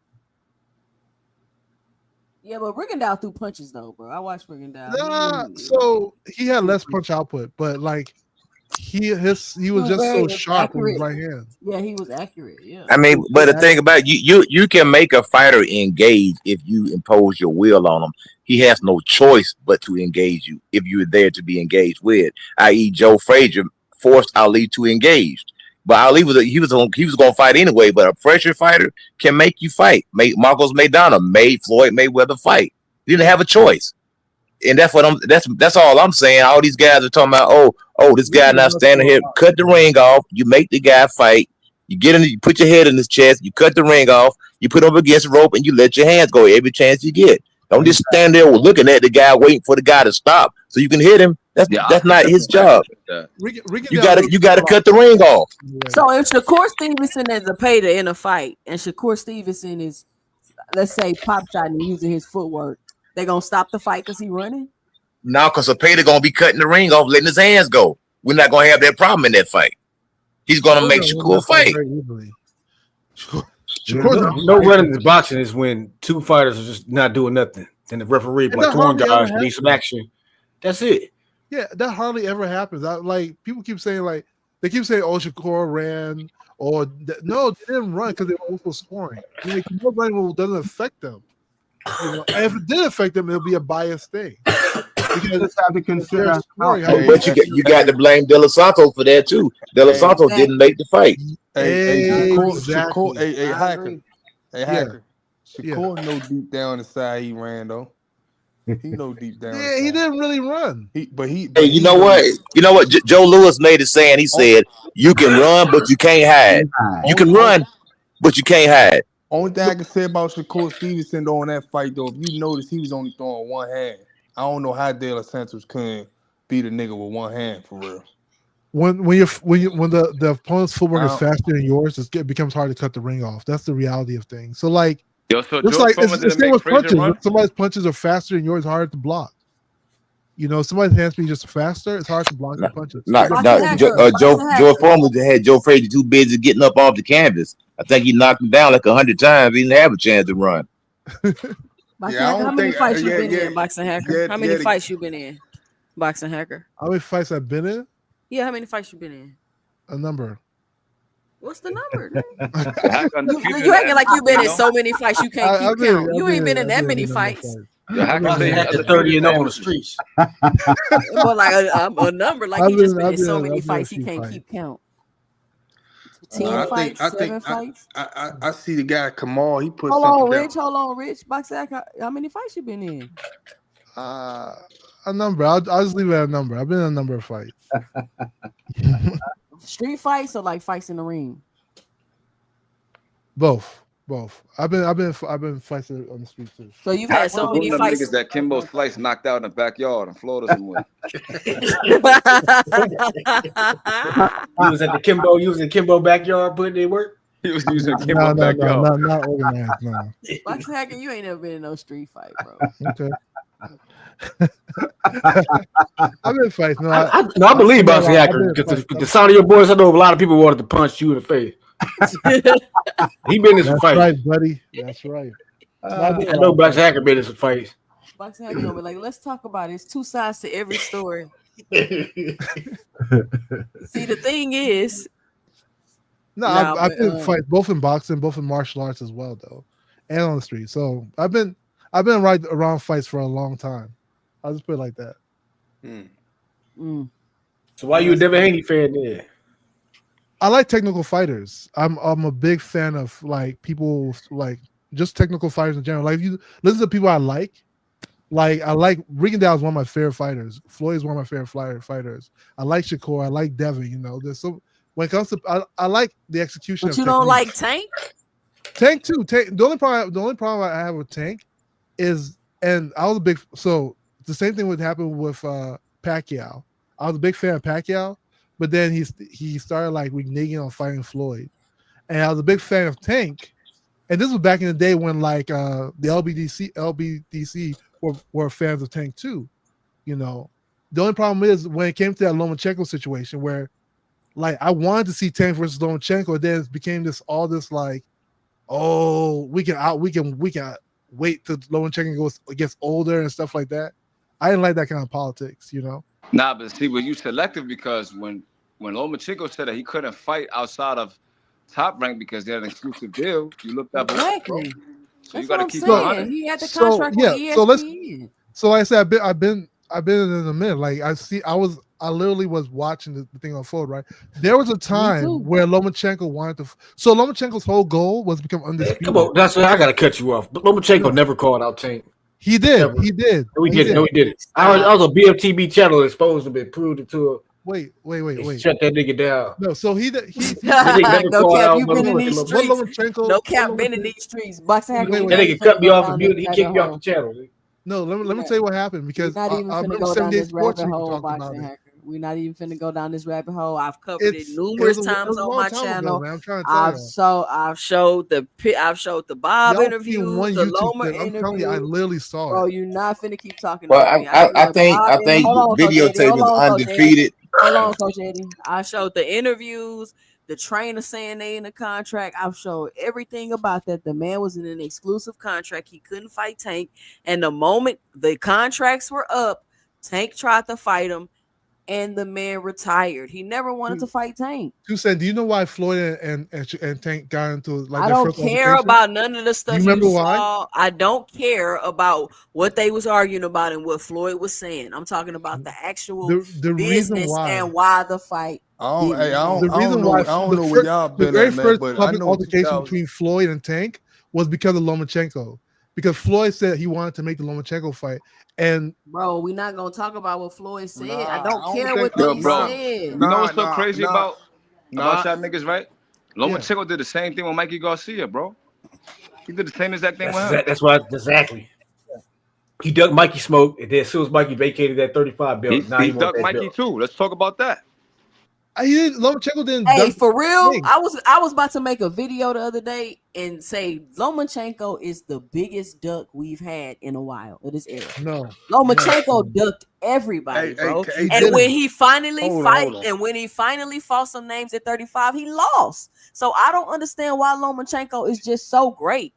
Yeah, but Rigondeaux threw punches though, bro. I watched Rigondeaux. So he had less punch output, but like he was just so sharp with his right hand. Yeah, he was accurate. Yeah. I mean, but the thing about you can make a fighter engage if you impose your will on him. He has no choice but to engage you if you're there to be engaged with. I.e., Joe Frazier forced Ali to engage, but Ali was going to fight anyway. But a pressure fighter can make you fight. Marcos Maidana made Floyd Mayweather fight. He didn't have a choice. And that's all I'm saying. All these guys are talking about, this guy not standing here. Cut the ring off. You make the guy fight. You get in, you put your head in his chest. You cut the ring off. You put him up against the rope, and you let your hands go every chance you get. Don't just stand there looking at the guy, waiting for the guy to stop so you can hit him. That's not his job. You gotta cut the ring off. So if Shakur Stevenson is a pater in a fight, and Shakur Stevenson is, let's say, pop shot and using his footwork, they gonna stop the fight because he running? No, because Zapata gonna be cutting the ring off, letting his hands go. We're not gonna have that problem in that fight. He's gonna make Shakur fight. No running in boxing is when 2 fighters are just not doing nothing. And the referee like, come on, guys, need some action. That's it. Yeah, that hardly ever happens. People keep saying oh, Shakur ran, or no, they didn't run because they were also scoring. No running doesn't affect them. And if it did affect them, it'll be a biased thing. You just have to consider. But you got to blame De Los Santos for that too. De Los Santos didn't make the fight. Shakur, Hacker. Shakur know deep down inside he ran though. He know deep down. Yeah, he didn't really run. You know what? Joe Louis made it saying. He said, "You can run, but you can't hide. You can run, but you can't hide." Only thing I can say about Shakur Stevenson though in that fight though, if you notice he was only throwing 1 hand. I don't know how De Los Santos couldn't beat a nigga with 1 hand for real. When the opponent's footwork is faster than yours, it becomes hard to cut the ring off. That's the reality of things. So like, it's same with punches. When somebody's punches are faster than yours, it's harder to block. Somebody's hand speed just faster. It's hard to block the punches. Joe Foreman had Joe Frazier too busy getting up off the canvas. I think he knocked him down like 100 times. He didn't have a chance to run. How many fights you been in, Boxing Hacker? How many fights you been in, Boxing Hacker? How many fights I've been in? Yeah, how many fights you been in? A number. What's the number? you acting like you've been in so many fights you can't keep count. You ain't been in that many fights. After 30 and on the streets. Well, like a number, like he just been in so many fights he can't keep count. 10 fights, 7 fights. I see the guy Kamal. He put. Hold on, Rich. Boxer, how many fights you been in? A number. I'll just leave it at a number. I've been in a number of fights. Street fights or like fights in the ring? Both. I've been fights on the street too. So you've had so many fights. Niggas that Kimbo Slice knocked out in the backyard in Florida somewhere. You was at the Kimbo. You was in Kimbo backyard putting in work. He was using Kimbo backyard. Not organized. No. Boxing Hacker, you ain't never been in no street fight, bro. Okay. I've been fights. No, I believe Boxing Hacker because the sound of your voice. I know a lot of people wanted to punch you in the face. He been in some fights. That's right, buddy. That's right. I know Boxing Hacker been in some fights. Boxing Hacker gonna be like, let's talk about it. It's 2 sides to every story. See, the thing is, I've been fights both in boxing, both in martial arts as well, though, and on the street. So I've been right around fights for a long time. I'll just put it like that. So why you a Devin Haney fan then? I like technical fighters. I'm a big fan of like people like just technical fighters in general. Like if you listen to people I like Rigondeaux is one of my favorite fighters. Floyd is one of my favorite fighters. I like Shakur. I like Devin. You know, there's some when it comes to I like the execution. But you don't like Tank? Tank too. The only problem I have with Tank is, and I was a big the same thing would happen with Pacquiao. I was a big fan of Pacquiao, but then he started like reneging on fighting Floyd, and I was a big fan of Tank. And this was back in the day when like the LBDC were fans of Tank too. You know, the only problem is when it came to that Lomachenko situation where like I wanted to see Tank versus Lomachenko, then it became this like, oh, we can wait till Lomachenko gets older and stuff like that. I didn't like that kind of politics, you know. Nah, but see, well, you selective because when Lomachenko said that he couldn't fight outside of Top Rank because they had an exclusive deal, you looked up exactly. So you got to keep saying. He had the contract with ESPN. So like I said, I've been in a minute. Like I literally was watching the thing unfold. Right, there was a time where Lomachenko wanted to. So Lomachenko's whole goal was to become undisputed. Come on, that's why I got to cut you off. But Lomachenko never called out Tank. He did. Never. He did. No, he did. I was a BFTB channel exposed him and proved it to him. Wait. Shut that nigga down. No, so he no cap, you been in these streets. No cap, been in these streets. Boxing that nigga cut me off and he kicked me off the channel. No, let me tell you what happened because I remember 78 Sports talking about it. We're not even finna go down this rabbit hole. I've covered it numerous times on my channel. I'm trying to tell you. I've showed the Bob interview, the Loma interview. I'm telling you, I literally saw it. Bro, you're not finna keep talking about me. I think videotape is undefeated. Hold on, Coach Eddie. I showed the interviews, the trainer saying they in the contract. I've showed everything about that. The man was in an exclusive contract. He couldn't fight Tank. And the moment the contracts were up, Tank tried to fight him. And the man retired. He never wanted to fight Tank. Tucson, do you know why Floyd and Tank got into like? I don't care about none of the stuff. You remember why? I don't care about what they was arguing about and what Floyd was saying. I'm talking about the actual the business and why the fight. I don't know where y'all been. The very first public altercation between Floyd and Tank was because of Lomachenko. Because Floyd said he wanted to make the Lomachenko fight. And bro, we're not gonna talk about what Floyd said. I don't care what they said. You know what's so crazy about y'all niggas, right? Lomachenko did the same thing with Mikey Garcia, bro. He did the same exact thing with him. That's why exactly. He ducked Mikey smoke, and then as soon as Mikey vacated that 35 belt, he ducked Mikey too. Let's talk about that. Lomachenko didn't. Hey, for real, I was about to make a video the other day and say Lomachenko is the biggest duck we've had in a while of this era. No, Lomachenko ducked everybody, bro. And when he finally fought some names at 35, he lost. So I don't understand why Lomachenko is just so great.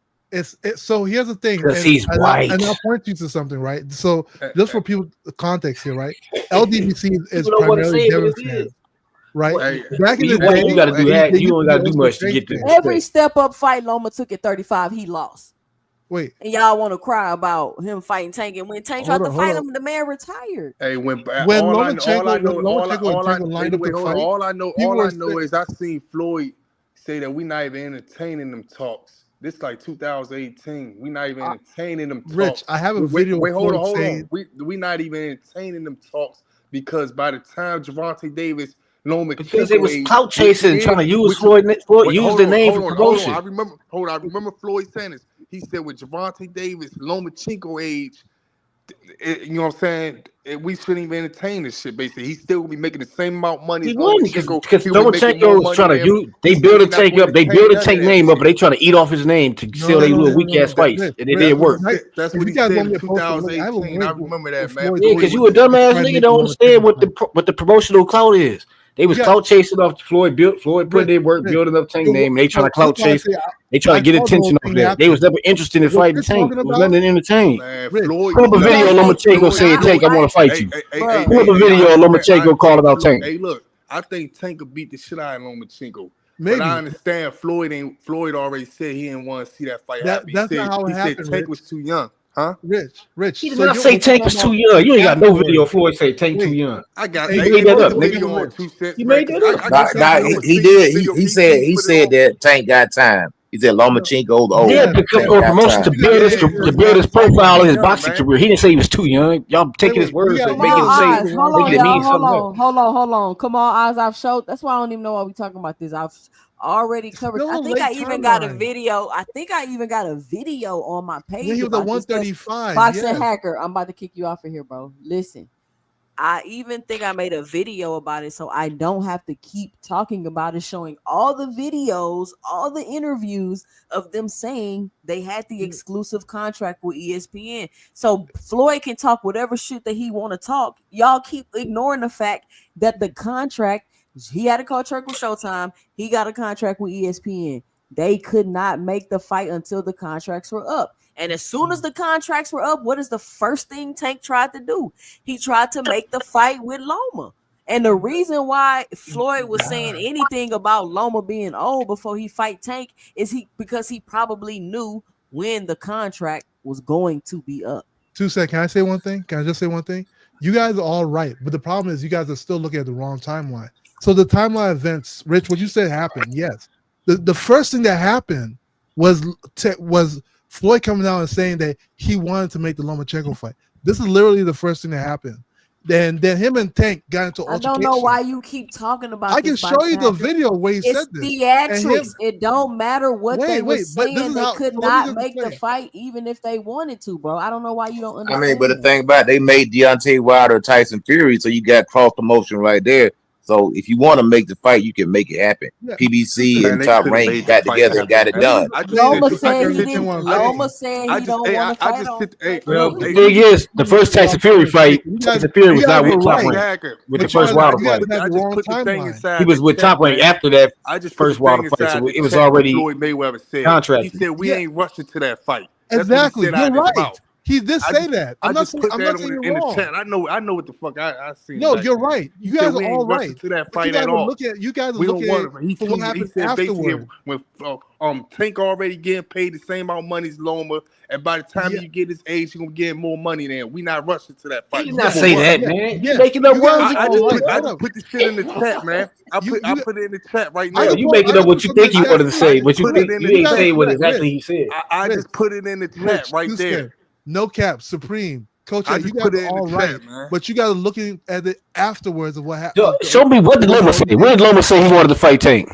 So here's the thing, because he's white, and I'll point you to something, right? So just for people, context here, right? LDBC is primarily Devin fans. Right, back in the day, you gotta do that. You don't gotta do much to get this. Every step up fight Loma took at 35, he lost. Wait, and y'all want to cry about him fighting Tank, and when Tank tried to fight him, the man retired. Hey, all I know is I seen Floyd say that we not even entertaining them talks. This like 2018. We not even entertaining them talks. Rich, I have a video. Wait, hold on. We not even entertaining them talks because by the time Gervonta Davis. Because they was clout chasing, trying to use Floyd use the name for promotion. I remember Floyd saying this. He said with Gervonta Davis, Lomachenko age, you know what I'm saying? We shouldn't even entertain this shit. Basically, he still will be making the same amount of money. He wouldn't because Lomachenko was trying to use. They build a Tank up. They build a Tank name up, but they trying to eat off his name to sell their little weak ass fights, and it didn't work. That's what he said in 2018. I remember that, man. Yeah, because you a dumbass nigga don't understand what the promotional clout is. They was clout chasing off Floyd. Floyd put their work building up Tank name. And they trying to clout chase. They trying to get attention off that. They was never interested in fighting Tank. It was nothing to entertain. Pull up a video of Lomachenko saying, "Tank, I want to fight you." Pull up a video of Lomachenko calling out Tank. Hey, look, I think Tank could beat the shit out of Lomachenko. But I understand Floyd already said he didn't want to see that fight happen. That's not how it happened. He said Tank was too young. Huh? Rich. He did So not say Tank was too young. You ain't got no video of Floyd say Tank too young. I got. You Hey, made they that put up, the nigga. video on 2 cents. You Man, made that up. I just Nah, seen Loma he Chingo did. video. He said that Tank got time. He said Lomachenko's old. Yeah, because Tank for got promotion time. to build his profile in his boxing career. He didn't say he was too young. Y'all taking his words and Come making him say, on, Oz. Hold on, making it y'all. mean something else. Hold on. Come on, Oz. I've showed. That's why I don't even know why we talking about this. I've already covered. Still I a think late I even got a timeline. video. I think I even got a video on my When page he was at about this. 135, Boxing yes. Hacker. I'm about to kick you off of here, bro. Listen. I even think I made a video about it, so I don't have to keep talking about it, showing all the videos, all the interviews of them saying they had the exclusive contract with ESPN. So Floyd can talk whatever shit that he want to talk. Y'all keep ignoring the fact that the contract, he had a contract with Showtime, he got a contract with ESPN. They could not make the fight until the contracts were up. And as soon as the contracts were up, what is the first thing Tank tried to do? He tried to make the fight with Loma. And the reason why Floyd was saying anything about Loma being old before he fight Tank is because he probably knew when the contract was going to be up. 2 seconds. Can I say one thing? Can I just say one thing? You guys are all right, but the problem is you guys are still looking at the wrong timeline. So the timeline events, Rich, what you said happened. Yes. The first thing that happened was Floyd coming out and saying that he wanted to make the Lomachenko fight. This is literally the first thing that happened. Then him and Tank got into altercation. I don't know why you keep talking about I can show you the video where he said this. It's theatrics. It don't matter what they were saying. But They could not make the fight even if they wanted to, bro. I don't know why you don't understand. I mean, but the thing about it, they made Deontay Wilder, Tyson Fury, so you got cross promotion right there. So if you want to make the fight, you can make it happen. Yeah. PBC and Top Rank got together and got it done. Loma said he didn't. Loma said he don't want to fight on. Well, the thing is, the first Tyson Fury fight, Tyson Fury was not with Top Rank. With the first Wilder fight, he was with Top Rank after that first Wilder fight. So it was already contract. He said we ain't rushing to that fight. Exactly, you're right. He did say that. I'm not saying you're wrong. The chat. I know what the fuck I seen. No, you're right. You guys are all right. To that fight at all. You guys are looking at what happened afterward. When Tank already getting paid the same amount of money as Loma, and by the time you get his age, you're gonna get more money. Then we not rushing to that fight. He did not say that, man. You're making up words. I just put the shit in the chat, man. I put it in the chat right now. You making up what you think you wanted to say, but you ain't saying what exactly he said. I just put it in the chat right there. No cap, Supreme. Coach, you guys are all right, but you guys are looking at it afterwards of what happened. Show me what did Loma say. When did Loma say he wanted to fight Tank?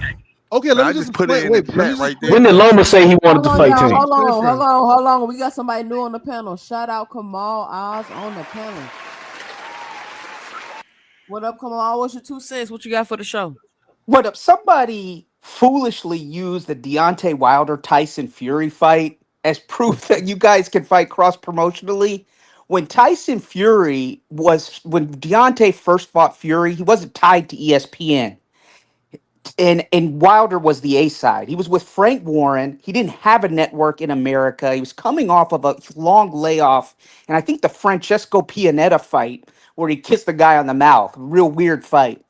Okay, let me just put it in the chat right there. When did Loma say he wanted to fight Tank? Hold on. We got somebody new on the panel. Shout out Kamal Oz on the panel. What up, Kamal? What's your 2 cents? What you got for the show? What up? Somebody foolishly used the Deontay Wilder Tyson Fury fight as proof that you guys can fight cross promotionally. When Deontay first fought Fury, he wasn't tied to ESPN. And Wilder was the A side. He was with Frank Warren. He didn't have a network in America. He was coming off of a long layoff. And I think the Francesco Pianetta fight where he kissed the guy on the mouth. Real weird fight.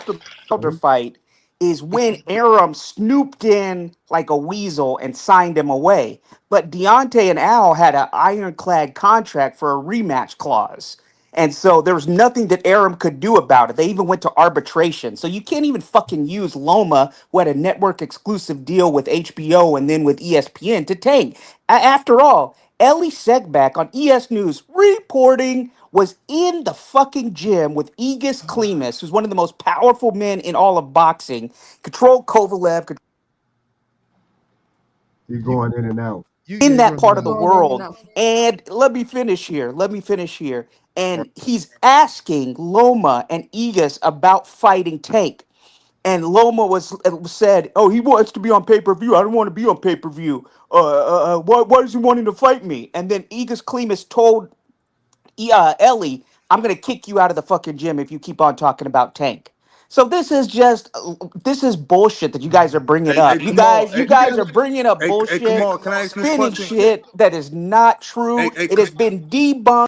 The Wilder fight is when Arum snooped in like a weasel and signed him away. But Deontay and Al had an ironclad contract for a rematch clause. And so there was nothing that Arum could do about it. They even went to arbitration. So you can't even fucking use Loma, who had a network exclusive deal with HBO and then with ESPN, to tank. After all, Ellie Segback on ES News reporting was in the fucking gym with Egis Klimas, who's one of the most powerful men in all of boxing, controlled Kovalev. You're going in and out. In that part of the world. And let me finish here. And he's asking Loma and Egis about fighting Tank. And Loma said, "Oh, he wants to be on pay-per-view. I don't want to be on pay-per-view. Why is he wanting to fight me?" And then Egis Klimas told Ellie, "I'm going to kick you out of the fucking gym if you keep on talking about Tank." So this is bullshit that you guys are bringing up. You guys are bringing up bullshit, Can I ask you a spinning question? shit that is not true. It has been debunked.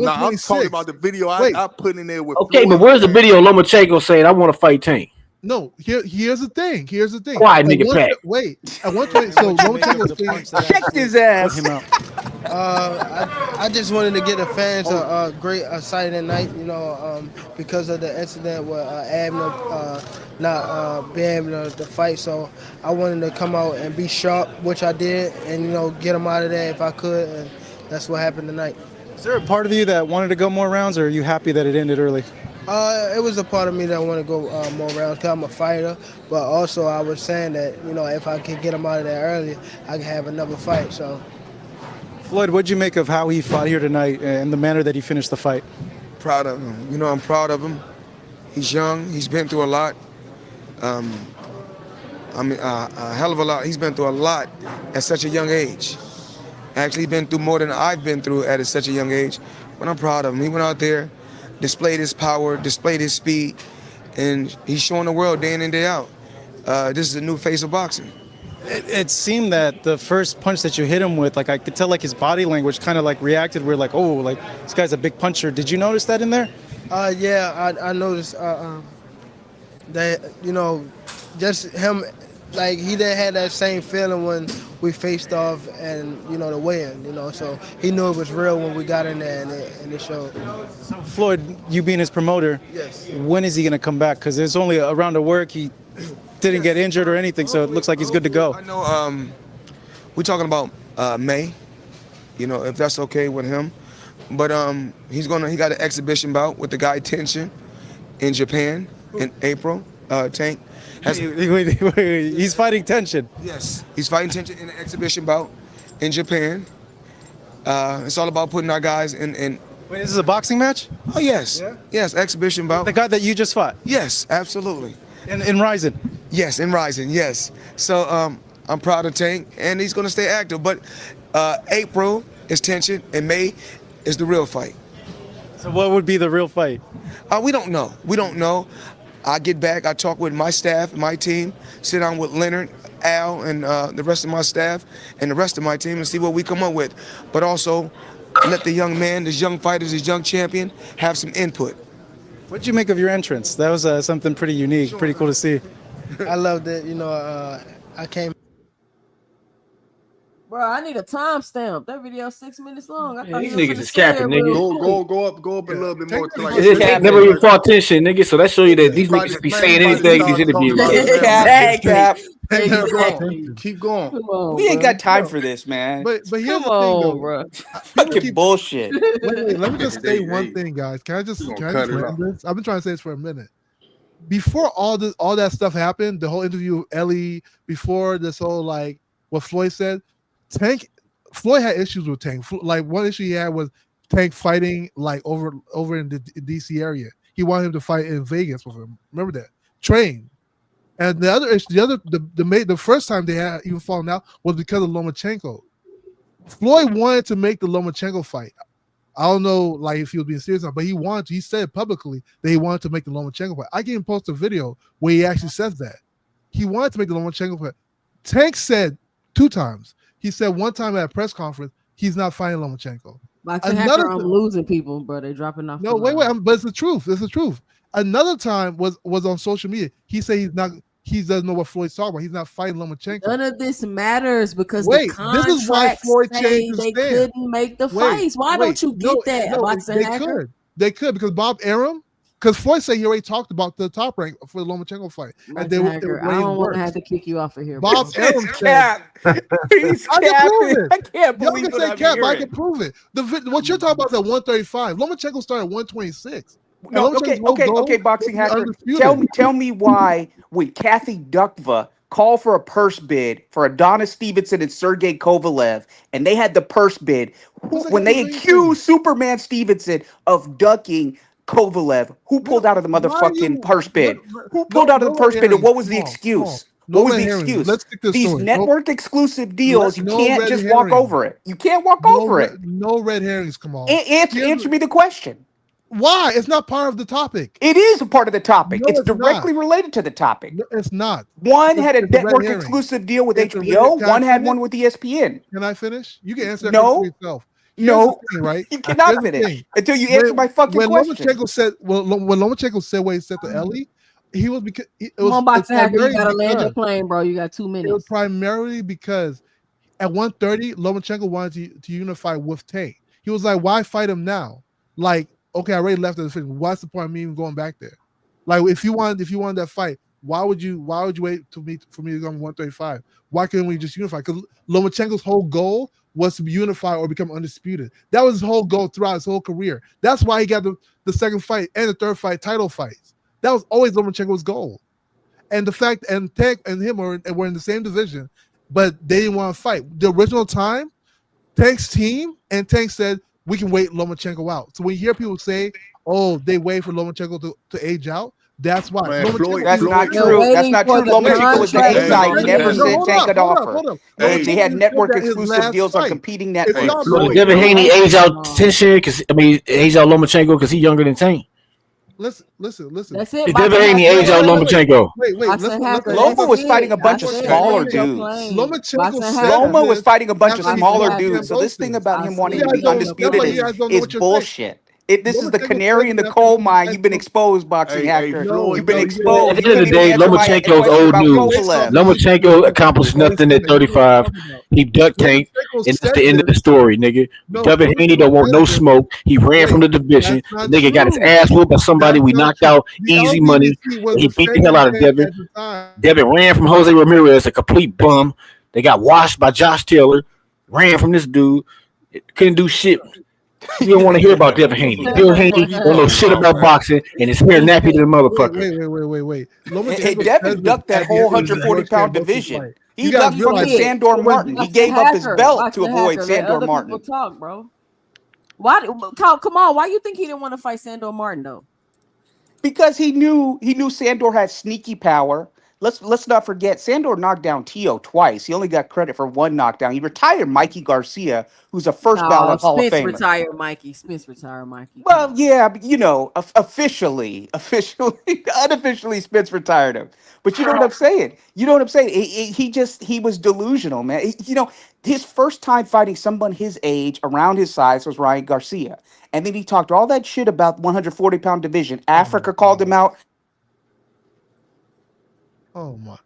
126. I'm talking about the video I put in there with Okay, Floyd. but where's the video Lomachenko saying, I want to fight Tank? No, here's the thing. Quiet, nigga, Pat. Wait, I want to. So Lomachenko checked his ass. I just wanted to get the fans a great Saturday night, because of the incident with Abner not being able to fight. So I wanted to come out and be sharp, which I did, and get him out of there if I could, and that's what happened tonight. Is there a part of you that wanted to go more rounds, or are you happy that it ended early? It was a part of me that wanted to go more rounds because I'm a fighter, but also I was saying that if I could get him out of there early, I could have another fight. So. Floyd, what'd you make of how he fought here tonight and the manner that he finished the fight? Proud of him. I'm proud of him. He's young. He's been through a lot. A hell of a lot. He's been through a lot at such a young age. Actually, been through more than I've been through at such a young age. But I'm proud of him. He went out there, displayed his power, displayed his speed, and he's showing the world day in and day out. This is a new face of boxing. It seemed that the first punch that you hit him with, I could tell his body language kind of reacted. We're oh, this guy's a big puncher. Did you notice that in there? Yeah, I noticed that, just him, he didn't have that same feeling when we faced off and, the weigh-in, so he knew it was real when we got in there and it showed. So Floyd, you being his promoter, yes. When is he going to come back? Because there's only a round of work. He didn't get injured or anything, so it looks like he's good to go. I know we're talking about May, if that's okay with him. But he got an exhibition bout with the guy Tension in Japan in April. Tank. He's fighting Tension. Yes, he's fighting Tension in an exhibition bout in Japan. It's all about putting our guys in. Wait, this is a boxing match? Oh, yes. Yeah? Yes, exhibition bout. The guy that you just fought? Yes, absolutely. In Rising? Yes, in Rising, yes. So I'm proud of Tank, and he's going to stay active. But April is Tension, and May is the real fight. So what would be the real fight? We don't know. We don't know. I get back, I talk with my staff, my team, sit down with Leonard, Al, and the rest of my staff, and the rest of my team, and see what we come up with. But also, let the young man, this young fighter, this young champion, have some input. What did you make of your entrance? That was something pretty unique, pretty cool to see. I loved it. I came. Bro, I need a timestamp. That video 6 minutes long. I thought these he was niggas finna is say capping, it nigga. real Go up a little bit more. Never even fought tension, nigga. So that show you that these niggas be saying anything in these interviews. Keep going. We ain't got time for this, man. But here's Come the thing, on, though. bro. Fucking bullshit. Wait, let me just say one thing, guys. Can I just land this? I've been trying to say this for a minute. Before all that stuff happened, the whole interview with Ellie, before this whole what Floyd said, Floyd had issues with Tank. One issue he had was Tank fighting over in the DC area. He wanted him to fight in Vegas with him. Remember that? Train. And the other issue, the first time they had even fallen out was because of Lomachenko. Floyd wanted to make the Lomachenko fight. I don't know if he was being serious or not, but he said publicly that he wanted to make the Lomachenko fight. I can even post a video where he actually says that. He wanted to make the Lomachenko fight. Tank said 2 times. He said one time at a press conference, he's not fighting Lomachenko. Boxing hacker, I'm losing people, bro. They're dropping off. No, wait, but it's the truth. It's the truth. Another time was on social media. He said he doesn't know what Floyd's talking about. He's not fighting Lomachenko. None of this matters because the contract this is why Floyd changed they couldn't make the fights. Why don't you get that, boxing hacker? They could because Bob Arum, because Floyd said he already talked about the top rank for the Lomachenko fight. And they I don't want to have to kick you off of here. Bob Arum said, he's I can't believe it. I can prove it. What you're talking about is at 135. Lomachenko started at 126. No, okay, boxing hacker. Tell me why when Kathy Duckva called for a purse bid for Adonis Stevenson and Sergey Kovalev, and they had the purse bid when they accused Superman Stevenson of ducking Kovalev, who pulled out of the motherfucking purse bid? Who pulled out of the purse bid, and what was the excuse? What was the excuse? These network exclusive deals, you can't just walk over it. You can't walk over it. No red herrings, come on. Answer me the question. Why? It's not part of the topic. It is a part of the topic. It's directly related to the topic. No, it's not. One had a network exclusive deal with HBO. One had one with ESPN. Can I finish? You can answer that for yourself. No, right? You cannot finish until you answer my fucking question. When Lomachenko said what he said to Ellie, he was Come on, boxing hacker, you gotta land your plane, bro. You got 2 minutes. It was primarily because At 130, Lomachenko wanted to unify with Tank. He was like, why fight him now? Like, okay, I already left the division. What's the point of me even going back there? Like, if you wanted that fight, why would you wait for me to go on 135? Why couldn't we just unify? Because Lomachenko's whole goal was to be unified or become undisputed. That was his whole goal throughout his whole career. That's why he got the second fight and the third fight title fights. That was always Lomachenko's goal. And the fact and Tank and him were in the same division, but they didn't want to fight. The original time, Tank's team and Tank said, we can wait Lomachenko out. So when you hear people say, oh, they wait for Lomachenko to age out, that's why. Man, that's not true. That's not true. Lomachenko was the A side. Never said Tank could offer. They had network exclusive deals on competing networks. So did Devin Haney age out tension? Because age out Lomachenko because he's younger than Tank. Listen. That's it. Did Devin Haney age out Lomachenko? Wait. Loma was fighting a bunch of smaller dudes. Loma was fighting a bunch of smaller dudes. So this thing about him wanting to be undisputed is bullshit. This is the canary in the coal mine. You've been exposed, boxing hacker. You've been exposed. At the end of the day, Lomachenko's old news. Lomachenko accomplished nothing at 35. He ducked Tank, and that's the end of the story, nigga. Devin Haney don't want no smoke. He ran from the division. The nigga got his ass whooped by somebody we knocked out easy money. He beat the hell out of Devin. Devin ran from Jose Ramirez, a complete bum. They got washed by Josh Taylor. Ran from this dude. Couldn't do shit. You don't want to hear about Devin Haney. Devin Haney don't know shit about boxing, and his hair nappy to the motherfucker. Wait. Hey, Devin ducked that whole 140-pound division. He ducked from Sandor Martin. He gave up his belt to avoid Sandor Martin. Talk, bro. Come on. Why you think he didn't want to fight Sandor Martin though? Because he knew Sandor had sneaky power. Let's not forget, Sandor knocked down Tio twice. He only got credit for one knockdown. He retired Mikey Garcia, who's a first ballot Hall of Famer. Spence retired Mikey. Well, yeah, but officially, unofficially, Spence retired him. But you know what I'm saying? He was delusional, man. His first time fighting someone his age, around his size, was Ryan Garcia. And then he talked all that shit about 140-pound division. Africa called him out. Oh my!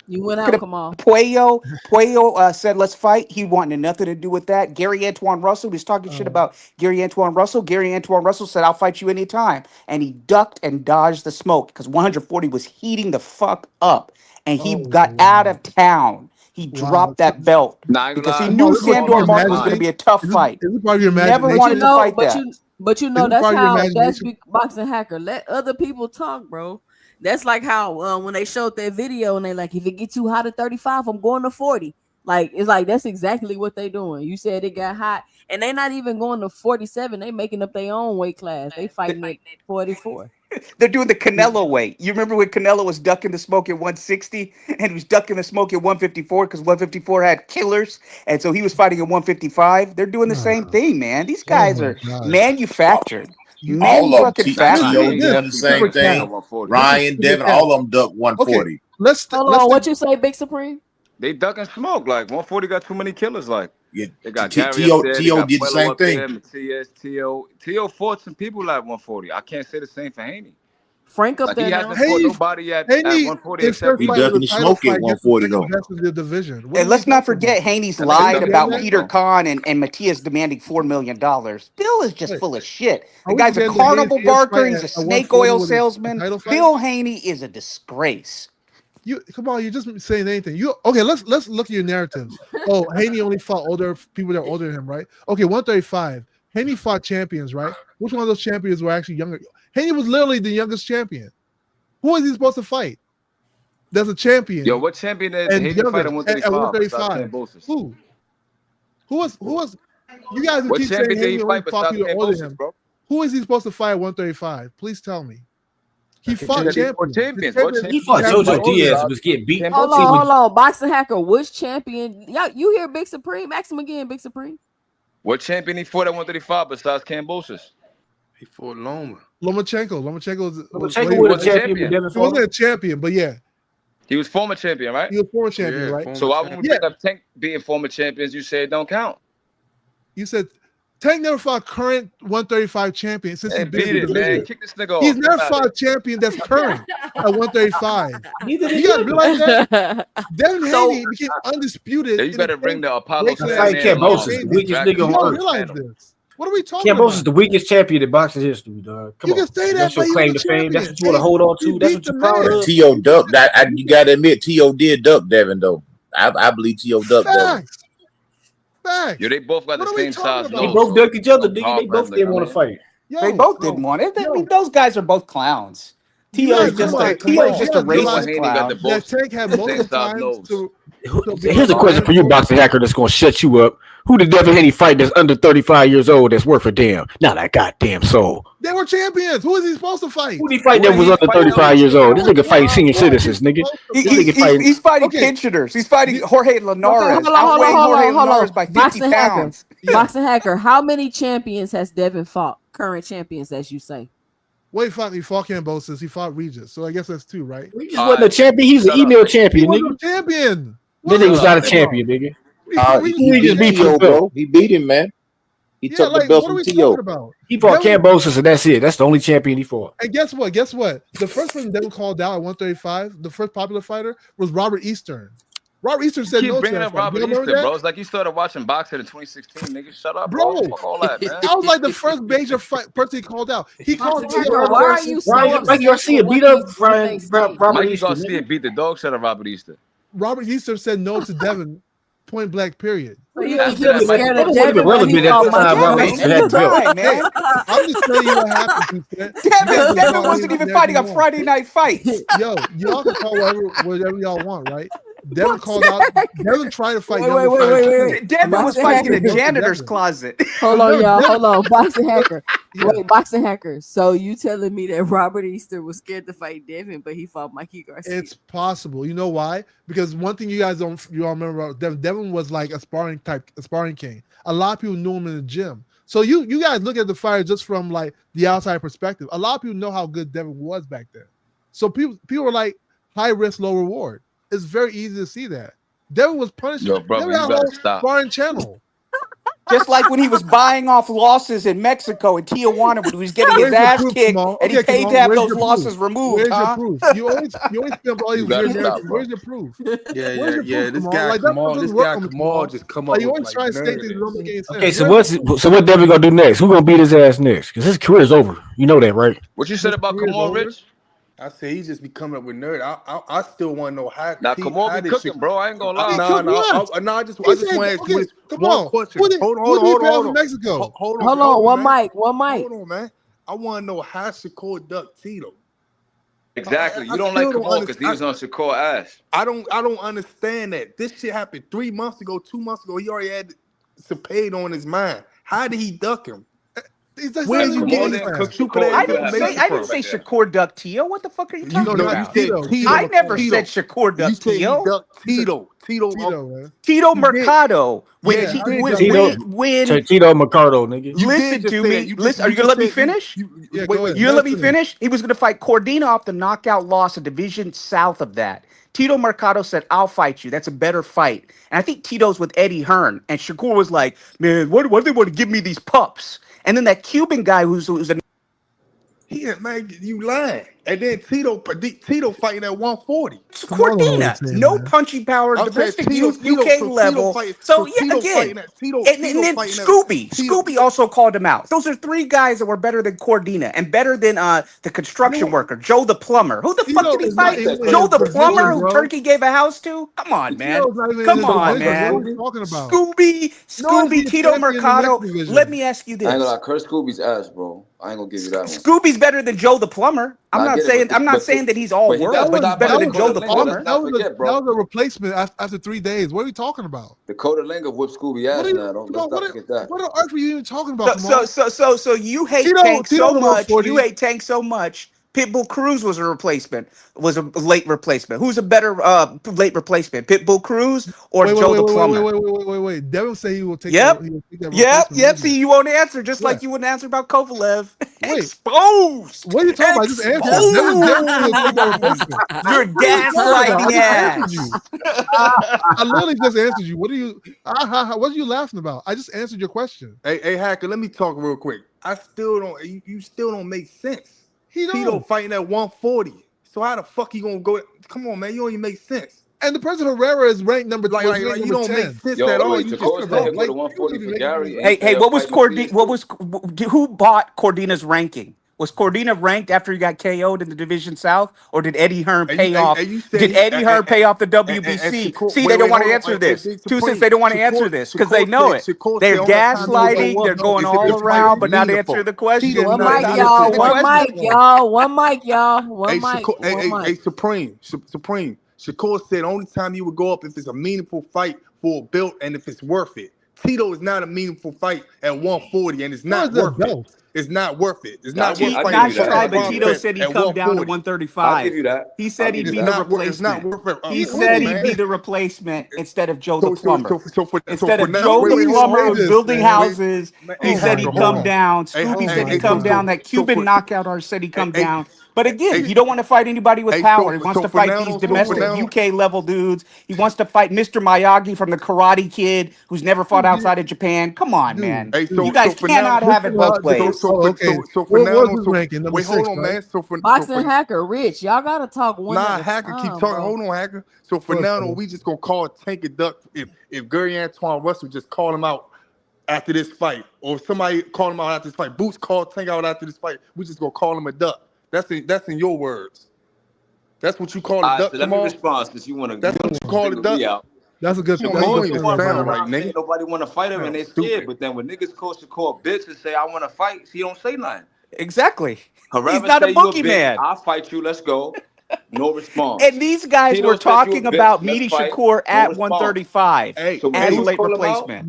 You went out. Come on. Puello said, "Let's fight." He wanted nothing to do with that. Gary Antoine Russell was talking shit about Gary Antoine Russell. Gary Antoine Russell said, "I'll fight you anytime," and he ducked and dodged the smoke because 140 was heating the fuck up, and he got out of town. He dropped that belt because he knew Sandor Martin was going to be a tough fight. He never wanted to fight that. But that's boxing hacker. Let other people talk, bro. That's like how when they showed that video and they like, if it gets too hot at 35, I'm going to 40. Like, it's like that's exactly what they doing. You said it got hot, and they not even going to 47. They making up their own weight class. They fighting at 44. They're doing the Canelo weight. You remember when Canelo was ducking the smoke at 160 and he was ducking the smoke at 154 because 154 had killers, and so he was fighting at 155. They're doing the same thing, man. These guys are manufactured. All of them, Tio doing the same thing. Ryan, Devin, all of them duck 140. Hold on. What you say, Big Supreme? They ducking smoke. Like 140 got too many killers. Like yeah, they got Tio did the same thing. Tio fought some people at 140. I can't say the same for Haney. Frank up there. He hasn't fought nobody at 140 except he ducking the smoke at 140 though. And let's not forget Haney's lied about Peter Kahn and Matias demanding $4 million. Bill is just full of shit. The guy's a carnival barker. He's a snake oil salesman. Bill Haney is a disgrace. Come on, you're just saying anything. Let's look at your narratives. Oh, Haney only fought people that are older than him, right? Okay, 135. Haney fought champions, right? Which one of those champions were actually younger? Haney was literally the youngest champion. Who is he supposed to fight? There's a champion. Yo, what champion did Haney fight at 135? Who was? You guys what keep champion saying did Haney he only fight fought people older than him. Bro? Who is he supposed to fight at 135? Please tell me. He fought champions. He fought Jojo Diaz and was getting beat. Hold on. Boxing hacker, which champion? You hear Big Supreme? Ask him again, Big Supreme. What champion he fought at 135 besides Kambosos? He fought Loma. Lomachenko was a champion. He wasn't a champion, but yeah. He was former champion, right? He was former champion, right? So why would we bring up Tank being former champions? You said don't count. You said Tank never fought current 135 champion since he's been in the man. division. Kick this nigga off. He's never fought a champion that's current at 135. Neither did You guys realize that? Devin So- Haney became undisputed. Yeah, you better bring the Apollo They Sandman fight Cambosis, along. the weakest nigga You on don't earth. realize this. What are we talking Cambosis is about? the weakest champion in boxing history, dog. Come You on. can say that, That's but your he claim was to a fame. That's champion. what you want to hold on He to. That's beat what you're the proud man. of. T.O. duck. You gotta admit, T.O. did duck Devin though. I believe T.O. duck Devin. Facts. Facts. Yo, they both got What the are we same talking size about? They nose. both ducked each other, No nigga. They problem, both didn't want to fight. They both did one. I mean, those guys are both clowns. You T.O. guys is just realize- a T.O. is just a you guys realize racist clown. that Tank had same multiple size times nose. to Here's a question for you, boxing hacker, that's gonna shut you up. Who did Devin Haney fight that's under 35 years old that's worth a damn? Not that goddamn soul. They were champions. Who is he supposed to fight? Who did he fight that was under 35 years old? This nigga fighting senior citizens, nigga. This nigga fighting. He's fighting pensioners. He's fighting Jorge Linares. Hold Outweighing Jorge on. Linares by 50 Boxing hacker. pounds. Boxing hacker. How many champions has Devin fought? Current champions, as you say. Well, he fought Cambosis. He fought Regis. So I guess that's two, right? Regis wasn't a champion. He's an email champion, He nigga. was a champion. This nigga was not a champion, nigga. He just beat T.O. him, bro. He beat him, man. He took the belt what are from we T.O. talking about? He fought Devin- Cambosis, and that's it. That's the only champion he fought. And guess what? The first person Devin called out at 135, the first popular fighter, was Robert Eastern. Robert Eastern said Keep no to bringing that up fight. Robert You remember Easter, that? bro. It's like you started watching boxing in 2016, nigga. Shut up, Bro, bro. Fuck all that, man. I was like the first major person he called out. He called Boxing T.O. hacker, why are you so Mikey upset Garcia with beat what up Robert Mikey Easter. Garcia beat the dog shit out of Robert Easter. Robert Eastern said no to Devin, point blank, period. So you That's think he was it, man. scared That of wasn't even Devin, but relevant he at fought the time. Mike Robert Evans? Easter had the belt. Fine, man. I'm just telling you what happened. Devin wasn't even fighting on Friday night fights. Yo, y'all can call whatever y'all want, right? Devin called out. Devin tried to fight. Wait. Devin was Boxing fighting in hacker. a janitor's closet. Hold on, y'all. Hold on. Boxing hacker. Yeah. Wait, boxing hacker. So you telling me that Robert Easter was scared to fight Devin, but he fought Mikey Garcia? It's possible. You know why? Because one thing you all remember about Devin. Devin was like a sparring king. A lot of people knew him in the gym. So you guys look at the fight just from like the outside perspective. A lot of people know how good Devin was back then. So people were like high risk, low reward. It's very easy to see that. Devin was punished. Yo, brother, Devin you had a better whole stop. sparring channel. Just like when he was buying off losses in Mexico and Tijuana when he was getting his Where's your ass proof, kicked Kamal? and he Okay, paid Kamal, to have where's those your losses proof? removed, Where's huh? your proof? You always spin up all these better weird stop, narratives. bro. Where's your proof? Yeah, Where's yeah, your yeah. proof, This Kamal? guy Like, that Kamal, doesn't this work guy on me, Kamal just come Like, up you with always like try to say things that narratives. don't make any sense. Okay, so what Devin gonna do next? Who gonna beat his ass next? Because his career's over. You know that, right? What you said about career's Kamal, over. Rich? I said he just be coming up with nerd. I still want to know how. Now, Kamal be this cooking, shit- bro. I ain't gonna lie. He No, cooked what? no. I just He want to said, ask you okay, this come one on. question. Who did Hold he on, pass hold in on. Mexico? Hold Hold on, one man. mic. Hold on, man. I want to know how Shakur ducked Tito. Exactly. I You don't still like don't Kamal because he was on Shakur ass. I don't understand that. This shit happened 3 months ago, 2 months ago. He already had Sapade on his mind. How did he duck him? Where you Kamal getting didn't this cook stupid Shakur. ass I didn't say Shakur ducked Tio. What the fuck are you talking about? Tito. I never said Shakur You ducked said he Tio. ducked Tito. Man. Tito You Mercado. When Yeah, when Tito Mercado, nigga. listen to me. Listen, are you gonna let me finish? Yeah, go ahead. You gonna let me finish? He was gonna fight Cordina off the knockout loss, a division south of that. Tito Mercado said, "I'll fight you. That's a better fight." And I think Tito's with Eddie Hearn, and Shakur was like, "Man, what do they want to give me these pups?" And then that Cuban guy who's a man, you lying. And then Tito fighting at 140. Cordina, no punching power, I'm domestic saying Tito, UK so level. Tito So Tito yeah, again, fighting at Tito, and then fighting at Scooby, Tito. Scooby also called him out. Those are three guys that were better than Cordina and better than the construction worker, Joe the plumber. Who the fuck did he fight? Joe the plumber, who Turkey gave a house to? Come on, man. Come on, man. What are you talking about? Scooby, Tito Mercado. Let me ask you I ain't gonna this. lie, curse Scooby's ass, bro. I ain't gonna give you that one. Scooby's better than Joe the plumber. I'm I not get it, saying but- I'm not but- saying that he's all but he world, got- but he's that better was- than Joe the that plumber. Not forget, bro. That was a replacement after 3 days. What are we talking about? Dakota Linga whipped Scooby ass now. Let's not forget that. What on earth are you even talking about? So you hate Tito- Tank Tito so was much. 140. You hate Tank so much. Pitbull Cruz was a replacement. Was a late replacement. Who's a better late replacement? Pitbull Cruz or Joe the plumber? Wait. Devin say he will take. Yep. He will take that Yep. replacement. See, you won't answer, just like you wouldn't answer about Kovalev. Exposed. What are you talking about? I just answered. There was definitely a take that replacement. You're gaslighting ass. I literally just answered you. What are you? What are you laughing about? I just answered your question. Hey, Hacker, let me talk real quick. I still don't. You still don't make sense. Tito fighting at 140. So how the fuck you gonna go? Come on, man. You don't even make sense. And the person Herrera is ranked number 10. Like you don't make sense at all. Wait, You Shakur just said he'll talk. go Like, to 140 for Gary. Hey, what was Cordina? Who bought Cordina's ranking? Was Cordina ranked after he got KO'd in the Division South, or did Eddie Hearn pay off? Did Eddie Hearn pay off the WBC? See, they don't want to answer this. Two cents, they don't want to answer this because they know it. They're gaslighting. They're going all around, but not answering the question. One mic, y'all. One mic, y'all. One mic, y'all. One mic. Hey, Supreme. Shakur said only time you would go up if it's a meaningful fight for a belt and if it's worth it. Tito is not a meaningful fight at 140, and it's not worth it. It's not worth it. It's not worth fighting. Not sure, but Tito said he'd come down to 135. I'll give you that. He said he'd be the replacement. It's not worth it. He said he'd be the replacement instead of Joe the plumber. Instead of now, Joe the wait, plumber wait, building wait, houses, he hey, said he'd hold come on. down. Scooby said he'd come down. That Cuban knockout artist said he'd come down. But again, he don't want to fight anybody with power. He wants to fight these domestic UK level dudes. He wants to fight Mr. Miyagi from the Karate Kid, who's never fought outside of Japan. Come on, man. You guys cannot have it both ways. So for now, wait, hold on, man. So for Boxing Hacker, Rich, y'all gotta talk one. Nah, Hacker, keep talking. Hold on, Hacker. So for now, we just gonna call Tank a duck if Gary Antoine Russell just call him out after this fight, or if somebody call him out after this fight. Boots called Tank out after this fight. We just gonna call him a duck. That's in your words. That's what you call a duck. So let me respond since you want to. That's what you call a duck. That's a good thing. Nobody want to fight him and they scared. But then when niggas call Shakur bitch and say I want to fight, he don't say nothing. Exactly. He's not a boogeyman. I'll fight you. Let's go. No response. And these guys were talking about meeting Shakur at 135 as a late replacement.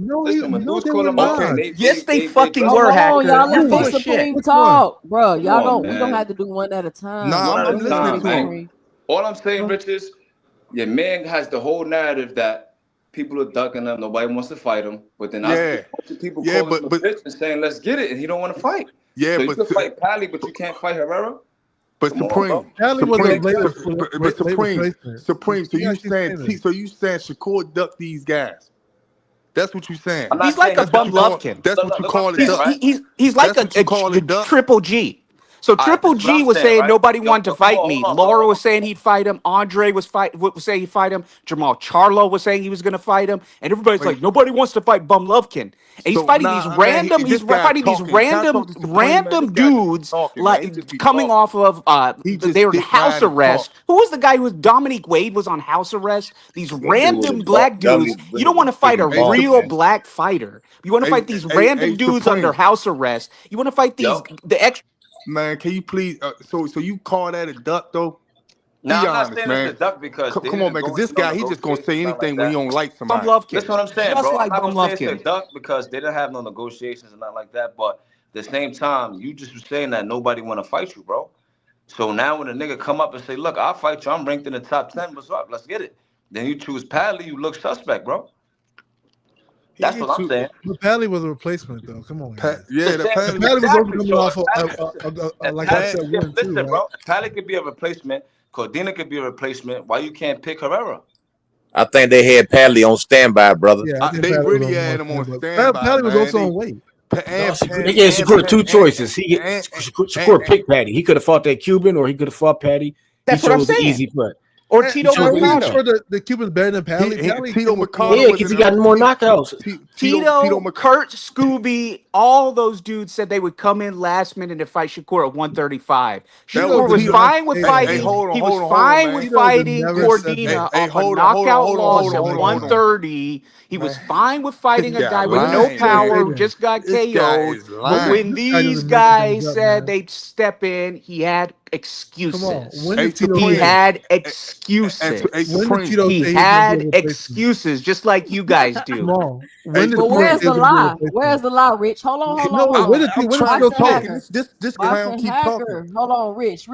Yes, they fucking were, Hacker. Y'all let Big Supreme talk, bro. Y'all we don't have to do one at a time. I'm listening. All I'm saying, Rich, is your man has the whole narrative that people are ducking him. Nobody wants to fight him. But then I see a bunch of people calling him a bitch and saying, let's get it. And he don't want to fight. Yeah, so you can fight Pally, but you can't fight Herrera. But Supreme. So you saying Shakur ducked these guys? That's what you saying. He's like a bum Lufkin. That's what you call it. He's like a Triple G. So Triple G was saying nobody wanted to fight me. Laura was saying he'd fight him. Andre was saying he'd fight him. Jamal Charlo was saying he was going to fight him. And everybody's like, nobody wants to fight Bum Lufkin. And he's fighting these random. He's fighting these random dudes like coming off of. They were in house arrest. Who was the guy who was Dominique Wade was on house arrest? These random black dudes. You don't want to fight a real black fighter. You want to fight these random dudes under house arrest. You want to fight these the extra. Man, can you please? So you call that a duck though? No, I'm not saying it's a duck because come on, man, because this guy he just gonna say anything when he don't like somebody. That's what I'm saying, bro. I'm not gonna say it's a duck because they didn't have no negotiations and nothing like that. But at the same time, you just was saying that nobody want to fight you, bro. So now when a nigga come up and say, "Look, I'll fight you. I'm ranked in the top 10. What's up? Let's get it." Then you choose Padley. You look suspect, bro. That's what I'm saying. But Padley was a replacement, though. Come on. Padley was coming off like I said. Listen, bro. Padley could be a replacement. Cordina could be a replacement. Why you can't pick Herrera? I think they had Padley on standby, brother. Yeah, they really had him on standby. Padley was also on weight. They gave Shakur two choices. Shakur picked Patty. He could have fought that Cuban, or he could have fought Patty. That's what I'm saying. The easy putt. Or Tito Mercado. Sure the Cuban's better than Padley. Tito Mercado. Yeah, because he got more knockouts. Tito, Kurt, Scooby, all those dudes said they would come in last minute to fight Shakur at 135. Shakur was fine with fighting. He was fine with fighting Cordina off a knockout loss at 130. He was fine with fighting a guy with no power who just got KO'd. But when these guys said they'd step in, he had excuses. He had excuses. He had excuses, just like you guys do. But where's the lie? Where's the lie, Rich? Hold on. This clown keep talking. Hold on, Rich.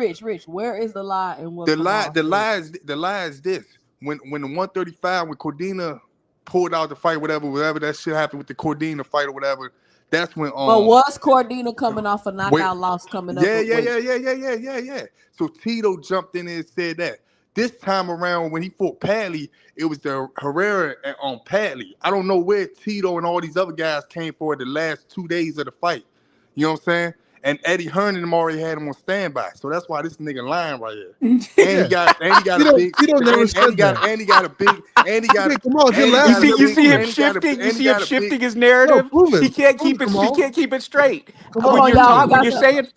Where is the lie? And what the lie is this: when the 135 when Cordina pulled out the fight, whatever that shit happened with the Cordina fight or whatever, That's when But was Cordina coming off a knockout loss coming up? Yeah. So Tito jumped in and said that. This time around, when he fought Padley, it was the Herrera on Padley. I don't know where Tito and all these other guys came for the last 2 days of the fight. You know what I'm saying? And Eddie Hearn and them already had him on standby. So that's why this nigga lying right here. And he got a big. Tito never said that. And he got a big. And he got. Come on, you see him shifting. You see him shifting his narrative. He can't keep it. He can't keep it straight. When you're saying.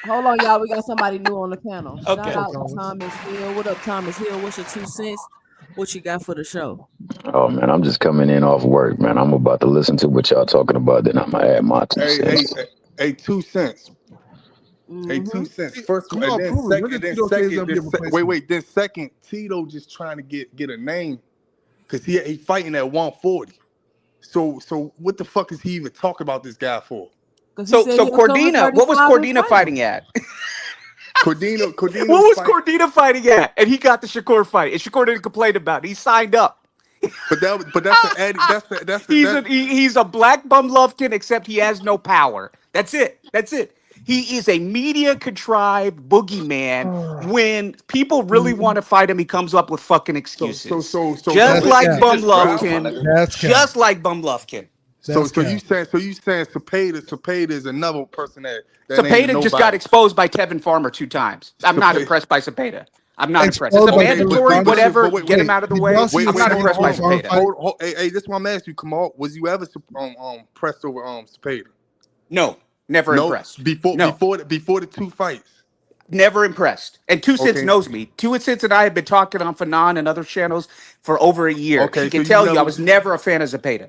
Hold on, y'all. We got somebody new on the panel. Okay. Shout out to Thomas Hill. What up, Thomas Hill? What's your 2 cents? What you got for the show? Oh man, I'm just coming in off work, man. I'm about to listen to what y'all talking about. Then I'm gonna add my 2 cents. Hey, 2 cents. Hey, 2 cents. First, and then second, Tito just trying to get a name because he fighting at 140. So what the fuck is he even talking about this guy for? So Cordina, what was Cordina fighting at? Cordina. What was Cordina fighting at? And he got the Shakur fight, and Shakur didn't complain about it. He signed up. He's a black bum Lufkin, except he has no power. That's it. He is a media contrived boogeyman. When people really want to fight him, he comes up with fucking excuses. Just like Bum Lufkin. So you saying Cepeda is another person that Cepeda just got exposed by Kevin Farmer 2 times. I'm not impressed by Cepeda. I'm not impressed. It's a mandatory, whatever. Get him out of the way. I'm not impressed by Cepeda. Hey, this one I'm asking you, Kamal. Was you ever pressed over Cepeda? No, never impressed. Before the 2 fights. Never impressed. And 2 Cents knows me. 2 Cents and I have been talking on Fanon and other channels for over a year. Okay, he can tell you I was never a fan of Cepeda.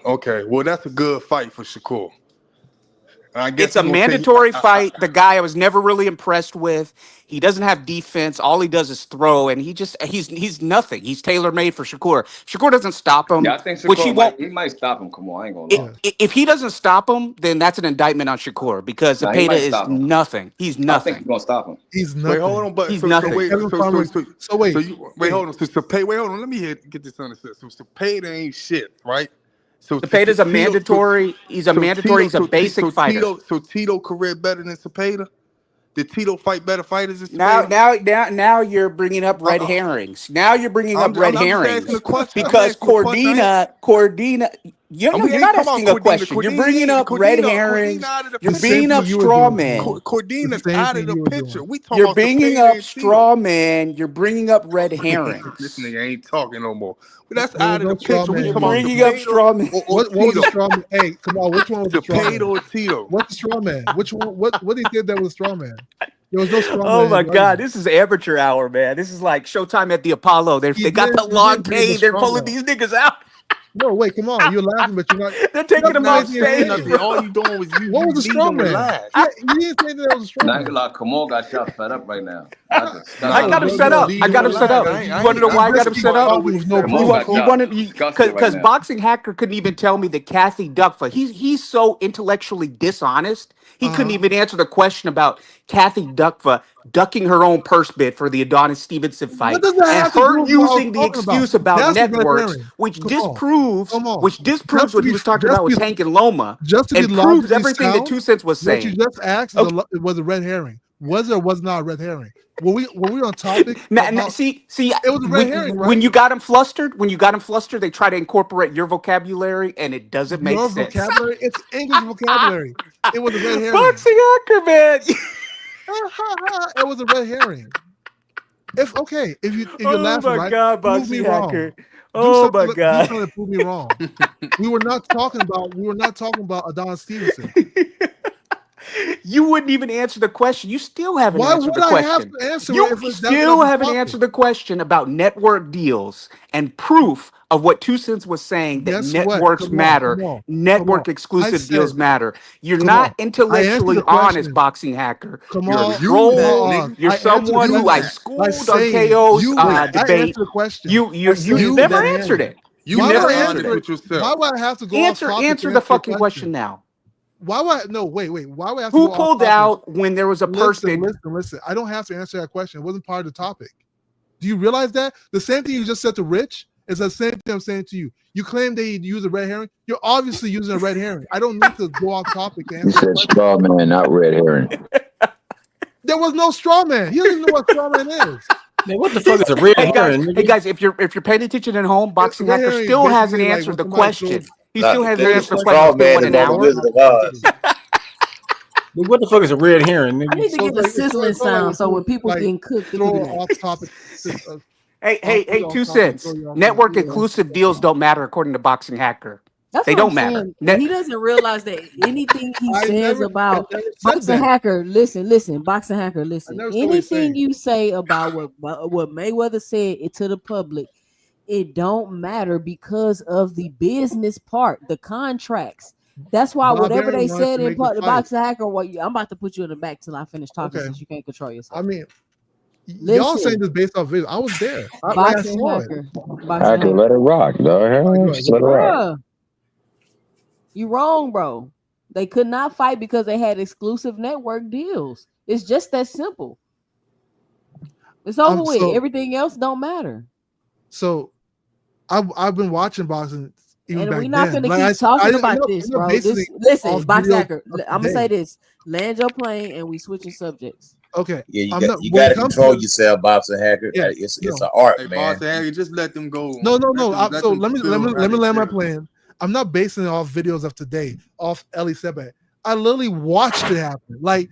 Okay, well, that's a good fight for Shakur. It's a mandatory fight. The guy I was never really impressed with. He doesn't have defense. All he does is throw, and he's nothing. He's tailor-made for Shakur. Shakur doesn't stop him. Yeah, I think Shakur he might stop him. Come on, I ain't gonna lie. If he doesn't stop him, then that's an indictment on Shakur because Cepeda is nothing. He's nothing. I think he's gonna stop him. He's nothing. Wait, hold on, but he's nothing. Wait, hold on. So Cepeda, let me get this understood. So Cepeda ain't shit, right? So Cepeda's a mandatory. He's a mandatory. He's a basic fighter. So Tito career better than Cepeda? Did Tito fight better fighters than Cepeda? Now you're bringing up red herrings. Now you're bringing up red herrings because Cordina. You're not asking a question. You're bringing up red herrings. You're bringing up straw men. Cordina's out of the picture. You're bringing up straw men. You're bringing up red herrings. This nigga ain't talking no more. But that's out of the picture. We bringing up straw men. What was the straw man? Hey, come on. Which one was the straw man? Or Tito? What's the straw man? Which one? What he did that was straw man? There was no straw man. Oh my God, this is amateur hour, man. This is like Showtime at the Apollo. They got the long cane. They're pulling these niggas out. No, wait, come on. You're laughing, but you're not. They're taking them off stage. All you doing was you. What was the strong man? You didn't say that was a strong man. Like Kamal got y'all fed up right now. I got him set up. You want to know why I got him set up? Because Boxing Hacker couldn't even tell me that Kathy Duckfa. He's so intellectually dishonest. He couldn't even answer the question about Kathy Duckfa ducking her own purse bid for the Adonis Stevenson fight, and her using the excuse about networks, which disproves what he was talking about with Tank and Loma, and proves everything that 2 Cents was saying. What you just asked was a red herring. Was or was not a red herring? Were we on topic? See, it was a red herring, right? When you got him flustered, they try to incorporate your vocabulary, and it doesn't make sense. Vocabulary? It's English vocabulary. It was a red herring. Boxing Hacker, man. It was a red herring. If you're laughing, right? God, prove me wrong. Oh my God! Do prove me wrong. We were not talking about Adonis Stevenson. You wouldn't even answer the question. You still haven't answered the question. Why would I have to answer it? You still haven't answered the question about network deals and proof of what 2 Cents was saying, that networks matter, network exclusive deals matter. You're not intellectually honest, Boxing Hacker. You're a troll. You're someone who I schooled on KO's debate. You never answered it. You never answered it. Why would I have to go answer the fucking question now? Why would I? No, wait. Why would I have to Who pulled out when there was a person? Listen. I don't have to answer that question. It wasn't part of the topic. Do you realize that? The same thing you just said to Rich It's the same thing I'm saying to you. You claim they use a red herring. You're obviously using a red herring. I don't need to go off topic to You answer. said straw man, not red herring. There was no straw man. He doesn't even know what straw man is. Man, what the fuck is a red herring? Hey guys, if you're paying attention at home, Boxing red Hacker herring still is hasn't basically like answered when the somebody question. throws- He still hasn't answered the straw question. It's been, man what, is an on the hour? Wizard of Oz. What the fuck is a red herring, I nigga? need to get the sizzling sound so when people getting cooked, it can be throw like. off topic. Hey, 2 cents. Network exclusive deals don't matter according to Boxing Hacker. That's They what don't I'm matter. saying. But he doesn't realize that anything he says about Boxing Hacker. Listen, Boxing Hacker. Listen. Anything you say about what Mayweather said to the public, it don't matter because of the business part, the contracts. That's why Bob whatever Arum they wanted said to in make the the fight. Boxing Hacker, I'm about to put you in the back till I finish talking Okay. since you can't control yourself. I mean, Listen. y'all saying this based off video. I was there. I Boxing saw Hacker. it. Hacker, let it rock, dog. Just let it rock. Bruh, you wrong, bro. They could not fight because they had exclusive network deals. It's just that simple. It's over with. Everything else don't matter. So, I've been watching boxing even And back we're not then. gonna keep talking about this, bro. Listen, Boxing Hacker. I'm gonna say this: land your plane, and we switching subjects. Okay. Yeah, you got to control yourself, Boxing Hacker. Yeah, It's an art, Hey, man. Boxing Hacker, just let them go. No. Let So them let me feel land my feel. plan. I'm not basing it off videos of today, off Ellie Sebek. I literally watched it happen. Like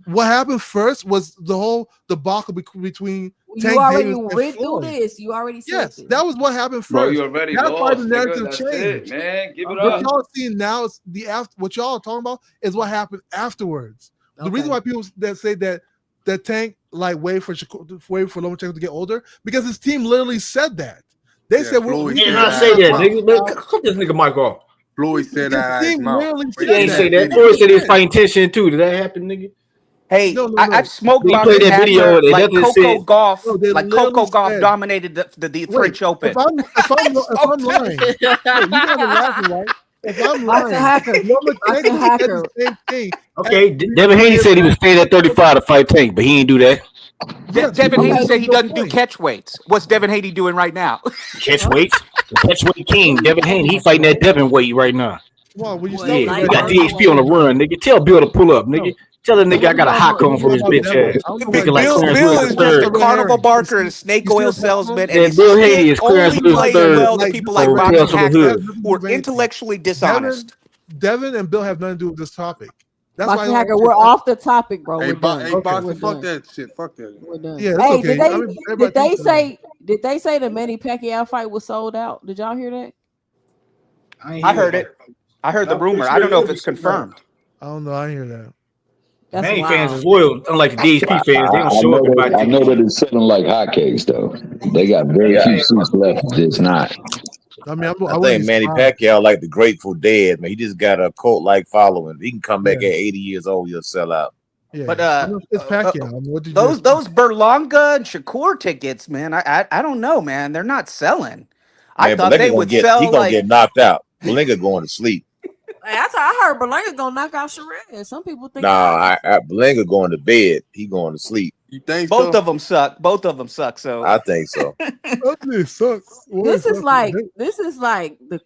what happened first was the whole debacle between Tank You already Davis and went through Floyd. this. You already said Yes, this. that was what happened first. Bro, you already That's why the lost, narrative nigga. That's changed. it, man. Give it What up. y'all seeing now is what y'all are talking about is what happened afterwards. The reason why people that say that Tank like wait for Lomachenko to get older because his team literally said that. They said Floyd He did said not say that, nigga. Man, cut this nigga mic off. Floyd said that out of his mouth. He ain't say that. Floyd said he was fighting tension too. Did that happen, nigga? Hey, I've smoked He Boxing played that video. Hacker They like definitely Coco said. Golf. they Like Coco literally Golf said- dominated the French Open. If I'm lying, wait, you guys are laughing, right? If I'm Boxing lying, Hacker. Boxing Lomachenko said Hacker. the same thing. Okay, Devin Haney said he would stay at 35 to fight Tank, but he ain't do that. Devin Haney said he no doesn't do point. catch weights. What's Devin Haney doing right now? Catch weights. The catch weight king, Devin Haney. He fighting that Devin weight right now. Well, when you Boy, stop Yeah, the he got red DHP on the run, nigga. Tell Bill to pull up, nigga. Tell the nigga I got a hot cone for his bitch ass. Nigga like Clarence Bill Willis is just a III. carnival barker and a snake oil salesman, and Yeah, his Bill Haney shit is Clarence only Willis plays III well to people like from Boxing Tales from the Hacker Hood. who are intellectually dishonest. Devin and Bill have nothing to do with this topic. That's Boxing why Hacker, we're off the topic, bro. Hey, We're done. hey, Boxing, We're fuck done. that shit. Fuck that. We're done. Yeah, that's Hey, okay. did they say the Manny Pacquiao fight was sold out? Did y'all hear that? I heard it. I heard the rumor. I don't know if it's confirmed. I don't know. I hear that. That's Manny wild. fans is loyal, unlike the DHP fans. They don't I show up and buy I know tickets. that it's selling like hotcakes though. They got very few seats left. It's not. I mean, I think Manny Pacquiao like the Grateful Dead, man. He just got a cult-like following. He can come back at 80 years old, he'll sell out. Yeah. But it's Pacquiao. I mean, what did those Berlanga and Shakur tickets, man, I don't know, man. They're not selling. I thought they would sell. He gonna like get knocked out. Malinga going to sleep. Hey, I heard Berlanga gonna knock out Sherez. Some people think Malinga going to bed. He going to sleep. You think both of them suck. Both of them suck. So I think so. This is like the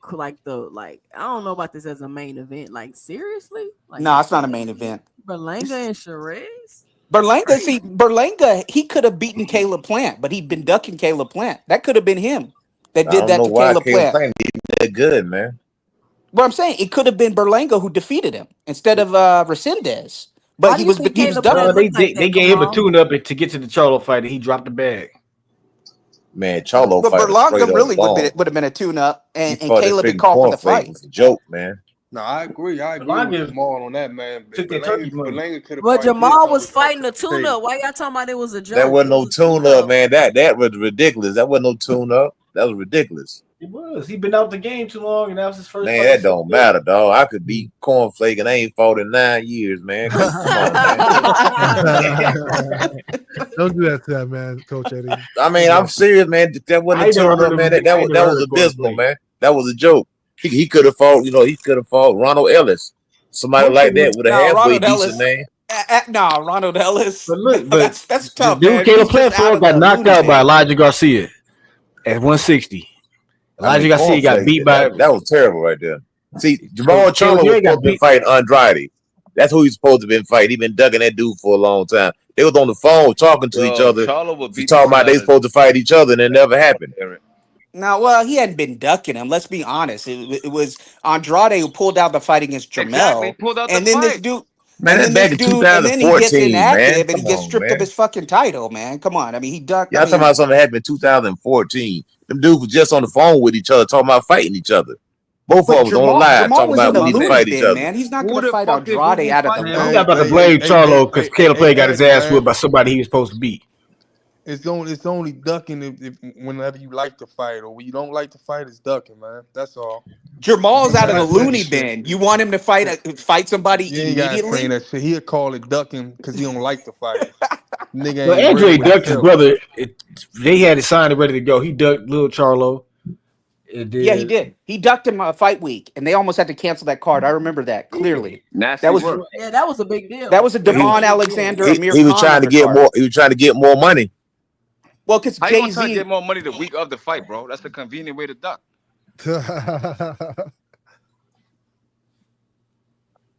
I don't know about this as a main event. Like seriously? Like, no, it's not a main event. Berlanga and Sherez? Berlanga, he could have beaten Caleb Plant, but he'd been ducking Caleb Plant. That could have been him that did that to Caleb Plant. He's that good, man. Well, I'm saying it could have been Berlanga who defeated him instead of Resendez. But he was ducking. They gave him a tune-up to get to the Charlo fight, and he dropped the bag. Man, Charlo but fight Berlanga really would have been a tune-up, and Caleb had called for the fight. It's a joke, man. No, I agree. With Jamal on that, man. Berlanga could have. But Jamal was fighting a tune-up. Why y'all talking about it was a joke? That wasn't no tune-up, man. That was ridiculous. That wasn't no tune-up. That was ridiculous. It was. He been out the game too long, and that was his first. Man, that don't matter, dog. I could beat Cornflake, and I ain't fought in 9 years, man. Come on, man. Don't do that to that man, Coach Eddie. I mean, I'm serious, man. That wasn't a tune-up, man. That was abysmal, man. That was a joke. He could have fought, he could have fought Ronald Ellis, somebody like that with a halfway decent name. Ronald Ellis. But look, that's tough. Dude, man. Caleb Plant got knocked out by Elijah Garcia at 160. I mean, As you got to see, he got cornflakes. beat by. That was terrible right there. See, So Jamal Charlo was supposed to be fighting Andrade. That's who he's supposed to be fighting. He been ducking that dude for a long time. They was on the phone talking to each other. Charlo would beat Talking about they supposed to fight each other, and it never happened. Now, well, he hadn't been ducking him. Let's be honest. It was Andrade who pulled out the fight against Jamel, Exactly, pulled out and the then this fight. dude, Man, that's back in and then he gets 2014, man. inactive and he Come gets on, stripped of man. his fucking title, man. Come on, I mean, he ducked. Y'all talking about something that happened in 2014. Them dudes was just on the phone with each other, talking about fighting each other. Both of them was on the live talking about we need to fight each other. Man, he's not Who going to the fight fuck is Andrade Boo out of the Boo I'm fighting? loop. not about to blame Charlo because Caleb Play got his ass whipped by somebody he was supposed to beat. It's only ducking if whenever you like to fight, or when you don't like to fight, it's ducking, man. That's all. Jamal's out of the Gotta train loony that shit. bin. You want him to fight somebody You ain't gotta train immediately? that shit. He'll call it ducking because he don't like to fight. Nigga Well, ain't Andre real with ducked his himself. brother. They had it signed and ready to go. He ducked little Charlo. Yeah, he did. He ducked him fight week, and they almost had to cancel that card. I remember that clearly. Nasty That was work. Yeah, that was a big deal. that was a Devon Alexander, Amir He was Khan trying to get undercard. more. He was trying to get more money. Well, because How you gonna Jay try to Z. get more money the week of the fight, bro? That's a convenient way to duck.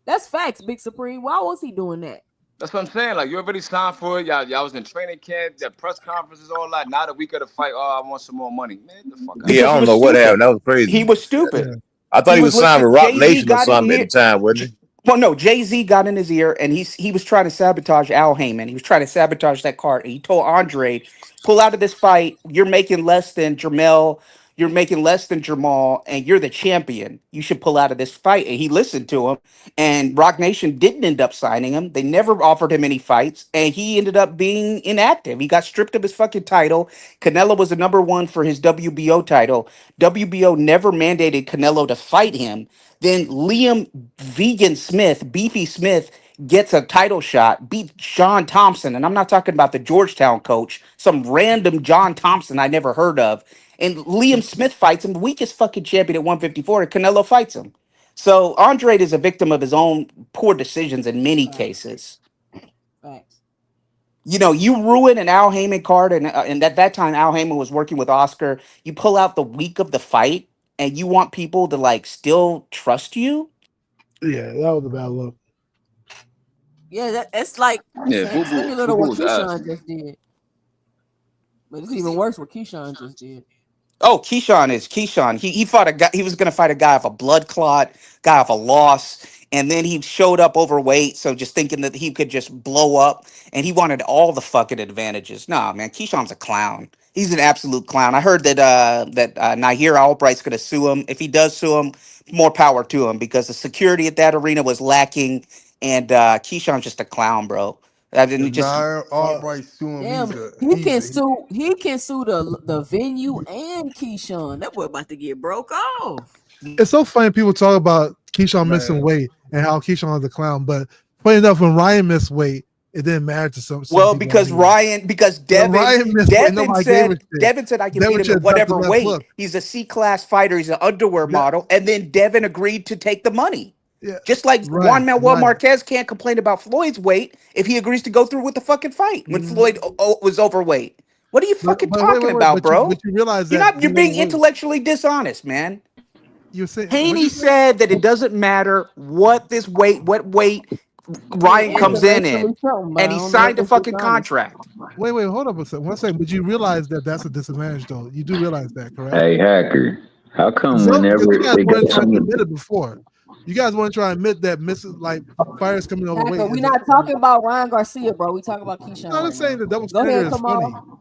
That's facts, Big Supreme. Why was he doing that? That's what I'm saying. Like, you already signed for it. Y'all was in training camp, the press conferences, all that. Now the week of the fight, I want some more money. Man, the fuck out. Yeah, I don't know what happened. That was crazy. He was stupid. I thought he was signed with Rock Jay-Z Nation or got in something here. at the time, wasn't he? Well, no, Jay-Z got in his ear, and he was trying to sabotage Al Heyman. He was trying to sabotage that card. And he told Andre, pull out of this fight. You're making less than Jamel. You're making less than Jamal, and you're the champion. You should pull out of this fight. And he listened to him. And Rock Nation didn't end up signing him. They never offered him any fights, and he ended up being inactive. He got stripped of his fucking title. Canelo was the number one for his WBO title. WBO never mandated Canelo to fight him. Then Liam Vegan Smith, Beefy Smith, gets a title shot, beat John Thompson. And I'm not talking about the Georgetown coach, some random John Thompson I never heard of. And Liam Smith fights him, the weakest fucking champion at 154, and Canelo fights him. So Andre is a victim of his own poor decisions in many cases. Facts. You know, you ruin an Al Heyman card, and at that time, Al Heyman was working with Oscar. You pull out the week of the fight, and you want people to like still trust you. Yeah, that was a bad look. Yeah, it's like similar to what Keyshawn just did. But it's even worse what Keyshawn just did. Oh, Keyshawn. He fought a guy. He was going to fight a guy of a blood clot, guy of a loss, and then he showed up overweight. So just thinking that he could just blow up, and he wanted all the fucking advantages. Nah, man, Keyshawn's a clown. He's an absolute clown. I heard that Nahir Albright's going to sue him. If he does sue him, more power to him because the security at that arena was lacking, and Keyshawn's just a clown, bro. I didn't just. Albright sue him. Damn, he can sue the venue and Keyshawn. That boy about to get broke off. It's so funny people talk about Keyshawn missing weight and how Keyshawn is a clown, but funny enough, when Ryan missed weight, it didn't matter to some Well, people. because Devin said I can beat him at whatever weight. Look. He's a C-class fighter. He's an underwear model, and then Devin agreed to take the money. Yeah. Just like Juan Manuel Marquez can't complain about Floyd's weight if he agrees to go through with the fucking fight when Floyd was overweight. What are you fucking talking about, bro? But you realize that you're being intellectually dishonest, man. You're saying Haney said that it doesn't matter what weight Ryan comes in, and he signed a fucking contract. Wait, hold up a second. One second, but you realize that that's a disadvantage, though. You do realize that, correct? Hey, Hacker, how come whenever you guys they got weren't trying to someone, admit it before? You guys want to try to admit that fighters coming overweight. We're not talking about Ryan Garcia, bro. We talking about Keyshawn. I'm not saying that double Go standard ahead, is come funny. on.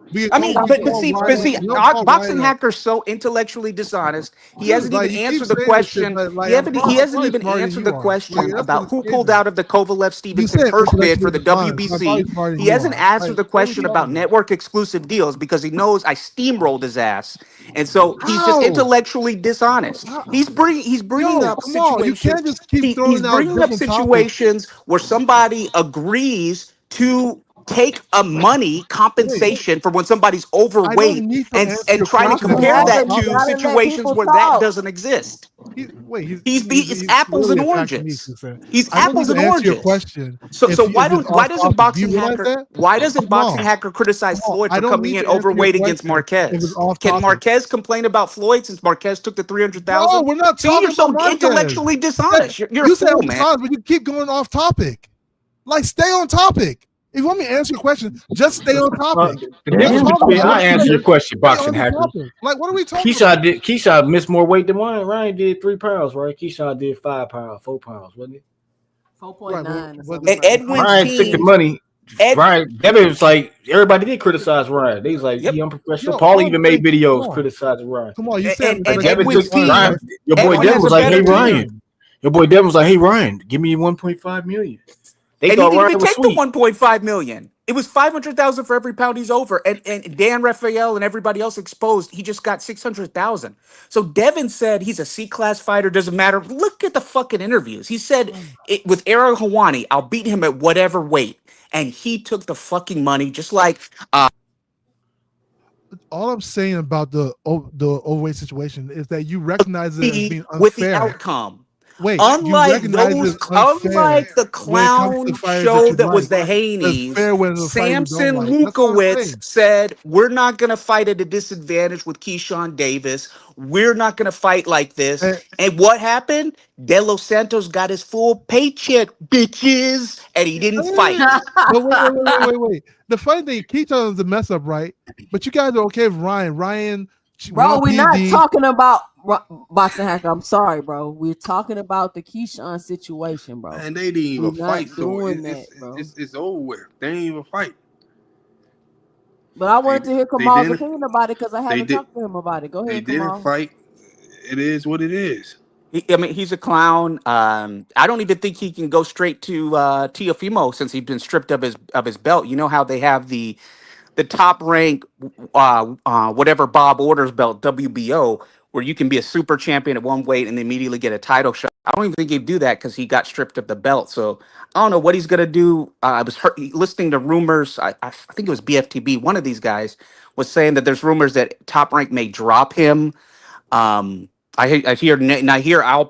But see, Boxing Hacker's so intellectually dishonest. He hasn't even answered the question. He hasn't even answered the question about who pulled out of the Kovalev Stevenson first bid for the WBC. He hasn't answered the question about network exclusive deals because he knows I steamrolled his ass, and so he's just intellectually dishonest. He's bringing up situations. He's bringing up situations where somebody agrees to take a money compensation for when somebody's overweight and try to compare that to situations where that doesn't exist. He's apples really and attacking me, oranges. Susan. He's I want apples you and to answer your oranges. question. So why If it's doesn't off topic, do boxing you realize hacker that? why doesn't Come boxing on. hacker criticize Come on. Floyd I for don't coming need in to answer your overweight against question if Marquez? it's off Can topic. Marquez complain about Floyd since Marquez took the 300,000? No, we're not See, talking you're so about Marquez. intellectually dishonest. You're a You said fool, I'm man. dishonest, but you keep going off topic. Like, stay on topic. If you want me to answer your question, just stay on topic. The difference between I answer your question, boxing on the hacker. topic. Like, what are we talking about? Keyshawn missed more weight than Ryan. Ryan did 3 pounds, right? Keyshawn did 5 pounds, 4 pounds, wasn't it? 4.9 or something. And Edwin's Ryan team took the money. Ryan, Devin was like, everybody did criticize Ryan. They was like, he unprofessional. Paul even made videos criticizing Ryan. Come on, you said and Devin Edwin's took Ryan. team. Your boy Edwin Devin has was a like, hey, better Ryan. team. Your boy Devin was like, hey, Ryan, give me 1.5 million. They And he thought didn't Ryan even was take sweet. the 1.5 million. It was 500,000 for every pound he's over. And Dan Rafael and everybody else exposed, he just got 600,000. So Devin said he's a C-class fighter, doesn't matter. Look at the fucking interviews. He said with Ariel Hawani, I'll beat him at whatever weight. And he took the fucking money, just like all I'm saying about the overweight situation is that you recognize it as being unfair. with the outcome. Wait, unlike the clown show that was the Haney's, Samson Lukowitz said, we're not going to fight at a disadvantage with Keyshawn Davis. We're not going to fight like this. And what happened? De Los Santos got his full paycheck, bitches, and he didn't fight. But wait. The funny thing, Keyshawn is a mess up, right? But you guys are okay with Ryan. Bro, we're not talking about boxing hacker. I'm sorry, bro. We're talking about the Keyshawn situation, bro. And they didn't even fight, so it's over with. They didn't even fight. But I wanted to hear Kamal's opinion about it because I haven't talked to him about it. Go ahead, They didn't fight. It is what it is. I mean, he's a clown. I don't even think he can go straight to Teofimo since he's been stripped of his belt. You know how they have the top rank, whatever Bob orders belt, WBO, where you can be a super champion at one weight and immediately get a title shot. I don't even think he'd do that because he got stripped of the belt. So I don't know what he's gonna do. I was listening to rumors. I think it was BFTB. One of these guys was saying that there's rumors that Top Rank may drop him. I hear Al.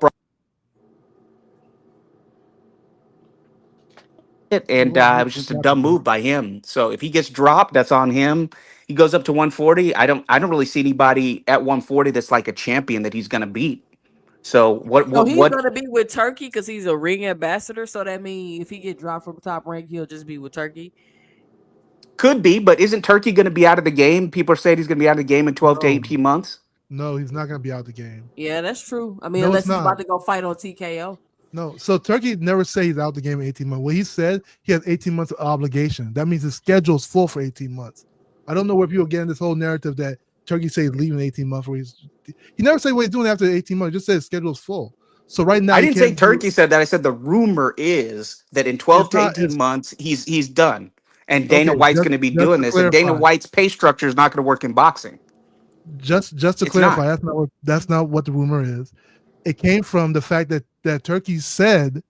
And it was just a dumb move by him. So if he gets dropped, that's on him. He goes up to 140. I don't really see anybody at 140 that's like a champion that he's gonna beat. So he's gonna be with Turkey because he's a ring ambassador. So that means if he get dropped from Top Rank, he'll just be with Turkey. Could be, but isn't Turkey gonna be out of the game? People are saying he's gonna be out of the game in 12 to 18 months. No, he's not gonna be out of the game. Yeah, that's true. I mean, unless he's about to go fight on TKO. No, so Turkey never said he's out the game in 18 months. What he said, he has 18 months of obligation. That means his schedule's full for 18 months. I don't know where people are getting this whole narrative that Turkey says he's leaving 18 months. He never said what he's doing after 18 months. He just said his schedule's full. So right now, I didn't say Turkey said that. I said the rumor is that in 12 to 18 months he's done, and Dana White's going to be doing this. And Dana White's pay structure is not going to work in boxing. Just to clarify, that's not what the rumor is. It came from the fact that Turkey actually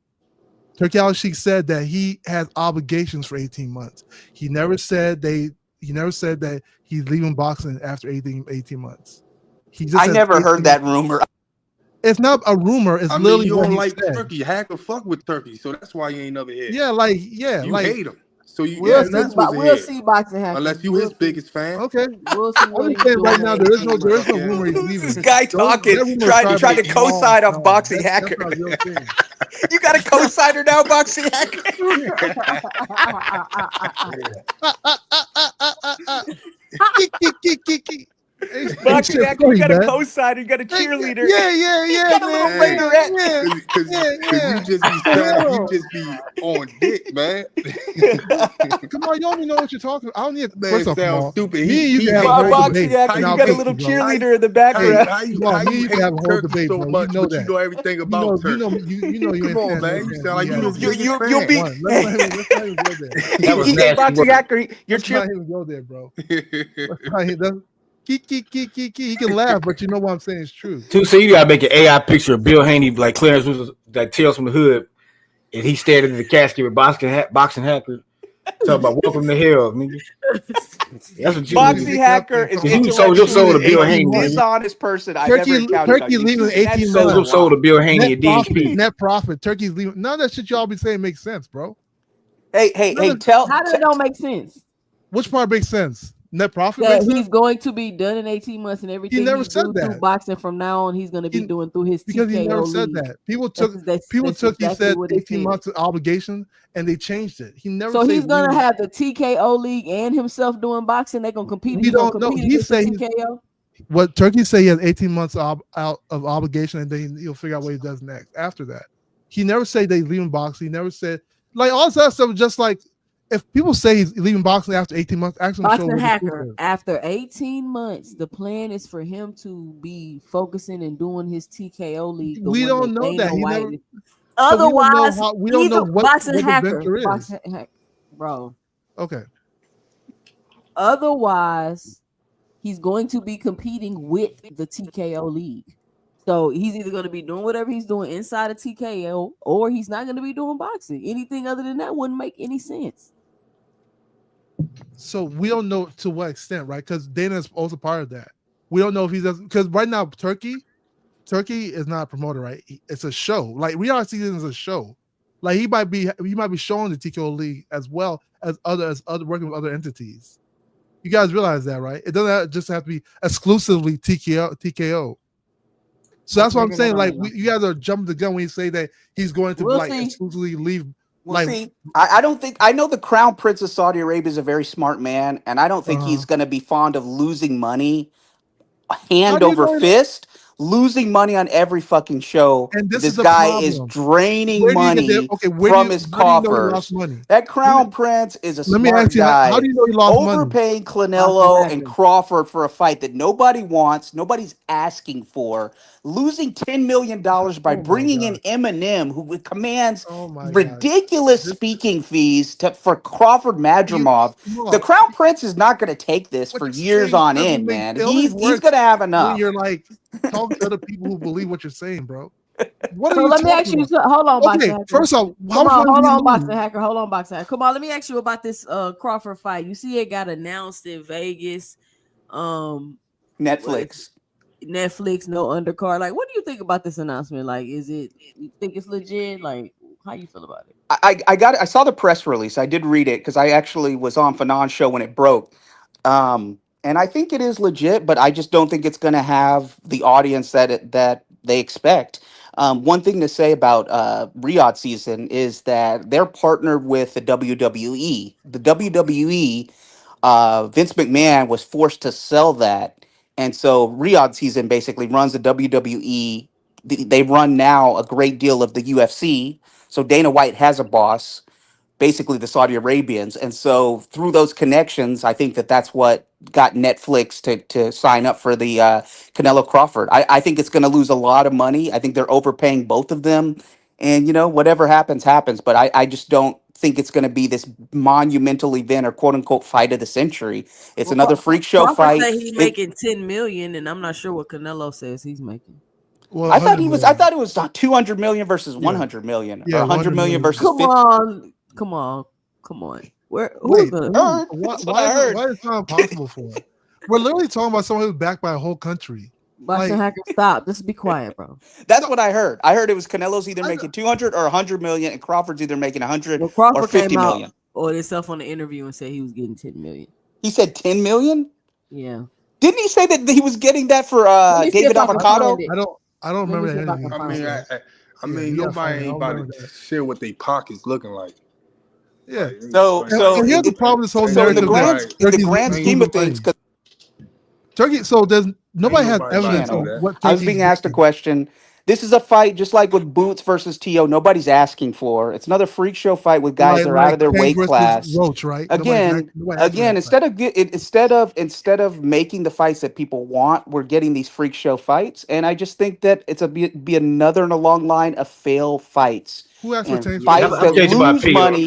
said that he has obligations for 18 months. He never said that he's leaving boxing after 18 months. I never heard that rumor. It's not a rumor. It's literally you what don't he like said. Turkey. Hacker fuck with Turkey, so that's why you ain't never hit. You hate him. So we'll see boxing hacker. Unless you his biggest fan. Okay. We'll see what I'm saying right now there is no rumor he's leaving. This guy talking, trying to co-sign off boxing hacker. You got a co-signer now, boxing hacker. Boxing hacker, you got a co-signer, you got a cheerleader. Yeah. You got a little later Because you just be on dick, man. Come on, you don't even know what you're talking about. I don't need to. First off, sound stupid. You got a little cheerleader in the background. How you hate Turkey so much, but you know everything about Turkey. You know you Come on, man. You sound like you'll be. Boxing hacker, you're not even go there, bro. He can laugh, but you know what I'm saying is true. So you gotta make an AI picture of Bill Haney, like Clarence was like Tales from the Hood, and he stared into the casket with boxing hacker. Talk about welcome to hell, nigga. That's what you Boxing hacker is you sold your soul to Bill Haney, nigga. dishonest person I've ever encountered. Turkey leaving 18 sold your soul to Bill Haney at DSP. Net profit. Turkey's leaving. None of that shit y'all be saying makes sense, bro. Hey, tell. How that don't make sense? Which part makes sense? Net profit. That makes he's sense? going to be done in 18 months, and everything He never do said that. through boxing from now on, he's going to be doing through his because TKO he never said league. that. People took. That's He exactly said what he 18 said. months of obligation, and they changed it. He never. So said he's gonna leaving- have the TKO league and himself doing boxing. They're gonna compete. We He's gonna don't know. compete He against the say TKO. what Turkey say he has 18 months out of obligation, and then he'll figure out what he does next after that. He never said they leaving boxing. He never said like all this other stuff. Just like if people say he's leaving boxing after 18 months, actually Boxing hacker. After 18 months, the plan is for him to be focusing and doing his TKO league. We don't know that. He never. Otherwise, we don't know what boxing the hacker, venture is. boxing hacker, bro. Okay. Otherwise, he's going to be competing with the TKO league. So he's either going to be doing whatever he's doing inside of TKO, or he's not going to be doing boxing. Anything other than that wouldn't make any sense. So we don't know to what extent, right? Because Dana is also part of that. We don't know if he does because right now Turkey is not a promoter, right? It's a show. Like reality season is a show. Like he might be showing the TKO league as well as other working with other entities. You guys realize that, right? It doesn't just have to be exclusively TKO. So that's what I'm saying. Like you guys are jumping the gun when you say that he's going to exclusively leave. See, I don't think I know the Crown Prince of Saudi Arabia is a very smart man, and I don't think he's going to be fond of losing money hand over fist, losing money on every fucking show. And this guy is draining money from his coffers. That Crown Prince is a smart guy. How do you know he lost money? Overpaying Canelo and Crawford for a fight that nobody wants, nobody's asking for, losing $10 million by bringing in Eminem, who commands ridiculous speaking fees for Crawford Madrimov. The Crown Prince is not going to take this for years on end, man. He's going to have enough. When you're like talking to other people who believe what you're saying, bro. So let me ask you. Hold on, boxing hacker. First off, hold on, boxing hacker. Hold on, boxing hacker. Come on, let me ask you about this Crawford fight. You see, it got announced in Vegas. Netflix, no undercard. Like, what do you think about this announcement? Like, you think it's legit? Like, how you feel about it? I saw the press release. I did read it because I actually was on Fanon's show when it broke. And I think it is legit, but I just don't think it's going to have the audience that they expect. One thing to say about Riyadh season is that they're partnered with the WWE. The WWE, Vince McMahon was forced to sell that. And so Riyadh season basically runs the WWE. They run now a great deal of the UFC. So Dana White has a boss, basically the Saudi Arabians. And so through those connections, I think that's what got Netflix to sign up for the Canelo Crawford. I think it's going to lose a lot of money. I think they're overpaying both of them. And, whatever happens, happens. But I just don't think it's going to be this monumental event or quote unquote fight of the century. It's another freak show fight. Said he's making $10 million, and I'm not sure what Canelo says he's making. Well, I thought it was 200 million versus 100 million, or 100 million versus 50. Come on. Why is it not impossible for him? We're literally talking about someone who's backed by a whole country. Boxing hacker, stop. Just be quiet, bro. That's what I heard. I heard it was Canelo's either making 200 or 100 million, and Crawford's either making 100 or 50 million. Or himself on the interview and said he was getting 10 million. He said 10 million? Yeah. Didn't he say that he was getting that for David Avocado? I don't remember that. I mean, nobody ain't about to share what their pockets looking like. Yeah. So here's the problem. This whole narrative. In the grand scheme of things, Turkey. So there's nobody has evidence of what. I was being asked a question. This is a fight just like with Boots versus T.O. Nobody's asking for. It's another freak show fight with guys that are out of their weight class. Roach, right? Again, instead of making the fights that people want, we're getting these freak show fights, and I just think that it's be another in a long line of fail fights. Who asked for fights that lose money?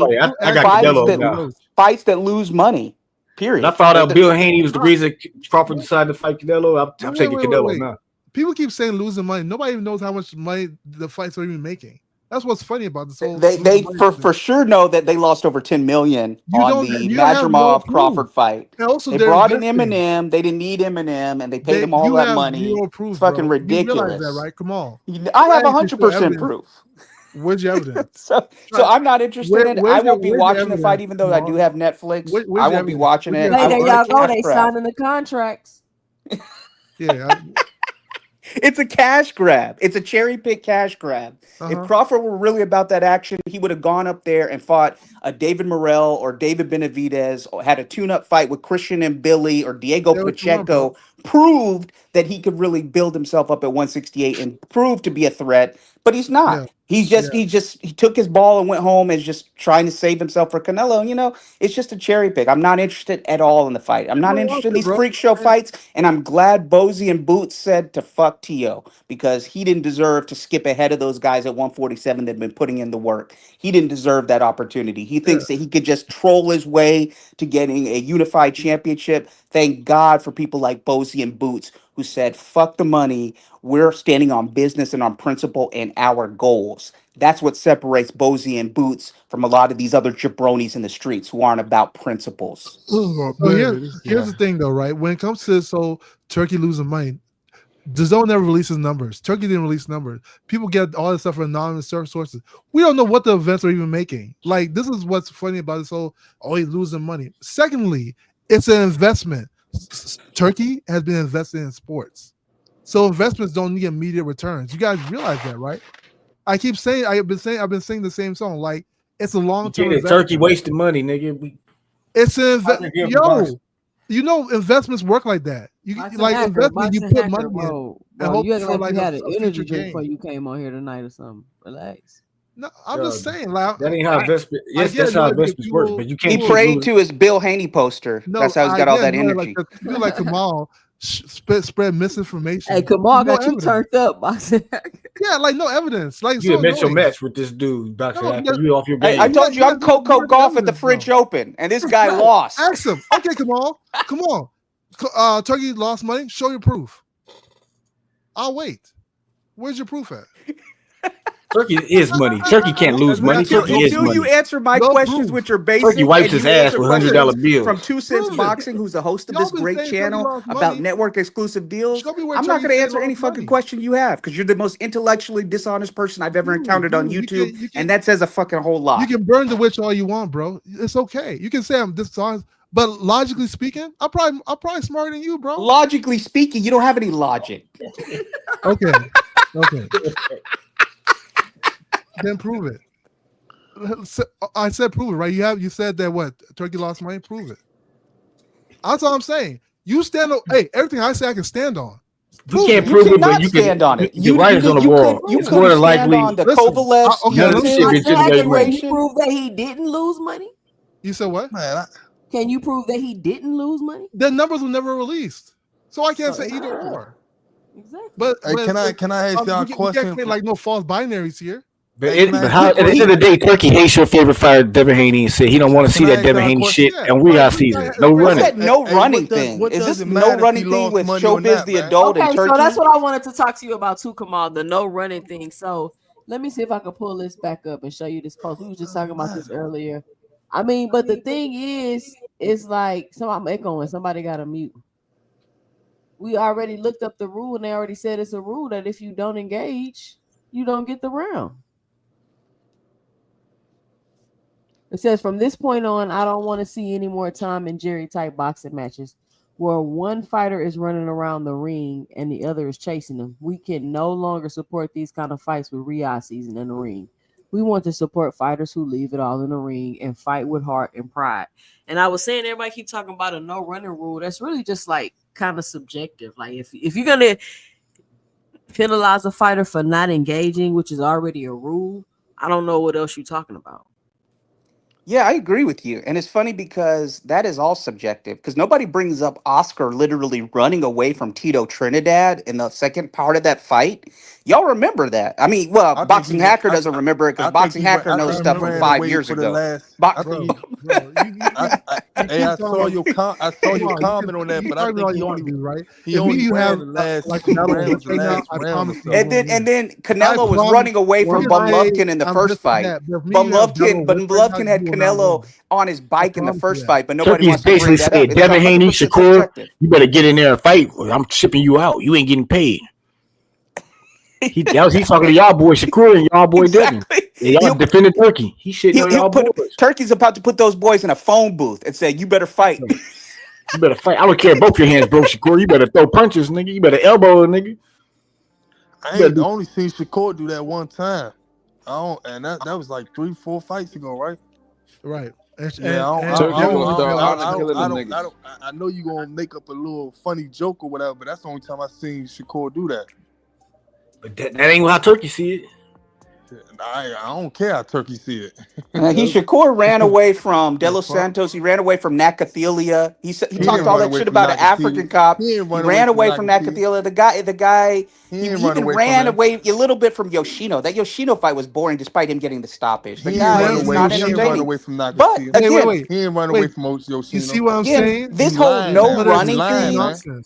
Fights that lose money. Period. And I found out Bill Haney was the reason Crawford decided to fight Canelo. I'm taking Canelo now. People keep saying losing money. Nobody even knows how much money the fights are even making. That's what's funny about this whole. They for sure know that they lost over 10 million on the You don't have no Madrimov proof. Crawford fight. And also, They they're brought in investing. Eminem. They didn't need Eminem, and they paid him all You that have money. zero proof, It's fucking bro. You realize that, ridiculous. right? Come on. I have Where is your 100% evidence? proof. Where's your evidence? So I'm not interested in it. I won't be where's your watching the fight, evidence, even though I do Kamal? have Netflix. Where's I your won't be evidence? watching Where's it. your I Hey, there want y'all a go. cash They grab. signing the contracts. Yeah. It's a cash grab. It's a cherry pick cash grab. If Crawford were really about that action, he would have gone up there and fought a David Morrell or David Benavidez, or had a tune-up fight with Christian and Billy or Diego Say what you want, bro. Pacheco. Proved that he could really build himself up at 168 and prove to be a threat, but he's not. Yeah. He took his ball and went home and just trying to save himself for Canelo. And, it's just a cherry pick. I'm not interested at all in the fight. I'm not interested in these freak show fights, and I'm glad Bozy and Boots said to fuck T.O. because he didn't deserve to skip ahead of those guys at 147 that have been putting in the work. He didn't deserve that opportunity. He thinks that he could just troll his way to getting a unified championship. Thank God for people like Bozy and Boots who said, fuck the money. We're standing on business and on principle and our goals. That's what separates Bozy and Boots from a lot of these other jabronis in the streets who aren't about principles. So here's the thing, though, right? When it comes to Turkey losing money, DAZN never releases numbers. Turkey didn't release numbers. People get all this stuff from anonymous sources. We don't know what the events are even making. Like, this is what's funny about this whole, he's losing money. Secondly, it's an investment. Turkey has been invested in sports. So investments don't need immediate returns. You guys realize that, right? I've been saying the same song. Like, it's a long-term investment. Turkey wasting money, nigga. It's an investment. Investments work like that. Investment, you put money bro, in. Bro, you acting like you had an energy drink before you came on here tonight or something. Relax. No, I'm just saying. Like, that ain't how investment. Yes, that's how investments work. But you can't. He prayed to his Bill Haney poster. No, that's how he's got all that energy. Like Kamal spread misinformation. Hey, Kamal got you turned up, boxing. Yeah, like no evidence. Like you met your match with this dude, boxing. You off your game. I told you I'm Coco Golf at the French Open, and this guy lost. Ask him. Okay, Kamal, come on. Turkey lost money. Show your proof. I'll wait. Where's your proof at? Turkey is money. Turkey can't lose money. Turkey is money. You answer my questions with your basic. Turkey wipes his ass with $100 bills. From 2 Cents Boxing, who's the host of this great channel about network exclusive deals. I'm not going to answer any fucking question you have because you're the most intellectually dishonest person I've ever encountered on YouTube, and that says a fucking whole lot. You can burn the witch all you want, bro. It's okay. You can say I'm dishonest, but logically speaking, I'm probably smarter than you, bro. Logically speaking, you don't have any logic. Okay. Then prove it. I said prove it, right? You said that what? Turkey lost money? Prove it. That's all I'm saying. You stand on everything I say I can stand on. You can't prove it, but you can stand on it. You writers on the wall. It's more than likely. On the Kovalev can you prove that he didn't lose money? You said what? Can you prove that he didn't lose money? The numbers were never released, so I can't say either or. Exactly. But can I ask y'all a question? You can't like no false binaries here. But at the end of the day, Turkey hates your favorite fighter, Devin Haney, and said he don't want to see that Devin Haney shit, and we got season. No running. That no running thing. Is this no running thing with Showbiz the adult in Turkey? So that's what I wanted to talk to you about too, Kamal. The no running thing. So let me see if I can pull this back up and show you this post. We were just talking about this earlier. I mean, but the thing is like I'm echoing. Somebody got to mute. We already looked up the rule, and they already said it's a rule that if you don't engage, you don't get the round. It says, from this point on, I don't want to see any more Tom and Jerry type boxing matches where one fighter is running around the ring and the other is chasing them. We can no longer support these kind of fights with Riyadh season in the ring. We want to support fighters who leave it all in the ring and fight with heart and pride. And I was saying, everybody keep talking about a no running rule. That's really just like kind of subjective. Like if you're going to penalize a fighter for not engaging, which is already a rule, I don't know what else you're talking about. Yeah, I agree with you. And it's funny because that is all subjective because nobody brings up Oscar literally running away from Tito Trinidad in the second part of that fight. Y'all remember that? I mean, well, Boxing Hacker doesn't remember it because Boxing Hacker knows stuff from 5 years ago. Hey, I saw your comment on that, but I think he only ran the last like 2 battle rounds, the right now, last I round or promise so. And then Canelo was running away from Bumlovkin in the first fight. Bumlovkin had Canelo on his bike in the first fight, but nobody Turkey's wants to basically bring that up. saying, It's Devin Haney, 100% Shakur, subjective. you better get in there and fight. I'm shipping you out. You ain't getting paid. He's talking to y'all boy Shakur and y'all boy Devin. And y'all defending Turkey. He's shitting on y'all boys. Turkey's about to put those boys in a phone booth and say, "You better fight." You better fight. I don't care both your hands, bro. Shakur, you better throw punches, nigga. You better elbow a nigga. I ain't only seen Shakur do that one time. And that was like 3-4 fights ago, right? Right. I know you gonna make up a little funny joke or whatever, but that's the only time I seen Shakur do that. But that ain't how Turkey see it. I don't care how Turkey see it. Shakur ran away from De Los Santos. He ran away from Nakathelia. He talked all that shit about an African cop. He ran away from Nakathelia. The guy. He even ran away a little bit from Yoshino. That Yoshino fight was boring, despite him getting the stoppage. The guy is not entertaining. He didn't run away from Nakathelia. But again, he didn't run away from Yoshino. You see what I'm saying? This whole no running thing.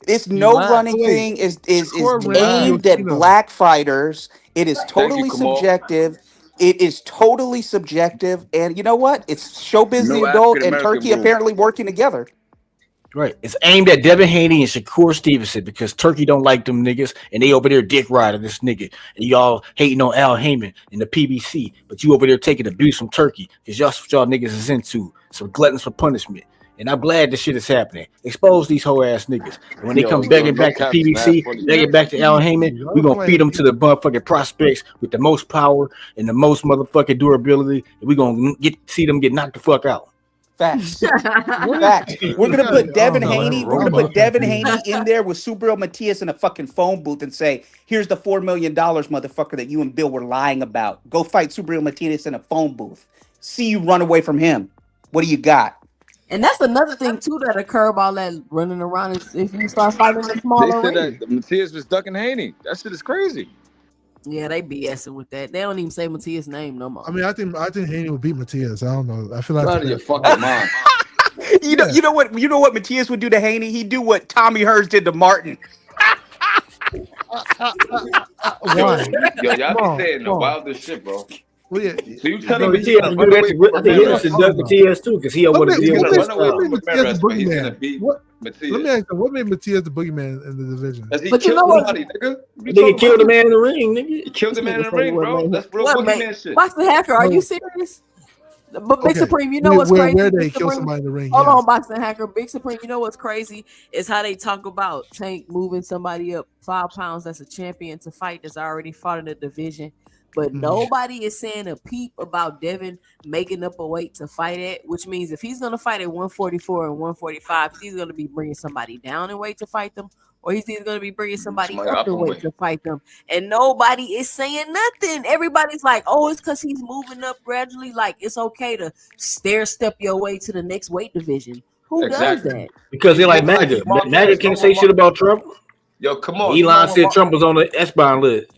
This no running thing is aimed at black fighters. It is totally subjective. It is totally subjective, and you know what? It's Showbiz the Adult and Turkey apparently working together. Right. It's aimed at Devin Haney and Shakur Stevenson because Turkey don't like them niggas and they over there dick riding this nigga. And y'all hating on Al Heyman and the PBC, but you over there taking abuse from Turkey because y'all niggas is into some gluttons for punishment. And I'm glad this shit is happening. Expose these whole ass niggas. And when they come begging back to PBC, begging back to Al Heyman, we're gonna feed them to the motherfucking prospects with the most power and the most motherfucking durability. And we're gonna see them get knocked the fuck out. Facts. Facts. We're gonna put Devin Haney. We're gonna put Devin Haney in there with Subriel Matias in a fucking phone booth and say, "Here's the $4 million, motherfucker, that you and Bill were lying about. Go fight Subriel Matias in a phone booth. See you run away from him. What do you got?" And that's another thing too that occur about that running around is if you start fighting the smaller They said ring. that Matias was ducking Haney. That shit is crazy. Yeah, they BSing with that. They don't even say Matias' name no more. I mean, I think Haney would beat Matias. I don't know. I feel like out of your fucking mind. You know what Matias would do to Haney? He'd do what Tommy Hearns did to Martin. Why? Yo, y'all be saying the wildest shit, bro. Well, yeah. So you telling me Matias do that to, I think he should duck Matias too because he don't want to deal with this. Let me ask you, what made Matias the boogeyman in the division? But you know what? Nigga killed the man in the ring, nigga. He killed the man in the ring, bro. That's real boogeyman shit. Boxing Hacker, are you serious? But Big Supreme, you know what's crazy? Where they kill somebody in the ring? Hold on, Boxing Hacker. Big Supreme, you know what's crazy is how they talk about Tank moving somebody up 5 pounds that's a champion to fight that's already fought in the division. But nobody is saying a peep about Devin making up a weight to fight at, which means if he's going to fight at 144 and 145, he's going to be bringing somebody down in weight to fight them, or he's either going to be bringing somebody up in weight to fight them. And nobody is saying nothing. Everybody's like, oh, it's because he's moving up gradually. Like, it's okay to stair step your way to the next weight division. Who does that? Because they're like MAGA. MAGA can't say shit about Trump. Yo, come on. Elon said Trump was on the Epstein list.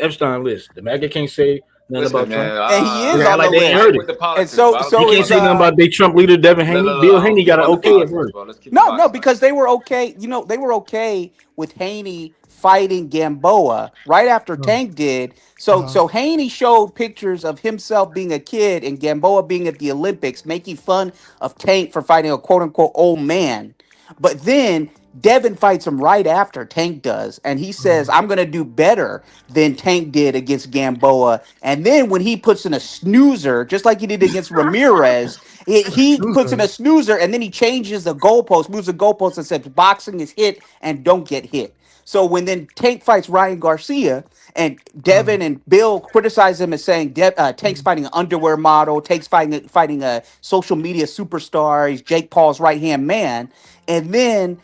The MAGA can't say nothing about Trump. And he is on like the they ain't heard it. And so he can't say nothing about big Trump leader Devin Haney. Bill Haney got an okay at first. No, because they were okay. You know, they were okay with Haney fighting Gamboa right after Tank did. So Haney showed pictures of himself being a kid and Gamboa being at the Olympics, making fun of Tank for fighting a quote unquote old man. But then Devin fights him right after Tank does, and he says, "I'm going to do better than Tank did against Gamboa." And then when he puts in a snoozer, just like he did against Ramirez, he puts in a snoozer, and then he changes the goalpost, moves the goalpost, and says, "Boxing is hit and don't get hit." So when then Tank fights Ryan Garcia, and Devin and Bill criticize him as saying Tank's fighting an underwear model, Tank's fighting a social media superstar, he's Jake Paul's right-hand man, and then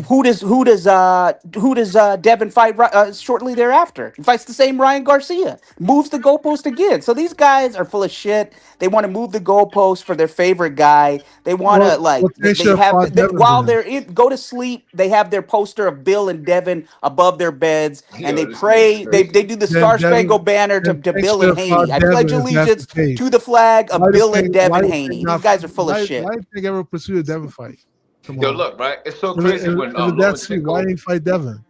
Who does Devin fight shortly thereafter? He fights the same Ryan Garcia, moves the goalpost again. So these guys are full of shit. They want to move the goalpost for their favorite guy. They want to they they should have have fought Devin while then. they're go to sleep. They have their poster of Bill and Devin above their beds, and they this pray. nigga's They crazy. do the Then Star Devin, Spangled Banner then to they Bill should and have fought Haney. I pledge Devin if that's the allegiance case. to the flag of Bill and Devin Haney. These guys are full of shit. Why did they ever pursue a Devin fight? Come Yo, on. look, right? It's so If crazy when it's that sweet, why Lomachenko. didn't he fight Devin?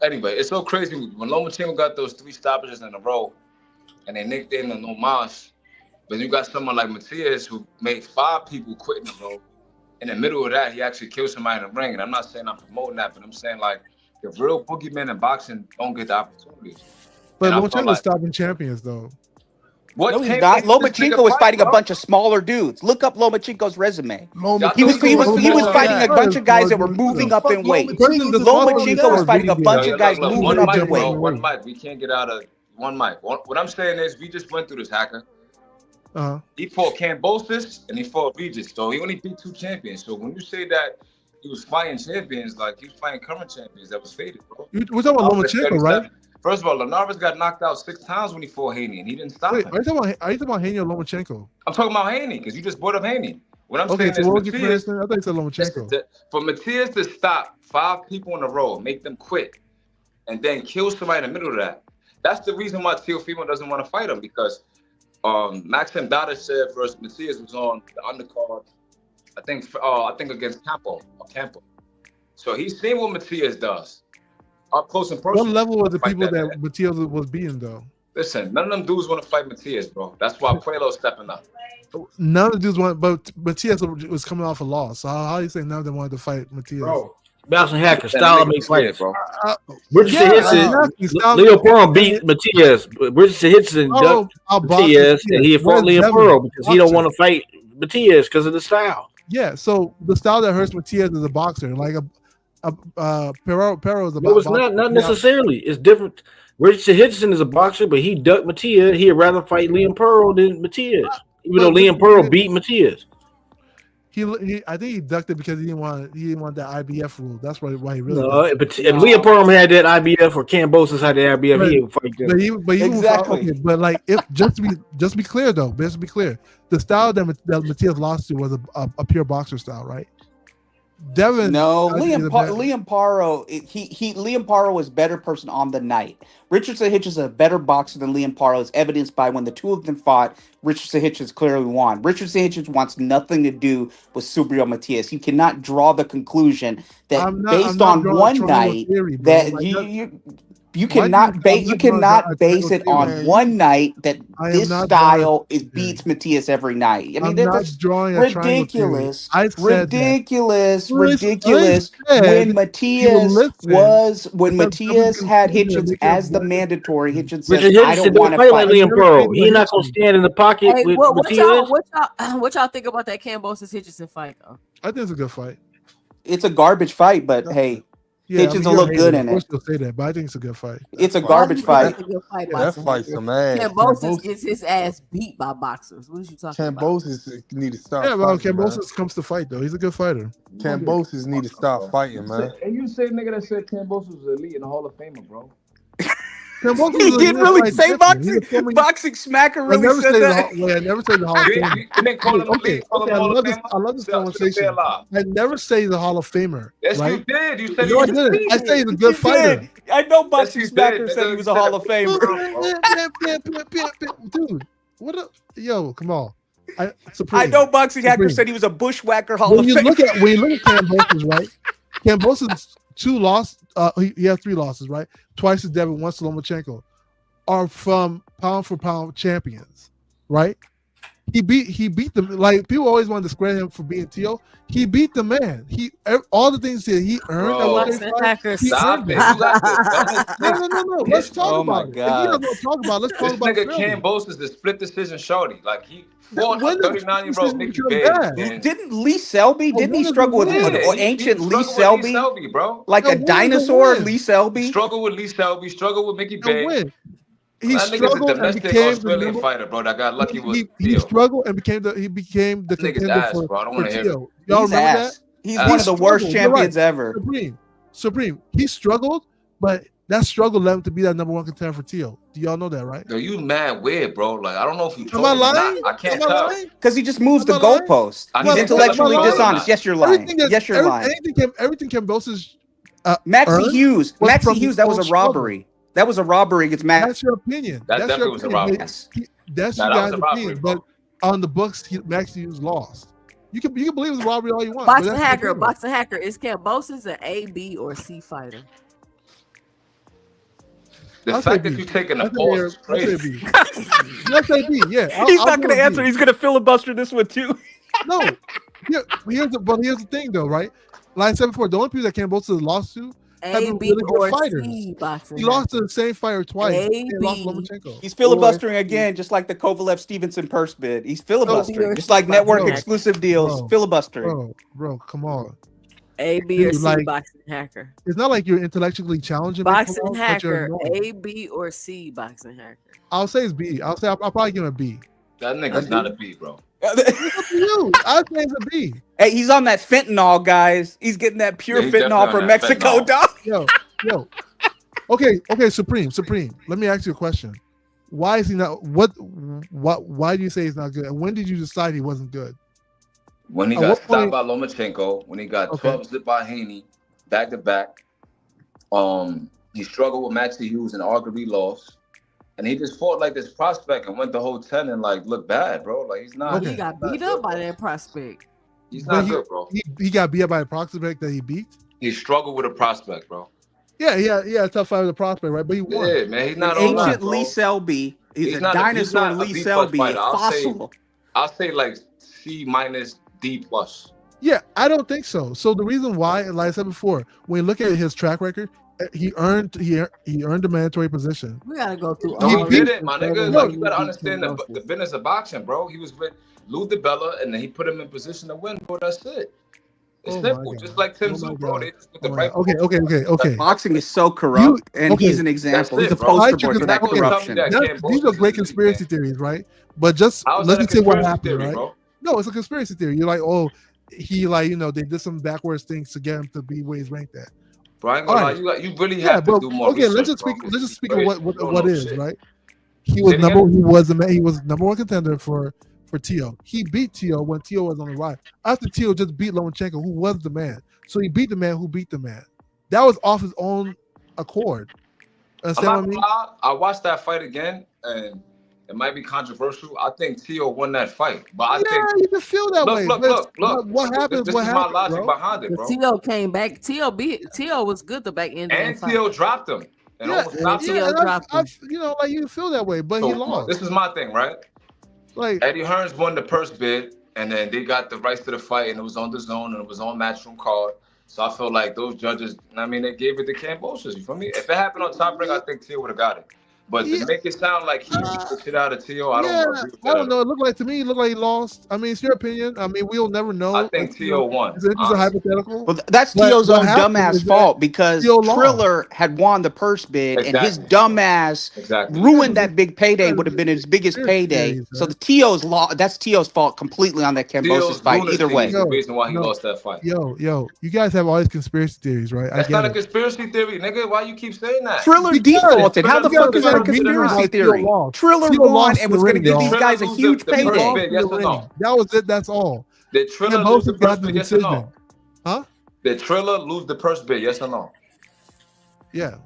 Anyway, it's so crazy when Lomachenko got those 3 stoppages in a row, and they nicknamed him No Mas. But you got someone like Matias who made 5 people quit in a row. In the middle of that, he actually killed somebody in the ring. And I'm not saying I'm promoting that, but I'm saying like the real boogeymen in boxing don't get the opportunities. But And I feel Lomachenko's stopping champions though. What No, he's can't not. make this nigga Lomachenko was fight, fighting a bro? bunch of smaller dudes. Look up Lomachenko's resume. Y'all He was think fighting a bunch of guys that were moving up in weight. Lomachenko was fighting a bunch of guys moving up in weight. One mic. We can't get out of one mic. What I'm saying is we just went through this, Hacker. He fought Cambosis and he fought Regis. So he only beat 2 champions. So when you say that he was fighting champions, like he was fighting current champions that was faded, bro. We're talking about Lomachenko, right? First of all, Linares got knocked out 6 times when he fought Haney, and he didn't stop him. Are you talking about Haney or Lomachenko? I'm talking about Haney because you just brought up Haney. What I'm saying so is what was your Matias. question? I thought you said Lomachenko. For Matias to stop 5 people in a row, make them quit, and then kill somebody in the middle of that. That's the reason why Teofimo doesn't want to fight him because Maxim Dadashev versus Matias was on the undercard. I think against Campo. So he's seen what Matias does. Up close and personal. What level were the people that Matias was beating though? Listen, none of them dudes want to fight Matias, bro. That's why Puelo's stepping up. None of the dudes want, but Matias was coming off a loss. So how do you say none of them wanted to fight Matias? Bro, Bouncing Hacker, style makes fight, bro. Richardson Hitson, Leo Pearl beat Matias. Richardson Hitson ducked Matias, and he fought Leo Pearl because he don't want to fight Matias because of the style. Yeah, so the style that hurts Matias is a boxer, like Pero is a boxer. No, it's not necessarily. It's different. Richardson Hitson is a boxer, but he ducked Matias. He'd rather fight Liam Pearl than Matias, even though Liam Pearl beat Matias. I think he ducked it because he didn't want that IBF rule. That's why he really. No, but if Liam Pearl had that IBF or Cambosis had that IBF, he would fight them. But exactly. But like, if just to be clear though, the style that Matias lost to was a pure boxer style, right? Devin. No, Liam Paro. Liam Paro was better person on the night. Richardson Hitchens is a better boxer than Liam Paro, as evidenced by when the two of them fought. Richardson Hitchens clearly won. Richardson Hitchens wants nothing to do with Subriel Matias. You cannot draw the conclusion that based on one night that you cannot base it on one night that this style beats Matias every night. I mean, that's ridiculous. Ridiculous. When Matias had Hitchens as the mandatory, Hitchens says, "I don't want to fight Liam Pearl. He's not gonna stand in the pocket Hey, with what Matias." y'all think about that Cambosis Hitchison fight though? I think it's a good fight. It's a garbage fight, but hey. Hitchens will look good in it. You'll say that, but I think it's a good fight. It's a garbage fight. That fight's some ass. Cambosis gets his ass beat by boxers. What are you talking about? Cambosis need to stop. Yeah, well, fighting, Cambosis comes to fight though. He's a good fighter. Cambosis need to stop fighting, man. And you say nigga that said Cambosis was elite in the Hall of Famer, bro. He did really say boxing. Boxing Smacker really said that. I never say the Hall of Famer. Okay, I love this conversation. I never say the Hall of Famer. Yes, right? you did. You said no, I didn't. I say he's a good fighter. I know Boxing Smacker said he was a Hall of Famer. Dude, what up? Yo, come on. I know Boxing Hacker said he was a bushwhacker Hall of Famer. When you look at Cambosis, right? Cambosis 2 losses. He has 3 losses, right? Twice to Devin, once to Lomachenko, are from pound for pound champions, right? He beat them. Like people always want to discredit him for being TO. He beat the man. All the things that he earned. Stop it. No. Let's talk about it. God. Let's talk about it. This nigga Cambosis is split decision shorty. Like he fought a 39-year-old Mickey Bay. Didn't Lee Selby? Didn't he struggle with ancient Lee Selby? Bro. Like a dinosaur Lee Selby? Struggle with Lee Selby. Struggle with Mickey Bay. He struggled and became Australian fighter, bro. That got lucky with he struggled and became the contender ass, for bro. I don't want to hear it. Y'all remember that? He's one of the worst struggled. champions You're right. ever. Supreme. He struggled, but that struggle led him to be that number one contender for Tio. Do y'all know that, right? Yo, you mad weird, bro. Like, I don't know if you Am I trolling or lying? not. I can't Am I tell. lying? Because he just moves the Am I lying? goalpost. I He's can't tell if intellectually you're trolling or dishonest. not. Yes, you're lying. Yes, you're lying. Everything Kambosos Maxie Hughes. was Maxie from Hughes, his that was own a robbery. That was a robbery against Max. That's your opinion. That That's definitely your was a opinion. robbery. That's Nah, you that guys' was a robbery, opinion. bro. But on the books, Maxie Hughes lost. You can believe it was a robbery all you want. Boxing hacker. Is Kambosos an A, B, or C fighter? The fact that you're taking a pause is crazy. Let's say B. Yeah, He's not going to answer. He's going to filibuster this one too. No. Yeah, here's the thing though, right? Like I said before, the only people that Kambosos lost to have been really good fighters. C, he lost to the same fighter twice. He lost Lomachenko. He's filibustering again, just like the Kovalev Stevenson purse bid. He's filibustering, just like network exclusive deals. Filibustering. Bro, come on. A, B, or C, boxing hacker. It's not like you're intellectually challenging boxing hacker. A, B, or C, boxing hacker. I'll say it's B. I'll probably give him a B. That nigga's not a B, bro. It's up to you. I'll say it's a B. Hey, he's on that fentanyl, guys. He's getting that pure fentanyl from Mexico, dog. Yo. Okay, Supreme. Let me ask you a question. Why is he not? Why do you say he's not good? And when did you decide he wasn't good? When he got stopped by Lomachenko, when he got 12 zipped by Haney, back to back. He struggled with Maxie Hughes and arguably lost. And he just fought like this prospect and went the whole 10 and like looked bad, bro. Like he's not. He got beat up by that prospect. He's not good, bro. He got beat up by a prospect that he beat. He struggled with a prospect, bro. Yeah, a tough fight with a prospect, right? But he won. Yeah, man, he's not ancient Lee Selby. He's a dinosaur Lee Selby, a fossil. I'll say like C minus D plus. Yeah, I don't think so. So the reason why, like I said before, when you look at his track record, he earned the mandatory position. We gotta go through. No, he did it, my nigga. Like you gotta understand the business of boxing, bro. He was with Lou DiBella, and then he put him in position to win, bro. That's it. It's simple, just like Tim Tszyu, bro. They just put the right. Okay. Boxing is so corrupt, and he's an example. He's a poster boy for that corruption. These are great conspiracy theories, right? But just let's just say what happened, right? Bro? No, it's a conspiracy theory. You're like, oh, he they did some backwards things to get him to be where he's ranked at. Bro, I ain't gonna lie, you really have to do more. Okay, let's just speak of what is, right? He was number one contender for Tio. He beat Tio when Tio was on the rise. After Tio just beat Lomachenko, who was the man. So he beat the man who beat the man. That was off his own accord. Understand what I mean? I watched that fight again, and it might be controversial. I think Tio won that fight, but I think you can feel that way. Look. What happened? This is my logic behind it, bro. Tio came back. Tio was good the back end. And Tio dropped him. And Tio dropped him. Like you feel that way, but he lost. This is my thing, right? Like Eddie Hearns won the purse bid, and then they got the rights to the fight, and it was on the zone, and it was on Matchroom card. So I feel like those judges, they gave it to Kambosos. You feel me? If it happened on Top Rank, I think Tio would have got it. But to make it sound like he beat the shit out of Tio, I don't agree with that. I don't know. It looked like to me, he lost. I mean, it's your opinion. I mean, we'll never know. I think Tio won. It's a hypothetical. Well, that's Tio's own dumbass fault because Triller had won the purse bid, and his dumbass ruined that big payday. Would have been his biggest payday. So the Tio's that's Tio's fault completely on that Kambosos fight. Either way, the reason why he lost that fight. Yo, you guys have all these conspiracy theories, right? That's not a conspiracy theory, nigga. Why you keep saying that? Triller defaulted. How the fuck is that a conspiracy theory? Triller won and was going to give these guys a huge payday. Yes or no? That was it. That's all. Did Triller lose the purse bid? Yes or no? Huh? Did Triller lose the purse bid? Yes or no? Yeah.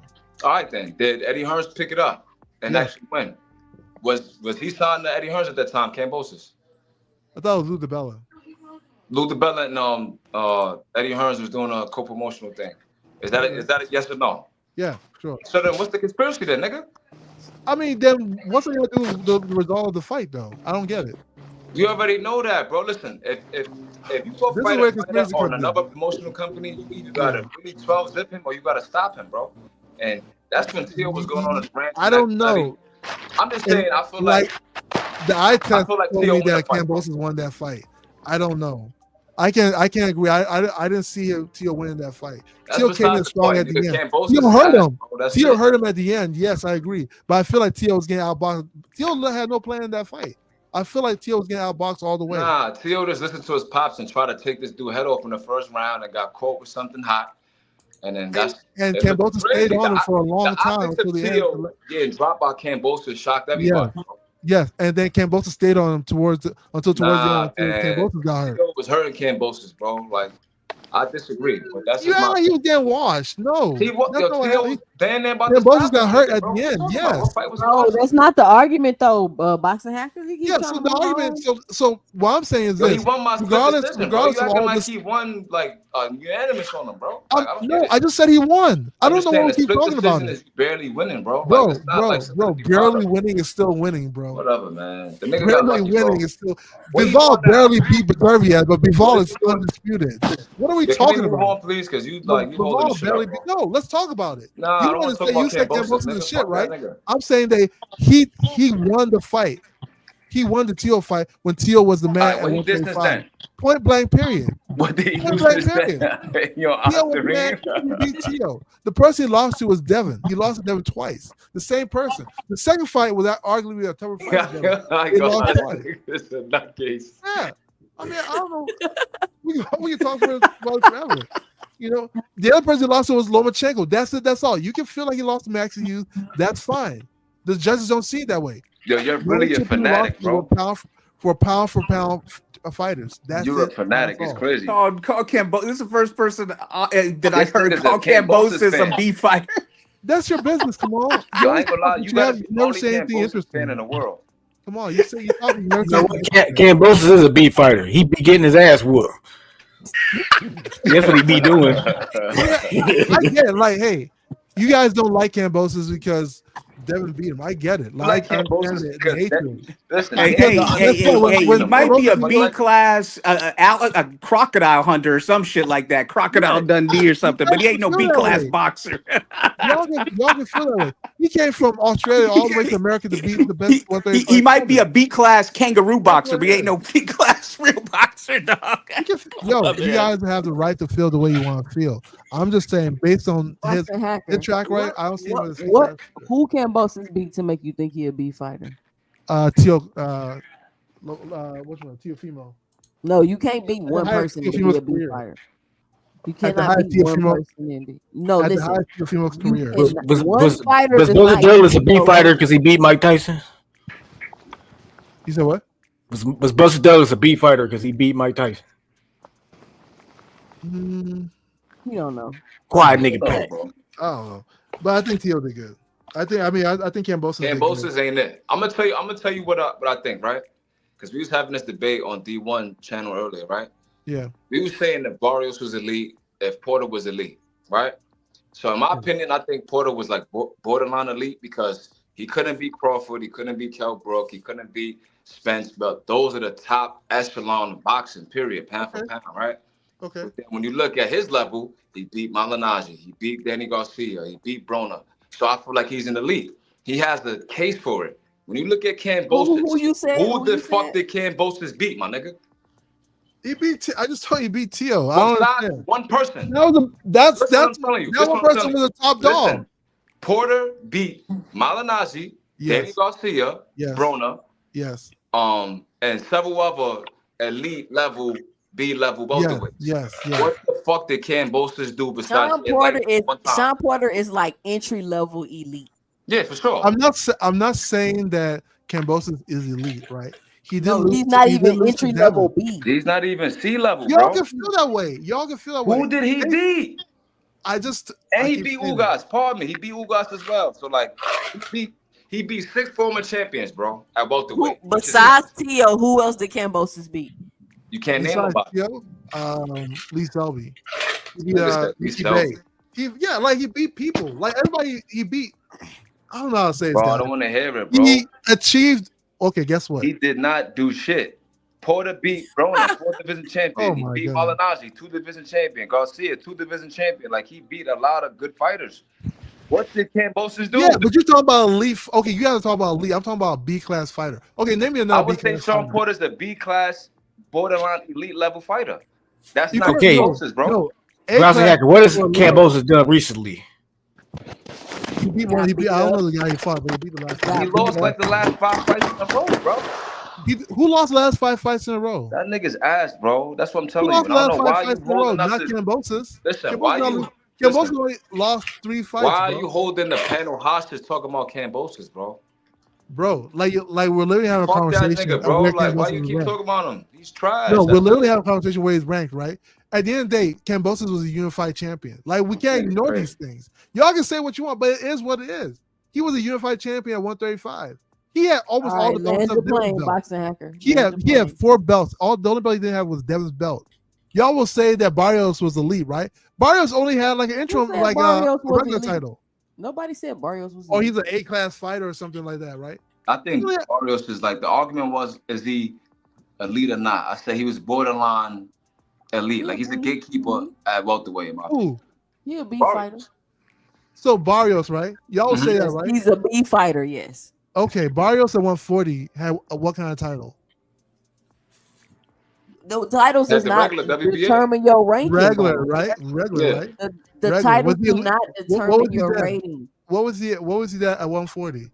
All right then. Did Eddie Hearns pick it up and actually win? Was he signed to Eddie Hearns at that time? Kambosos. I thought it was Lou DiBella. Lou DiBella and Eddie Hearns was doing a co-promotional thing. Is that a yes or no? Yeah, sure. So then, what's the conspiracy then, nigga? I mean, then what's it gonna do with the result of the fight, though? I don't get it. You already know that, bro. Listen, if you go fight on another promotional company, you either gotta really 12 zip him or you gotta stop him, bro. And that's when Tio was going on his rant. I don't know. I'm just saying, I feel like the eye test told me that Kambosos won that fight. I don't know. I can't agree. I didn't see Tio winning that fight. Tio came in strong at the end. Tio hurt him. Tio hurt him at the end. Yes, I agree. But I feel like Tio was getting outboxed. Tio had no plan in that fight. I feel like Tio was getting outboxed all the way. Nah, Tio just listened to his pops and tried to take this dude head off in the first round and got caught with something hot. And then And Kambosos stayed on him for a long time until the Tio end. getting dropped by Kambosos shocked everybody. Yeah. Yes, and then Kambosos stayed on him until towards the end until Kambosos got hurt. Tio was hurting Kambosos, bro. Like, I disagree, but that's you act like he was getting washed. No, Tio Kambosos got hurt at the end. Yes, no, that's not the argument though. Boxing hackers. Yeah, so the argument. So what I'm saying is this: he won my regardless of all like this, he won like unanimous on him, bro. Like, I just said he won. I don't know what we keep talking about. Is barely winning, bro. Bro, like, it's not bro, barely winning is still winning, bro. Whatever, man. The nigga barely winning is still. Bivol barely beat Beterbiev, but Bivol is undisputed. What are we talking about? On, please, because you holding barely beat. No, let's talk about it. Nah, I don't want to talk about Kambosos is shit, right? I'm saying that he won the fight. He won the Tio fight when Tio was the man at 125. Point blank period. What did he Point blank period. Tio was the man who beat Tio. The person he lost to was Devin. He lost to Devin twice. The same person. The second fight was arguably a tougher fight. He lost twice. It's a nutcase. Yeah. I mean, I don't know. We can talk about it forever. You know, the other person he lost to was Lomachenko. That's it. That's all. You can feel like he lost to Max Hughes. That's fine. The judges don't see it that way. Yo, you're really a fanatic, bro. For pound fighters. That's you're a fanatic. It's crazy. Call Kambosos. This is the first person that I heard call Kambosos a B fighter. That's your business. Come on. Yo, I ain't gonna lie. You never say anything interesting fan in the world. Come on, you say you talking. Kambosos is a B fighter. He be getting his ass whooped. That's what he be doing. I get it. Like, hey, you guys don't like Kambosos because Devin beat him. I get it. Like Kambosos, hey, might be a B class, a crocodile hunter or some shit like that. Crocodile Dundee or something, but he ain't no B class boxer. y'all can feel that way. He came from Australia all the way to America to beat the best. He might be a B class kangaroo boxer, but he ain't no B class real boxer, dog. You guys have the right to feel the way you want to feel. I'm just saying, based on his track right, I don't see who Kambosos beat to make you think he a B fighter? Tio, which one? Teofimo. No, you can't beat one person to be a B fighter. You cannot beat one person in B. No, listen. Was Buzzer Douglas a B fighter because he beat Mike Tyson? You said what? Was Buzzer Douglas a B fighter because he beat Mike Tyson? You don't know. Quiet nigga pack. I don't know, but I think Tio did good. I think Kambosos ain't it. I'm gonna tell you what I think, right? Because we was having this debate on D1 channel earlier, right? Yeah. We was saying that Barrios was elite if Porter was elite, right? So in my opinion, I think Porter was like borderline elite because he couldn't beat Crawford, he couldn't beat Kell Brook, he couldn't beat Spence, but those are the top echelon of boxing, period, pound for pound, right? Okay. But then when you look at his level, he beat Malignaggi, he beat Danny Garcia, he beat Broner. So I feel like he's in the league. He has the case for it. When you look at Kambosos, who the fuck did Kambosos beat, my nigga? He beat. I just told you he beat Tio. One person. That one person was a top dog. Porter beat Malignaggi, Danny Garcia, Broner, and several other elite level, B level welterweights. Yes. What the fuck did Kambosos do besides Sean Porter is like entry level elite. Yeah, for sure. I'm not saying that Kambosos is elite, right? He's not even entry level B. He's not even C level, Y'all can feel that way. Who did he beat? He beat Ugas. Pardon me. He beat Ugas as well. So like he beat 6 former champions, bro, at welterweight. Besides Tio, who else did Kambosos beat? You can't name nobody. Lee Selby. He beat people. Like everybody he beat. I don't know how to say it. Bro, I don't want to hear it, bro. He achieved. Okay, guess what? He did not do shit. Porter beat Broner, 4th division champion. He beat Malignaggi, 2 division champion. Garcia, 2 division champion. Like he beat a lot of good fighters. What did Kambosos do? Yeah, but you're talking about elite. Okay, you gotta talk about elite. I'm talking about a B class fighter. Okay, name me another. I would say Sean Porter's the B class, borderline elite level fighter. That's not Kambosos, bro. What has Kambosos done recently? He beat one. I don't know the guy he fought, but he beat the last. He lost like the last 5 fights in a row, bro. Who lost the last 5 fights in a row? That nigga's ass, bro. That's what I'm Who telling you. lost And the I don't last know 5 why you fights in a row? holding up Not the. Kambosos. Listen, why you? Kambosos Listen, only lost 3 fights, why are bro. you holding the panel hostage talking about Kambosos, bro? Bro, like we're literally having a Fuck that conversation nigga, of bro. where Like, why Kambosos you is keep ranked. talking about him? He's trash. No, we're That's literally it. having a conversation where he's ranked, right? At the end of the day, Kambosos was a unified champion. Like, we can't ignore these things. Y'all can say what you want, but it is what it is. He was a unified champion at 135. He had almost all the belts land the except Devin's plane, belt. boxing hacker. He had 4 belts. The only belt he didn't have was Devin's belt. Y'all will say that Barrios was elite, right? Barrios only had like an interim, like a regular title. Nobody said Barrios was. Oh, he's an A-class fighter or something like that, right? I think Barrios is like, the argument was, is he elite or not? I said he was borderline elite. Like, he's a gatekeeper at welterweight, in my opinion. He a B Barrios. fighter. So Barrios, right? Y'all will say that, right? He's a B fighter, yes. Okay, Barrios at 140 had what kind of title? The titles does not determine your ranking. Regular, right? Regular, right? The titles do not determine your rating. What was he at 140?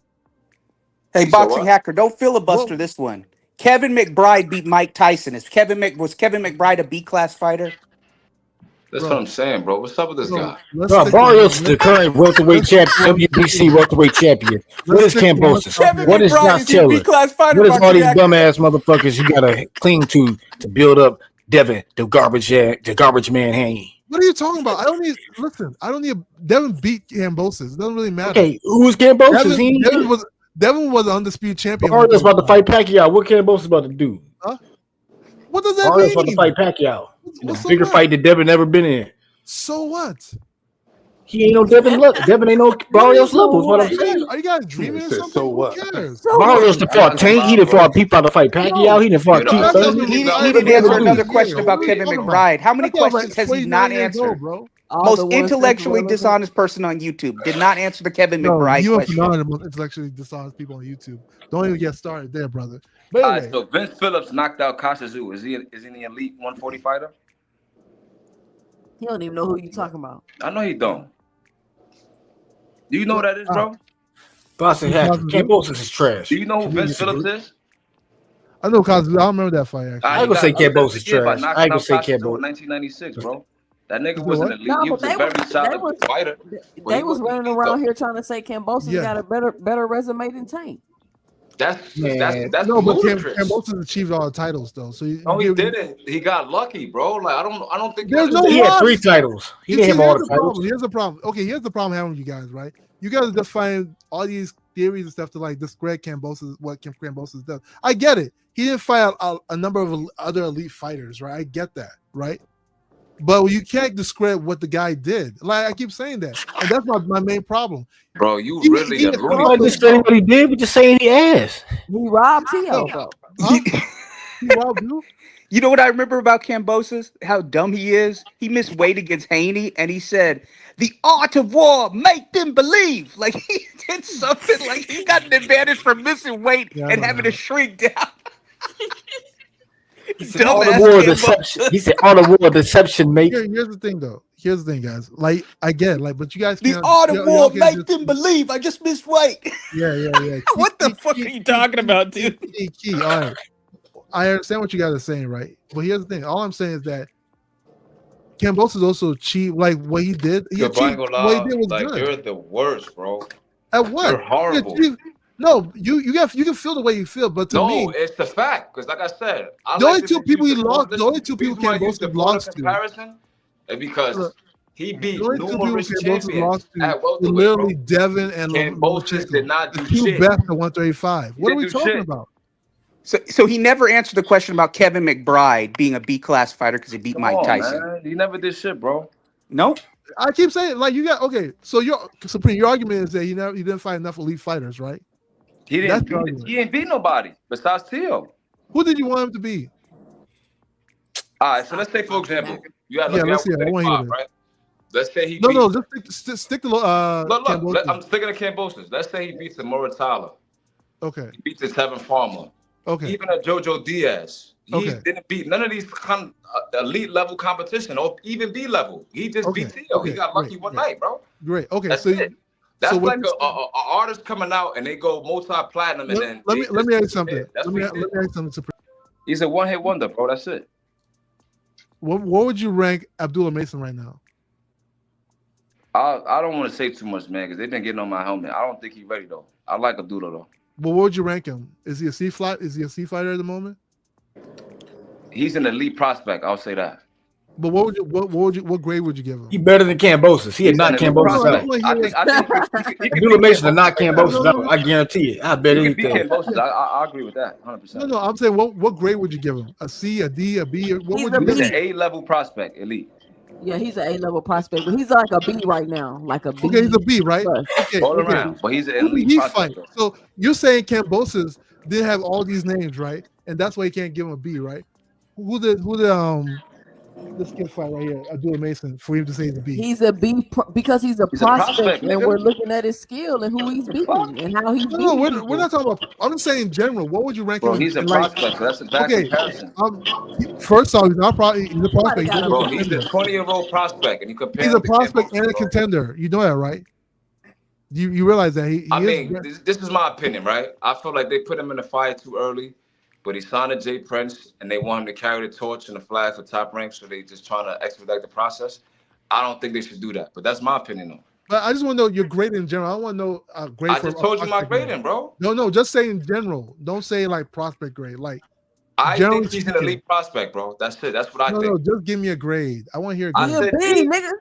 Hey, boxing hacker, don't filibuster this one. Kevin McBride beat Mike Tyson. Was Kevin McBride a B-class fighter? That's what I'm saying, bro. What's up with this guy? Bro, Barrios, the current welterweight champion, WBC welterweight champion. What is Kambosos? What is Josh Taylor? What is all these dumbass motherfuckers you gotta cling to build up Devin, the garbage man hanging? What are you talking about? I don't need Devin beat Kambosos. It doesn't really matter. Okay, who's Kambosos? Devin was an undisputed champion. Barrios about to fight Pacquiao. What Kambosos about to do? Huh? What does that Barrios mean? about to fight Pacquiao. What's bigger fight that Devin never been in. So what? He ain't no Devin. Devin ain't no Barrios level. Is what I'm saying. Are you guys dreaming or something? So what? Who cares? Barrios done fought Tank. He done fought people out to fight Pacquiao. He done fought Keith Thurman. He didn't answer another question about Kevin McBride. How many questions has he not answered? Most intellectually dishonest person on YouTube did not answer the Kevin McBride question. You are the most intellectually dishonest people on YouTube. Don't even get started there, brother. But anyway. All right, so Vince Phillips knocked out Kashazu. Is he an elite 140 fighter? He don't even know who you talking about. I know he don't. Do you know who that is, bro? Boxing hacker. Kambosos is trash. Do you know who Vince Phillips is? I know Cosby. I don't remember that fight actually. I ain't gonna say Kambosos is trash. I ain't gonna say Kambosos. 1996, bro. That nigga was an elite. He was a very solid fighter. They was running around here trying to say Kambosos got a better resume than Tank. That's no, but ludicrous. Kambosos achieved all the titles though. So no, he didn't. He got lucky, bro. Like I don't think he had 3 titles. He didn't have all the titles. Here's the problem. Okay, here's the problem having with you guys, right? You guys are just finding all these theories and stuff to like discredit Kambosos, what Kambosos does. I get it. He didn't fight a number of other elite fighters, right? I get that, right? But you can't discredit what the guy did. Like I keep saying that, and that's my main problem. Bro, you really I'm not discrediting what he did. We're just saying he ass. He robbed Tio, bro. Huh? He robbed you? You know what I remember about Kambosos? How dumb he is. He missed weight against Haney, and he said, "The art of war, make them believe." Like he did something. Like he got an advantage for missing weight and having to shrink down. He said, all the war deception. He said, "All the war deception, mate." Here's the thing, though. Here's the thing, guys. Like I get it, like, but you guys the can't. art of war, make them believe. I just missed weight. Yeah. What the fuck are you talking about, dude? Key. All right. I understand what you guys are saying, right? But here's the thing. All I'm saying is that Kambosos also cheap. Like what he did, what he did was like good. You're the worst, bro. At what? You're horrible. No, you can feel the way you feel, but to me, it's the fact. Because like I said, the only two people he lost, the only two people Kambosos lost to, is because he beat numerous champions champions at welterweight. Literally Devin and Kambosos did not do the two shit. best at 135. What are we talking about? So he never answered the question about Kevin McBride being a B-class fighter because he beat Mike Tyson. Man. He never did shit, bro. Nope. I keep saying like you got okay. So your argument is that he didn't fight enough elite fighters, right? He didn't beat nobody besides Tio. Who did you want him to be? All right, so let's say for example, you got let's see. I want to hear right? Let's say he just stick to I'm sticking to Kambosos. Let's say he beats the Muratala. Okay. He beats the Tevin Farmer. Okay. Even a Jojo Diaz. He didn't beat none of these elite level competition or even B level. He just beat Tio. He got lucky one night, bro. Great. Okay. That's so it. That's So like a artist coming out and they go multi-platinum and then let me ask you something. That's Let me ask you something. Supreme. He's a one-hit wonder, bro. That's it. What would you rank Abdullah Mason right now? I don't want to say too much, man, because they've been getting on my helmet. I don't think he's ready though. I like Abdullah though. But what would you rank him? Is he a C fighter at the moment? He's an elite prospect. I'll say that. But what grade would you give him? He better than Cambosis. He had knocked Cambosis out. I think Abdullah Mason had knocked Cambosis out. I guarantee it. I bet anything. Cambosis. I agree with that 100%. No, I'm saying what grade would you give him? A C, a D, a B? What would you give him? He's an A-level prospect, elite. Yeah, he's an A-level prospect, but he's like a B right now, like a B. Okay, he's a B, right? Okay, all around, but he's an elite prospect. So you're saying Cambosis didn't have all these names, right? And that's why you can't give him a B, right? Who this kid fight right here, Abdullah Mason, for him to say he's a B? He's a B because he's a prospect, and we're looking at his skill and who he's beating and how he's beating. No, we're not talking about. I'm just saying in general. What would you rank him? He's a prospect, so that's a bad comparison. First off, he's a prospect. Bro, he's a 20-year-old prospect, and you compare. He's a prospect and a contender. You know that, right? You realize that this is my opinion, right? I feel like they put him in the fire too early. But he signed to Jay Prince, and they want him to carry the torch and the flag for Top Rank, so they just trying to expedite the process. I don't think they should do that, but that's my opinion, though. But I just want to know your grade in general. I want to know grade. I just told you my grading, bro. No, just say in general. Don't say like prospect grade. Like I think he's an elite prospect, bro. That's it. That's what I think. No, just give me a grade. I want to hear a grade. He's a B, nigga.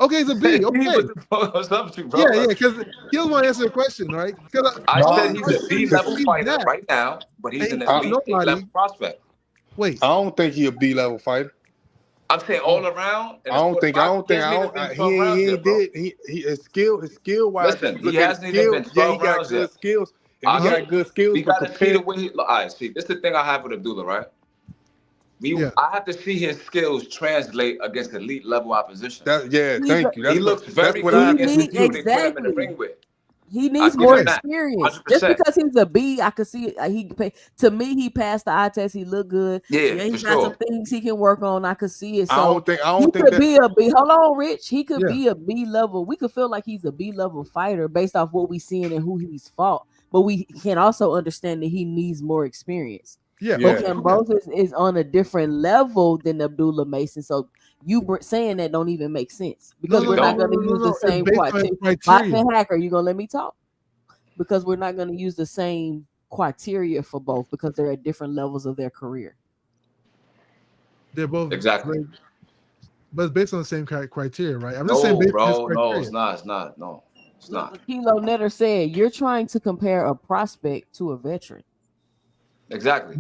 Okay, it's a B. Okay. What's up to you, bro? Yeah, because he doesn't want to answer the question, right? I said he's a B-level fighter right now, but he's an elite level prospect. Wait, I don't think he's a B-level fighter. I'm saying all around. I don't think. His skill wise. Listen, he hasn't even been 12 rounds yet. Skills. If he got good skills. You got to see the way he. All right, see, this is the thing I have with Abdullah, right? I have to see his skills translate against elite level opposition. Thank you. He looks very good against the people they put him in the ring with. He needs more experience. 100%. Just because he's a B, I could see it. To me, he passed the eye test. He looked good. Yeah, he's got some things he can work on. I could see it. So I don't think he could be a B. Hold on, Rich. He could be a B level. We could feel like he's a B level fighter based off what we seeing and who he's fought. But we can also understand that he needs more experience. But Cambosis is on a different level than Abdullah Mason. So you saying that don't even make sense because we're not going to use the same criteria. Hacker, you going to let me talk? Because we're not going to use the same criteria for both because they're at different levels of their career. They're both exactly. But it's based on the same criteria, right? I'm just saying bro. No, it's not. No, it's not. Kilo Netter said you're trying to compare a prospect to a veteran. Exactly.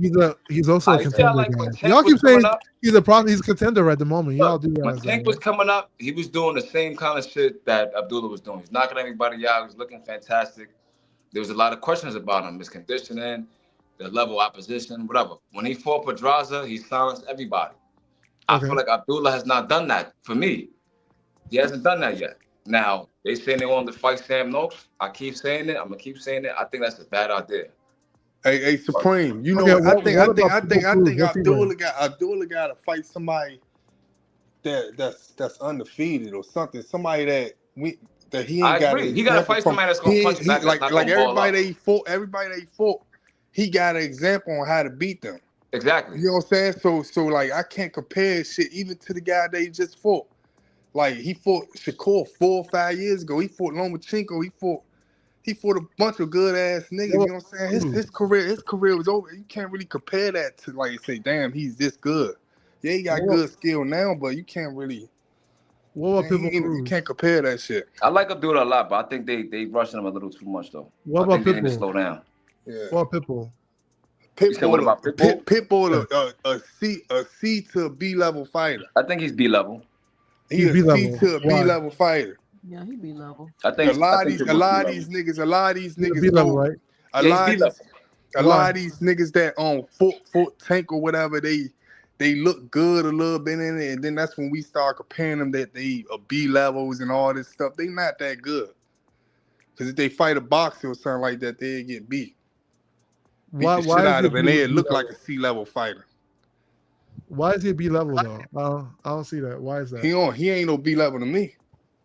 He's also a contender. Y'all keep saying he's a contender at the moment. Y'all do when Tank was coming up, he was doing the same kind of shit that Abdullah was doing. He's knocking everybody out. He was looking fantastic. There was a lot of questions about him, his conditioning, the level of opposition, whatever. When he fought Pedraza, he silenced everybody. I feel like Abdullah has not done that for me. He hasn't done that yet. Now, they saying they want to fight Sam Noakes. I keep saying it. I'm going to keep saying it. I think that's a bad idea. Hey, Supreme. You know, I think Abdullah got to fight somebody that's undefeated or something. Somebody that he ain't got. He got to fight somebody that's gonna punch back. Like everybody that he fought. He got an example on how to beat them. Exactly. You know what I'm saying? So like I can't compare shit even to the guy that he just fought. Like he fought Shakur 4 or 5 years ago. He fought Lomachenko. He fought a bunch of good ass niggas. You know what I'm saying? His career was over. You can't really compare that to like say, damn, he's this good. Yeah, he got good skill now, but you can't really. You can't compare that shit. I like Abdullah a lot, but I think they rushing him a little too much though. What about Pitbull? They need to slow down. Yeah. What Pitbull? What about Pitbull? Pitbull, a C to B level fighter. I think he's B level. He's a C to a B level fighter. Yeah, he B level. I think a lot of these niggas. A lot of these niggas that fought Tank or whatever, they look good a little bit in it, and then that's when we start comparing them that they are B levels and all this stuff. They not that good. Because if they fight a boxer or something like that, they get beat. Why the shit out of it, and they look like a C level fighter. Why is he B level though? I don't see that. Why is that? He ain't no B level to me.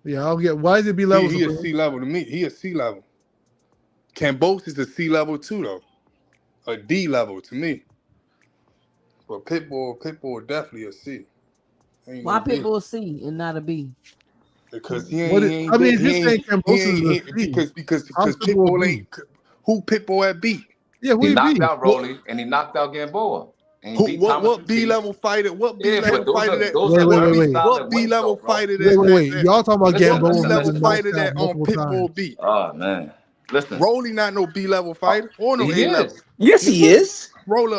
Yeah, I'll get. Why is it B level? He a C level to me. He a C level. Cambos is a C level too, though. A D level to me. But Pitbull definitely a C. Ain't Why no B. Pitbull C and not a B? Because What? I mean, if you're saying Cambosis is a C, because how's Pitbull Pitbull B? ain't who Pitbull at beat. Yeah, who He he knocked beat? out Rolly and he knocked out Gamboa. And he Who beat Thomas what B Ortiz. level fighter? What B Yeah, level but those fighter are that? those are Wait, very wait. solid What B wins, level though, bro. fighter Wait. that Y'all talking about Listen, Gamboa what B listen, who's level been listen. fighter knocked out that multiple Pitbull times? beat? Oh man, listen. Rolly not no B level fighter or no He A level. is. Yes, he Nigga, is.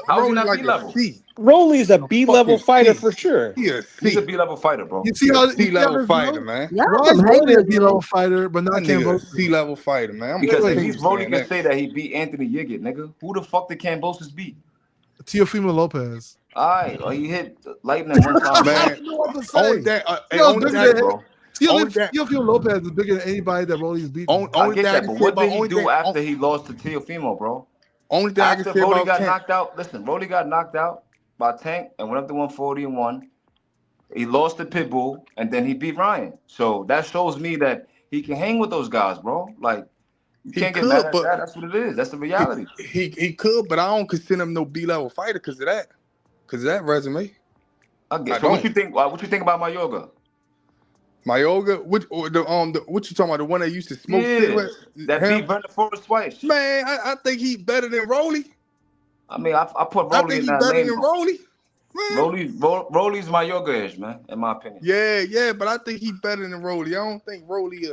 How's he Rolly not B like a level? C. Rolly's a A B level fucking fighter C. for sure. He a He's a C. B level fighter, bro. You see He a how C level this fighter, goes? man. Y'all Why is some Rolly a haters, B man. level fighter but not That nigga a Cambosis? C level fighter, man. I'm Because gonna at continue least Rolly saying can that. say that he beat Anthony Yiggett, nigga. Who the fuck did Cambosis beat? Teofimo Lopez. All right, well, he hit lightning one time, bro. I Man, don't know what to only say. that, Yo, only bigger Yeah, that, than bro. only that, Teofimo Lopez is bigger than anybody that Rolly's beaten. I only get thing I that, can but say what about did he do after he lost to Teofimo, bro? only thing I can After say Rolly about got Cam. knocked out, listen, Rolly got knocked out by Tank and went up to 140 and won. He lost to Pitbull and then he beat Ryan. So that shows me that he can hang with those guys, bro. Like, you He can't get mad could, at but that. That's what it is. That's the reality. he could, but I don't consider him no B level fighter because of that. Because of that resume. Okay, I so what don't. you think? What you think about Mayoga? Mayoga, what you talking about? The one that used to smoke Yeah, cigarettes? that Him? beat Vernon Forrest twice. Man, I think he better than Rolly. I mean, I put I Rolly think in he that better lane, than bro. Rolly. Man. Rolly's Mayoga-ish, man, in my opinion. Yeah, but I think he better than Rolly. I don't think Rolly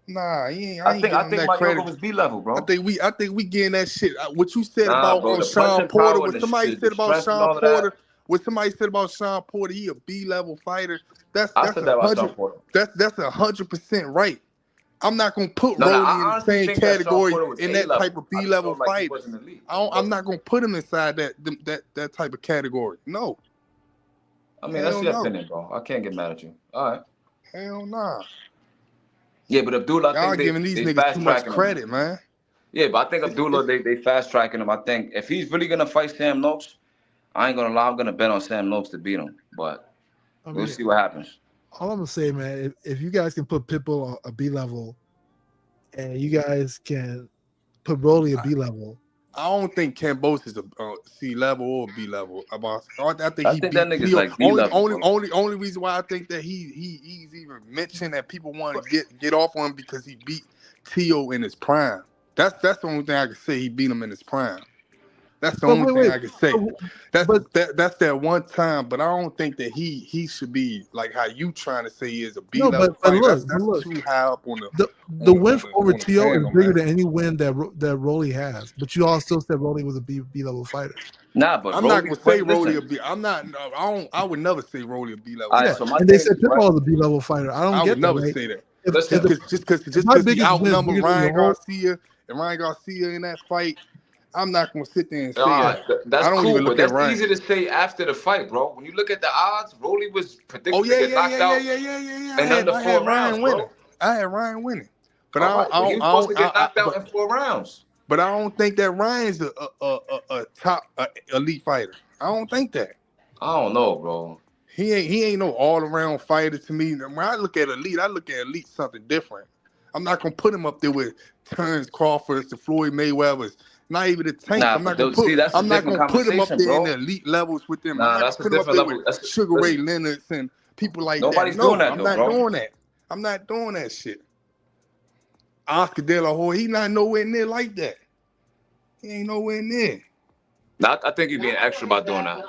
nah, I ain't giving I him think that Mayoga credit. was B level, I bro. think we getting that shit. What you said Nah, about bro, the Sean punching Porter, power what and somebody the said about strength and Sean all of Porter, that. what somebody said about Sean Porter, he a B level fighter. That's I said that about Sean Porter. that's 100% right. I'm not gonna put No, Rolly in I the honestly same think that Sean category Porter was in A that type level. of I B just level felt like he fighters. wasn't elite. I'm not gonna put him inside that type of category. No. I mean, that's your opinion, bro. I can't get mad at you. All right. Hell nah. Yeah, but Abdullah, I Y'all think giving these they niggas too fast much tracking him. credit, man. Yeah, but I think Abdullah, they fast tracking him. I think if he's really gonna fight Sam Noakes, I ain't gonna lie, I'm gonna bet on Sam Noakes to beat him. But we'll see what happens. All I'm gonna say, man, if you guys can put Pitbull on a B level, and you guys can put Rolly a B level, I don't think Cambos is a C level or B level. I think I he think that beat nigga's Tio. like B level, bro. Only reason why I think that he's even mentioned that people want to get off on him because he beat Tio in his prime. That's the only thing I can say. He beat him in his prime. That's the only thing I can say. That's that one time, but I don't think that he should be like how you trying to say he is a B level fighter. That's too high up on the win over the Tio is panel, bigger man. than any win that Rolly has. But you all still said Rolly was a B level fighter. Nah, but I'm not gonna say Rolly a B. I'm not. I would never say Rolly a B level. All right, fighter. so my And they thing said is, right? Pitbull is a B level fighter. I don't I get would that. never Right? say that. Listen, Just because he outnumbered Ryan Garcia in that fight, I'm not gonna sit there and say that. that's I don't cool, even but look at that's Ryan. easy to say after the fight, bro. When you look at the odds, Rolly was predicted Oh to get knocked out in under I 4 had rounds, Ryan bro. winning. I had Ryan winning, but All right, but he was supposed to get knocked out in 4 rounds. But I don't think that Ryan's a top elite fighter. I don't think that. I don't know, bro. He ain't no all around fighter to me. When I look at elite something different. I'm not gonna put him up there with Terrence Crawford's, the Floyd Mayweather's, not even the Tanks. Nah, I'm not but gonna put. that's a I'm not different gonna put him up conversation, there in bro. the elite levels with them. I'm Nah, not gonna that's a put him up different there level. with Sugar Ray Listen, Leonard and people like nobody's that. No, doing that, I'm though, not bro. doing that. I'm not doing that shit. Oscar De La Hoya, he not nowhere near like that. He ain't nowhere near. I think you're being extra about doing that.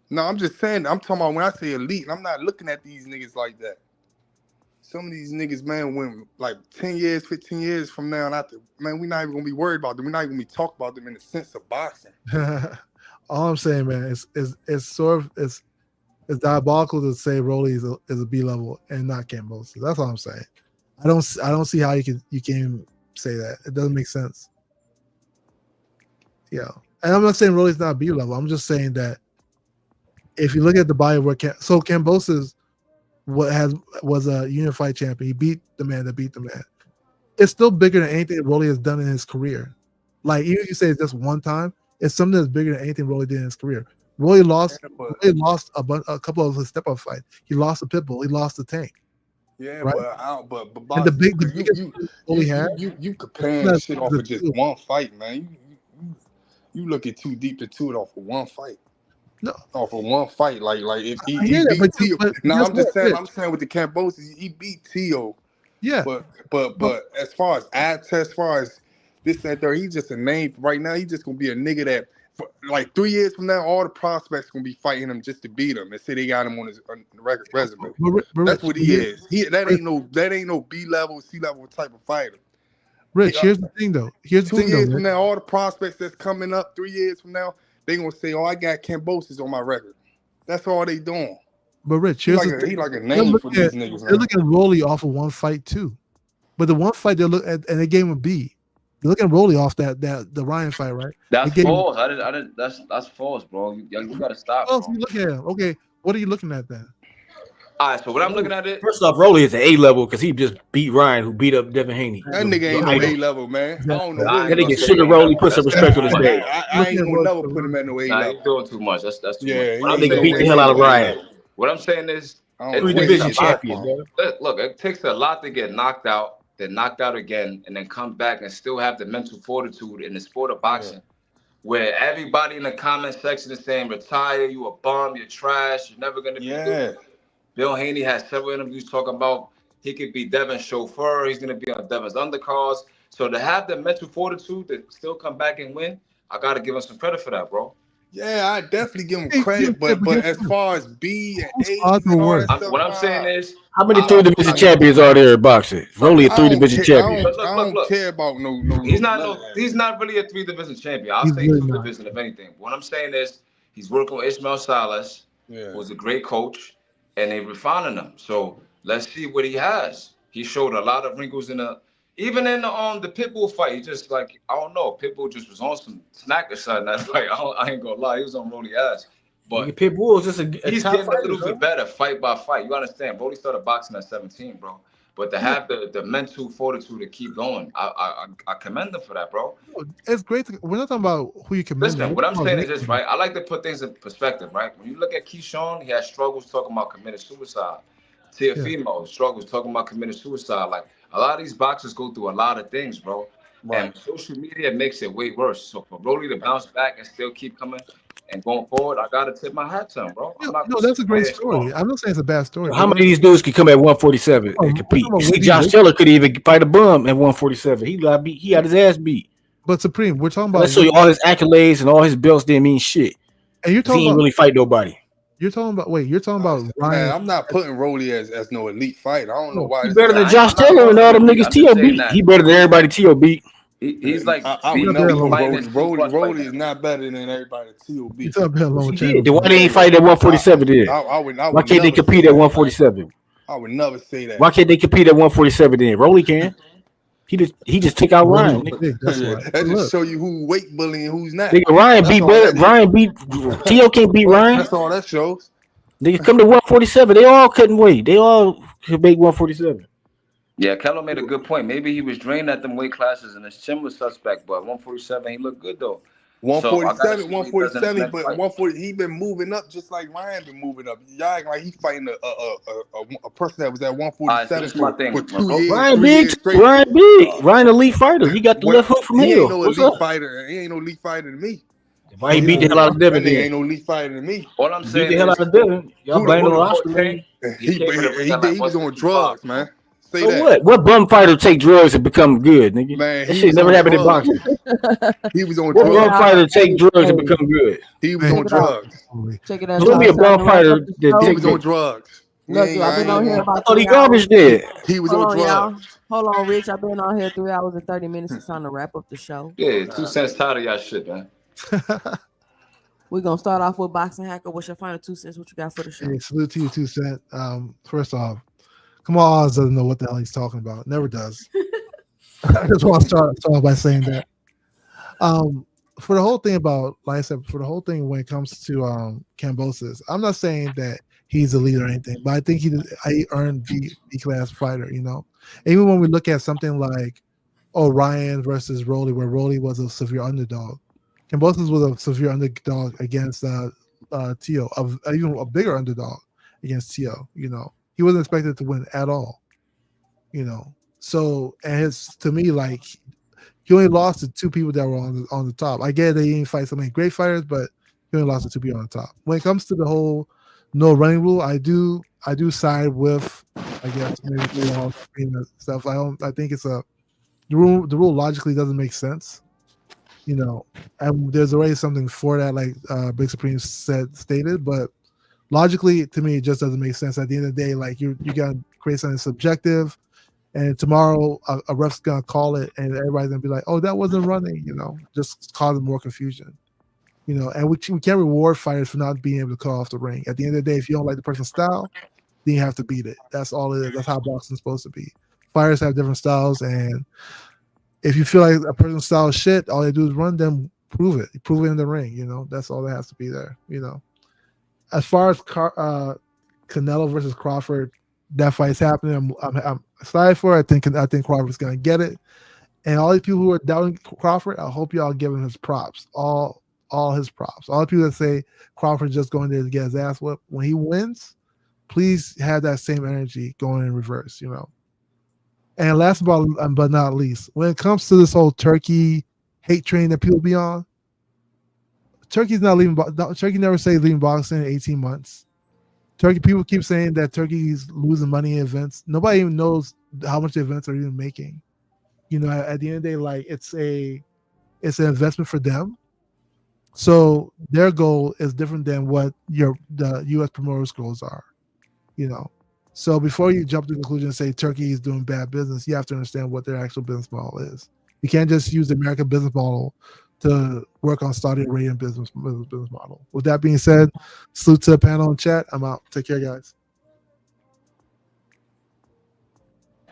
No, I'm just saying. I'm talking about when I say elite. I'm not looking at these niggas like that. Some of these niggas, man, when like 10 years, 15 years from now, man, we're not even gonna be worried about them. We're not even gonna be talking about them in the sense of boxing. All I'm saying, man, it's sort of it's diabolical to say Rolly is a B level and not Cambosis. That's all I'm saying. I don't see how you can say that. It doesn't make sense. Yeah, and I'm not saying Rolly's not B level. I'm just saying that if you look at the body of work, so Cambosis was a unified champion. He beat the man that beat the man. It's still bigger than anything Rolly has done in his career. Like even if you say it's just one time, it's something that's bigger than anything Rolly did in his career. Rolly lost a couple of his step-up fights. He lost to Pitbull. He lost to Tank. Yeah, right? but I don't, but And the boxing, big, the because biggest Rolly had. you comparing That's shit off the of just two. one fight, man. You looking too deep into it off of one fight. No, Off of one fight, like if I he hear that, beat Tio. but Now guess what? I'm saying with the Cambosis, he beat Tio. Yeah, but But as far as ad test, as far as this that there, he's just a name right now. He's just gonna be a nigga that for, like 3 years from now, all the prospects gonna be fighting him just to beat him and say they got him on his record resume. That's what he is. That ain't no B level, C level type of fighter. Rich, here's the thing though. Here's the 2 thing though. years from Rich. now, all the prospects that's coming up, 3 years from now, they gonna say, "Oh, I got Cambosis on my record." That's all they doing. But Rich, He here's like the thing. he like a They're name for looking these at niggas, they're man. looking at Rolly off of one fight too. But the one fight they look at and they gave him a B. They're looking at Rolly off the Ryan fight, right? That's They gave him, false. I didn't. That's false, bro. You gotta stop, what else bro. are you looking at? Okay, what are you looking at then? All right. So what I'm looking at it. First off, Rolly is an A level because he just beat Ryan, who beat up Devin Haney. That nigga ain't no A level, man. I don't know Nah, what That he nigga say. Sugar Rolly put some That's respect on too his much. name. I ain't gonna never put him at no A Nah, level. he's doing too much. That's too much. Yeah, What That I'm nigga saying beat the is, hell out of Ryan. what I'm saying is, I it don't know 3 where takes he a division get that lot. champion, from. bro. Look, it takes a lot to get knocked out, then knocked out again, and then come back and still have the mental fortitude in the sport of boxing, where everybody in the comment section is saying, "Retire, you a bum, you're trash, you're never gonna be good." Bill Haney has several interviews talking about he could be Devin's chauffeur, he's gonna be on Devin's undercards. So to have the mental fortitude to still come back and win, I gotta give him some credit for that, bro. Yeah, I definitely give him Hey, credit, but guess as what? far as B and Whose A's odds and were all worse? that stuff, What I'm saying is, How many I 3 don't, division champions are there in boxing? Rolly a I 3 don't division care. champion. I don't care about no he's none of not that. he's not really a 3 division champion. I'll He's say really 2 not. division if anything. What I'm saying is he's working with Ismail Salas, Yeah. who's a great coach, and they refining him. So let's see what he has. He showed a lot of wrinkles even in the Pitbull fight. He just like, I don't know, Pitbull just was on some snack or something that fight. I ain't gonna lie, he was on Rolly ass. Nigga, But Pitbull is just a he's top getting a fighter, little bro. bit better fight by fight. You understand? Rolly started boxing at 17, bro. But to have the mental fortitude to keep going, I commend him for that, bro. It's great. We're not talking about who you commend. Listen, We're what I'm talking saying about is this, right? I like to put things in perspective, right? When you look at Keyshawn, he had struggles talking about committed suicide. Teofimo struggles talking about committed suicide. Like a lot of these boxers go through a lot of things, bro. Right. And social media makes it way worse. So for Rolly to bounce back and still keep coming and going forward, I gotta tip my hat to him, bro. I'm not No, gonna that's a say great it's story. wrong. I'm not saying it's a bad story. How many of these dudes could come at 147 and compete? about You see, Whitney Josh Wick- Taylor could even fight a bum at 147. He got beat. He had his ass beat. But Supreme, we're talking about. Let's show you all his accolades and all his belts didn't mean shit. And you're 'Cause he talking ain't about. really fight nobody. You're talking about. Wait, you're talking about Man, Ryan. I'm not putting Rolly as no elite fighter. I don't know why. He This better than nigga- Josh I'm not Taylor and all them calling him niggas elite. I'm just T.O. saying beat. that He better than everybody T.O. beat. he's like I would beat never put fighting his Rolly. plus Rolly like is that. not better than everybody at TOB. You're talking about lower He channel. did. Then why they ain't fight at 147 then? I would Why can't they never compete say at that, 147? I would never say that. Why can't they compete at 147 then? Rolly can. He just took out Ryan. Nigga. That's why. That just show you who weight bullying, who's not. Nigga, Ryan That's beat all that is. Ryan beat T.O. can't beat Ryan. That's all that shows. Nigga, come to 147. They all couldn't wait. They all could make 147. Yeah, Kello made a good point. Maybe he was drained at them weight classes and his chin was suspect, but 147, he looked good though. 147, So, 147, but 140, he been moving up just like Ryan been moving up. Y'all act like he fighting a person that was at 147 for 2 years, Ryan 3 big, years straight. Ryan big, Ryan elite fighter. He got the left hook from He hell. ain't no What's elite up? fighter. He ain't no elite fighter than me. Why he beat the hell out of Devin? That nigga ain't no elite fighter than me. All I'm Beat saying the hell is, out of Devin. Y'all Who blame the the- roster, man. He was on drugs, man. Say So that. what? What bum fighter take drugs and become good, nigga? Man, That he shit was never on happened in drugs. boxing. He was on What drugs. bum fighter take drugs and become good? He was Man, on drugs. Check it out. Show me a y'all. bum Time to wrap fighter up the that show. He take was on drugs. drugs. Look, I've been on here I about thought he 3 hours. garbage did. He was Hold on on, y'all. drugs. Hold on, Rich. I've been on here 3 hours and 30 minutes. It's time to wrap up the show. yeah, 2 cents tired of y'all shit, man. We're gonna start off with Boxing Hacker. What's your final 2 cents? What you got for the show? Hey, salute to you, 2 Cent. First off, Kamal Oz doesn't know what the hell he's talking about. Never does. I just want to start off by saying that. For the whole thing about, like I said, for the whole thing when it comes to Cambosis, I'm not saying that he's a leader or anything, but I think he earned B class fighter. You know, even when we look at something like Ryan versus Rolly, where Rolly was a severe underdog, Cambosis was a severe underdog against Tio, even a bigger underdog against Tio. You know, he wasn't expected to win at all. So and to me, like he only lost to two people that were on the top. I get they didn't fight so many great fighters, but he only lost to two people on the top. When it comes to the whole no running rule, I do side with, I guess, maybe Jamal and stuff. I think it's the rule logically doesn't make sense. And there's already something for that, like Big Supreme stated, but logically to me it just doesn't make sense. At the end of the day, like you gotta create something subjective, and tomorrow a ref's gonna call it and everybody's gonna be like, oh, that wasn't running, just causing more confusion. And we can't reward fighters for not being able to call off the ring. At the end of the day, if you don't like the person's style, then you have to beat it. That's all it is. That's how boxing's supposed to be. Fighters have different styles, and if you feel like a person's style is shit, all they do is run, then prove it. Prove it in the ring. That's all that has to be there. As far as Canelo versus Crawford, that fight's happening. I'm excited for it. I think Crawford's gonna get it. And all these people who are doubting Crawford, I hope y'all give him his props. All his props. All the people that say Crawford's just going there to get his ass whipped, when he wins, please have that same energy going in reverse. And last but not least, when it comes to this whole Turkey hate train that people be on, Turkey's not leaving. Turkey never say leaving boxing in 18 months. Turkey people keep saying that Turkey's losing money in events. Nobody even knows how much the events are even making. At the end of the day, like it's an investment for them. So their goal is different than what the U.S. promoters' goals are. So before you jump to the conclusion and say Turkey is doing bad business, you have to understand what their actual business model is. You can't just use the American business model to work on Saudi Arabian business model. With that being said, salute to the panel and chat. I'm out. Take care, guys.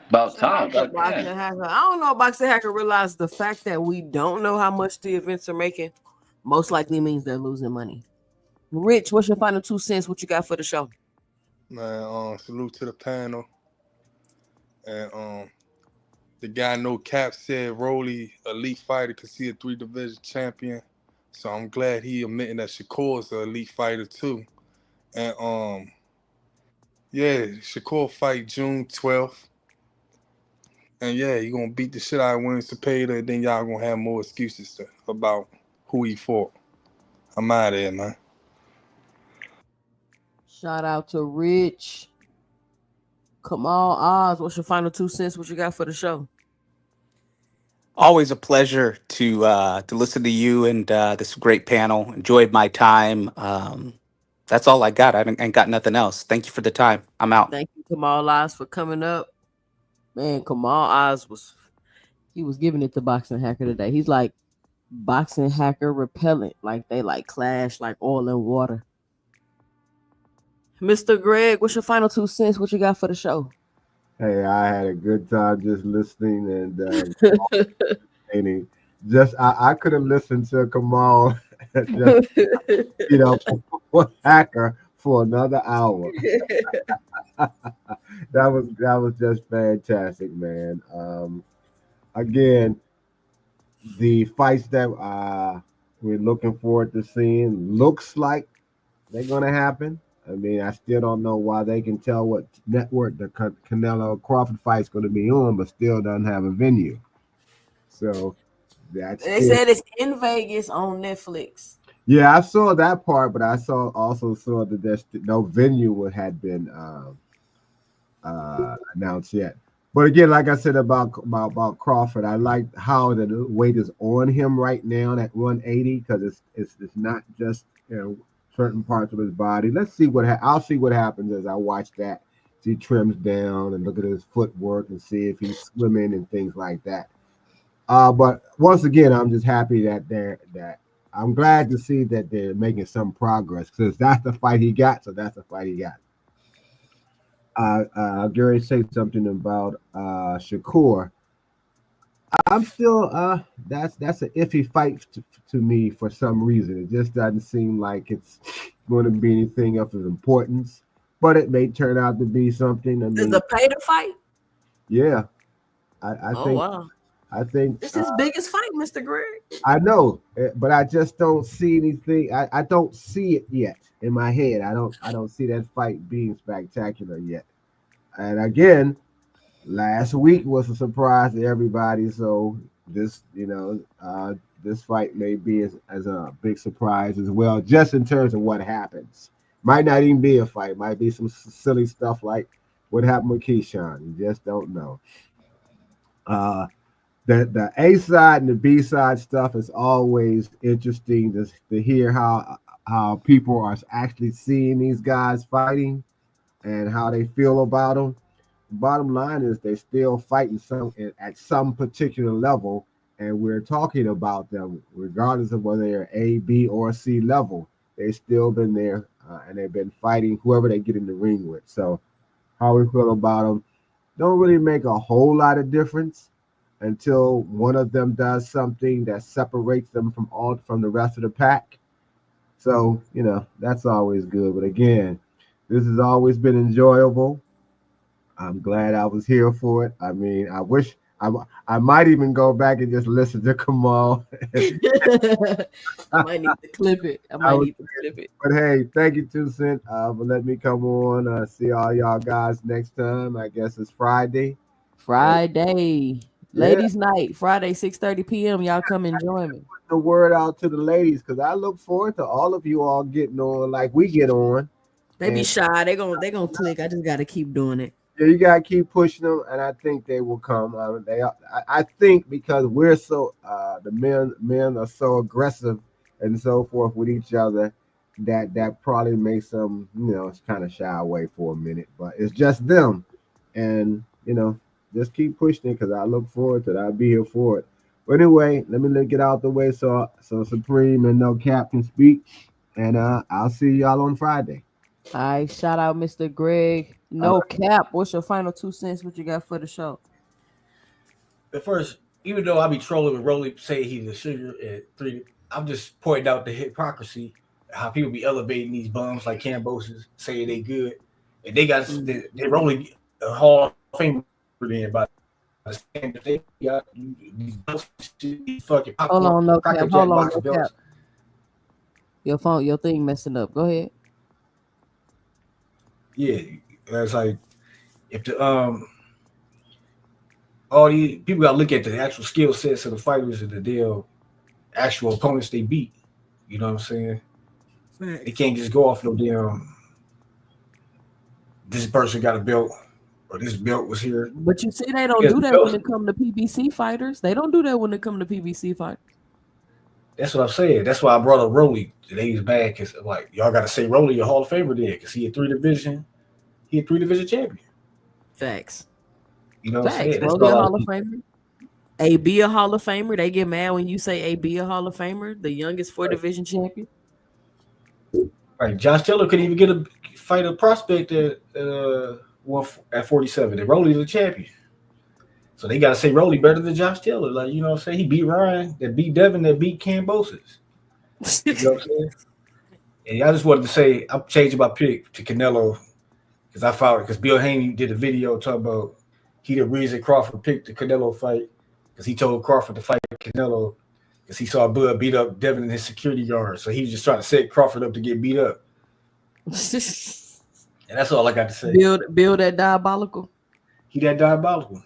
About time. Boxing Hacker. I don't know if Boxing Hacker realized the fact that we don't know how much the events are making most likely means they're losing money. Rich, what's your final 2 cents? What you got for the show? Man, salute to the panel. And the guy No Cap said Rolly elite fighter because he a 3-division champion. So I'm glad he admitting that Shakur is an elite fighter too. And yeah, Shakur fight June 12th. And yeah, he gonna beat the shit out of Williams Cepeda, and then y'all gonna have more excuses about who he fought. I'm out of here, man. Shout out to Rich. Kamal Oz, what's your final 2 cents? What you got for the show? Always a pleasure to listen to you and this great panel. Enjoyed my time. That's all I got. I ain't got nothing else. Thank you for the time. I'm out. Thank you, Kamal Oz, for coming up. Man, Kamal Oz was giving it to Boxing Hacker today. He's like Boxing Hacker repellent. Like they like clash like oil and water. Mr. Greg, what's your final 2 cents? What you got for the show? Hey, I had a good time just listening and I could have listened to Kamal just, Hacker for another hour. that was just fantastic, man. Again, the fights that we're looking forward to seeing looks like they're gonna happen. I mean, I still don't know why they can tell what network the Canelo Crawford fight's going to be on, but still doesn't have a venue. So they said it's in Vegas on Netflix. Yeah, I saw that part, but I also saw that there's no venue had been announced yet. But again, like I said about Crawford, I like how the weight is on him right now at 180 because it's not just certain parts of his body. Let's see I'll see what happens as I watch that. See he trims down and look at his footwork and see if he's swimming and things like that. But once again, I'm just happy that I'm glad to see that they're making some progress because that's the fight he got. So that's the fight he got. Gary say something about Shakur. I'm still that's an iffy fight to me for some reason. It just doesn't seem like it's going to be anything of importance, but it may turn out to be something. I mean, is the pay to fight? Yeah, I think. Wow. I think this is his biggest fight, Mr. Greg. I know, but I just don't see anything. I don't see it yet in my head. I don't see that fight being spectacular yet. And again, last week was a surprise to everybody. So this, this fight may be as a big surprise as well, just in terms of what happens. Might not even be a fight. Might be some silly stuff like what happened with Keyshawn. You just don't know. Uh, the A side and the B side stuff is always interesting to hear how people are actually seeing these guys fighting and how they feel about them. Bottom line is they still fighting at some particular level, and we're talking about them regardless of whether they're A, B, or C level. They've still been there, and they've been fighting whoever they get in the ring with. So how we feel about them don't really make a whole lot of difference until one of them does something that separates them from the rest of the pack. So that's always good. But again, this has always been enjoyable. I'm glad I was here for it. I mean, I wish I might even go back and just listen to Kamal. I might need to clip it. But hey, thank you, 2 Cent, for letting me come on. See all y'all guys next time. I guess it's Friday. Friday. Yeah. Ladies' night, Friday, 6:30 p.m. Y'all come and join me. The word out to the ladies because I look forward to all of you all getting on like we get on. They be shy. They gonna click. I just gotta keep doing it. Yeah, you gotta keep pushing them, and I think they will come. I think because we're so the men are so aggressive and so forth with each other that probably makes them it's kind of shy away for a minute, but it's just them, and just keep pushing it because I look forward to it. I'll be here for it. But anyway, let me get out the way so Supreme and No Cap can speak, and I'll see y'all on Friday. All right, shout out Mr. Greg. No Cap. What's your final 2 cents? What you got for the show? At first, even though I be trolling with Rolly, say he's a sugar at 3, I'm just pointing out the hypocrisy, how people be elevating these bums like Camboses, saying they good, and they got they Rolly a Hall of Fame then by the same they got these fucking Hold on, No Cap. Hold on, No belts. Cap. Your thing messing up. Go ahead. Yeah, it's like if the all these people got to look at the actual skill sets of the fighters and the deal actual opponents they beat. You know what I'm saying? They can't just go off no damn. This person got a belt, or this belt was here. But you see, they don't do that when it comes to PBC fighters. They don't do that when it comes to PBC fighters. That's what I'm saying. That's why I brought up Rolly. Today's bad because like y'all got to say Rolly a Hall of Famer then because he a 3 division champion. Facts. You know what I'm saying? Rolly a Hall of Famer. AB a Hall of Famer. They get mad when you say AB a Hall of Famer, the youngest 4 division champion. Right, Josh Taylor couldn't even get a fight a prospect at 47. And Rolly's a champion. So they gotta say Rolly better than Josh Taylor. Like, you know what I'm saying? He beat Ryan, that beat Devin, that beat Cambosis. You know what I'm saying? And I just wanted to say I'm changing my pick to Canelo because I found it because Bill Haney did a video talking about he the reason Crawford picked the Canelo fight because he told Crawford to fight Canelo because he saw Bud beat up Devin in his security guard. So he was just trying to set Crawford up to get beat up. And that's all I got to say. Build that diabolical. He that diabolical.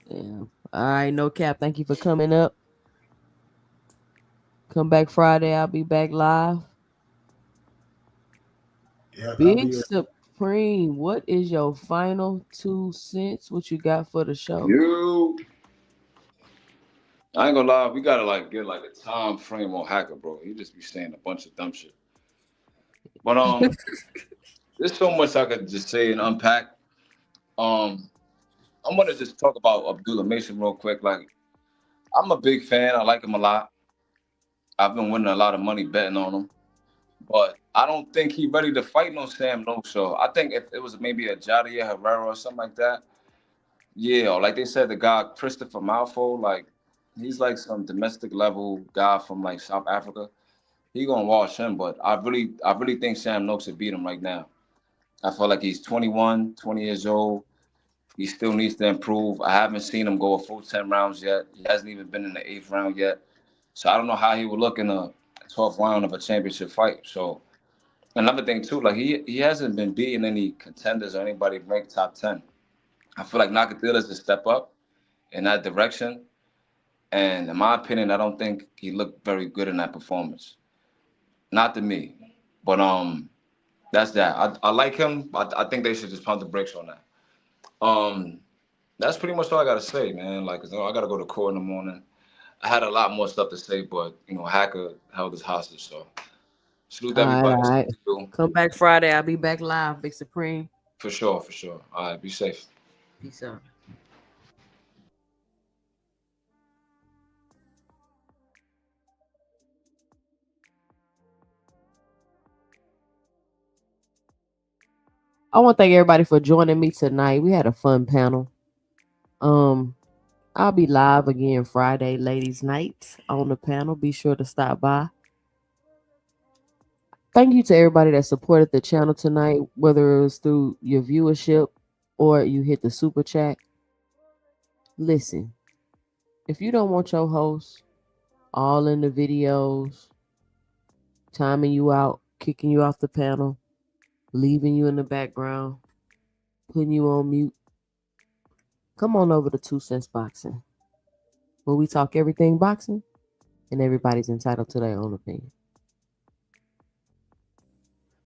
Yeah. All right, No Cap. Thank you for coming up. Come back Friday. I'll be back live. Yeah, Big Supreme, what is your final 2 cents? What you got for the show? I ain't gonna lie, we gotta get a time frame on Hacker, bro. He just be saying a bunch of dumb shit. But there's so much I could just say and unpack. I'm gonna just talk about Abdullah Mason real quick. Like, I'm a big fan. I like him a lot. I've been winning a lot of money betting on him. But I don't think he's ready to fight no Sam No Show. I think if it was maybe a Jadia Herrera or something like that, yeah, or like they said, the guy Christopher Malfo, like he's like some domestic level guy from like South Africa. He gonna wash him, but I really think Sam No should beat him right now. I feel like he's 21, 20 years old. He still needs to improve. I haven't seen him go a full 10 rounds yet. He hasn't even been in the 8th round yet. So I don't know how he would look in a 12th round of a championship fight. So another thing too, like he hasn't been beating any contenders or anybody ranked top 10. I feel like Nakatila is a step up in that direction. And in my opinion, I don't think he looked very good in that performance. Not to me. But that's that. I like him. I think they should just pump the brakes on that. That's pretty much all I gotta say, man. Like, 'cause I gotta go to court in the morning. I had a lot more stuff to say, but Hacker held us hostage. So salute All right, everybody. all right. Come back Friday. I'll be back live, Big Supreme. For sure, for sure. All right, be safe. Peace out. I want to thank everybody for joining me tonight. We had a fun panel. I'll be live again Friday, ladies' night on the panel. Be sure to stop by. Thank you to everybody that supported the channel tonight, whether it was through your viewership or you hit the super chat. Listen, if you don't want your host all in the videos, timing you out, kicking you off the panel, leaving you in the background, putting you on mute, come on over to 2 Cents Boxing, where we talk everything boxing and everybody's entitled to their own opinion.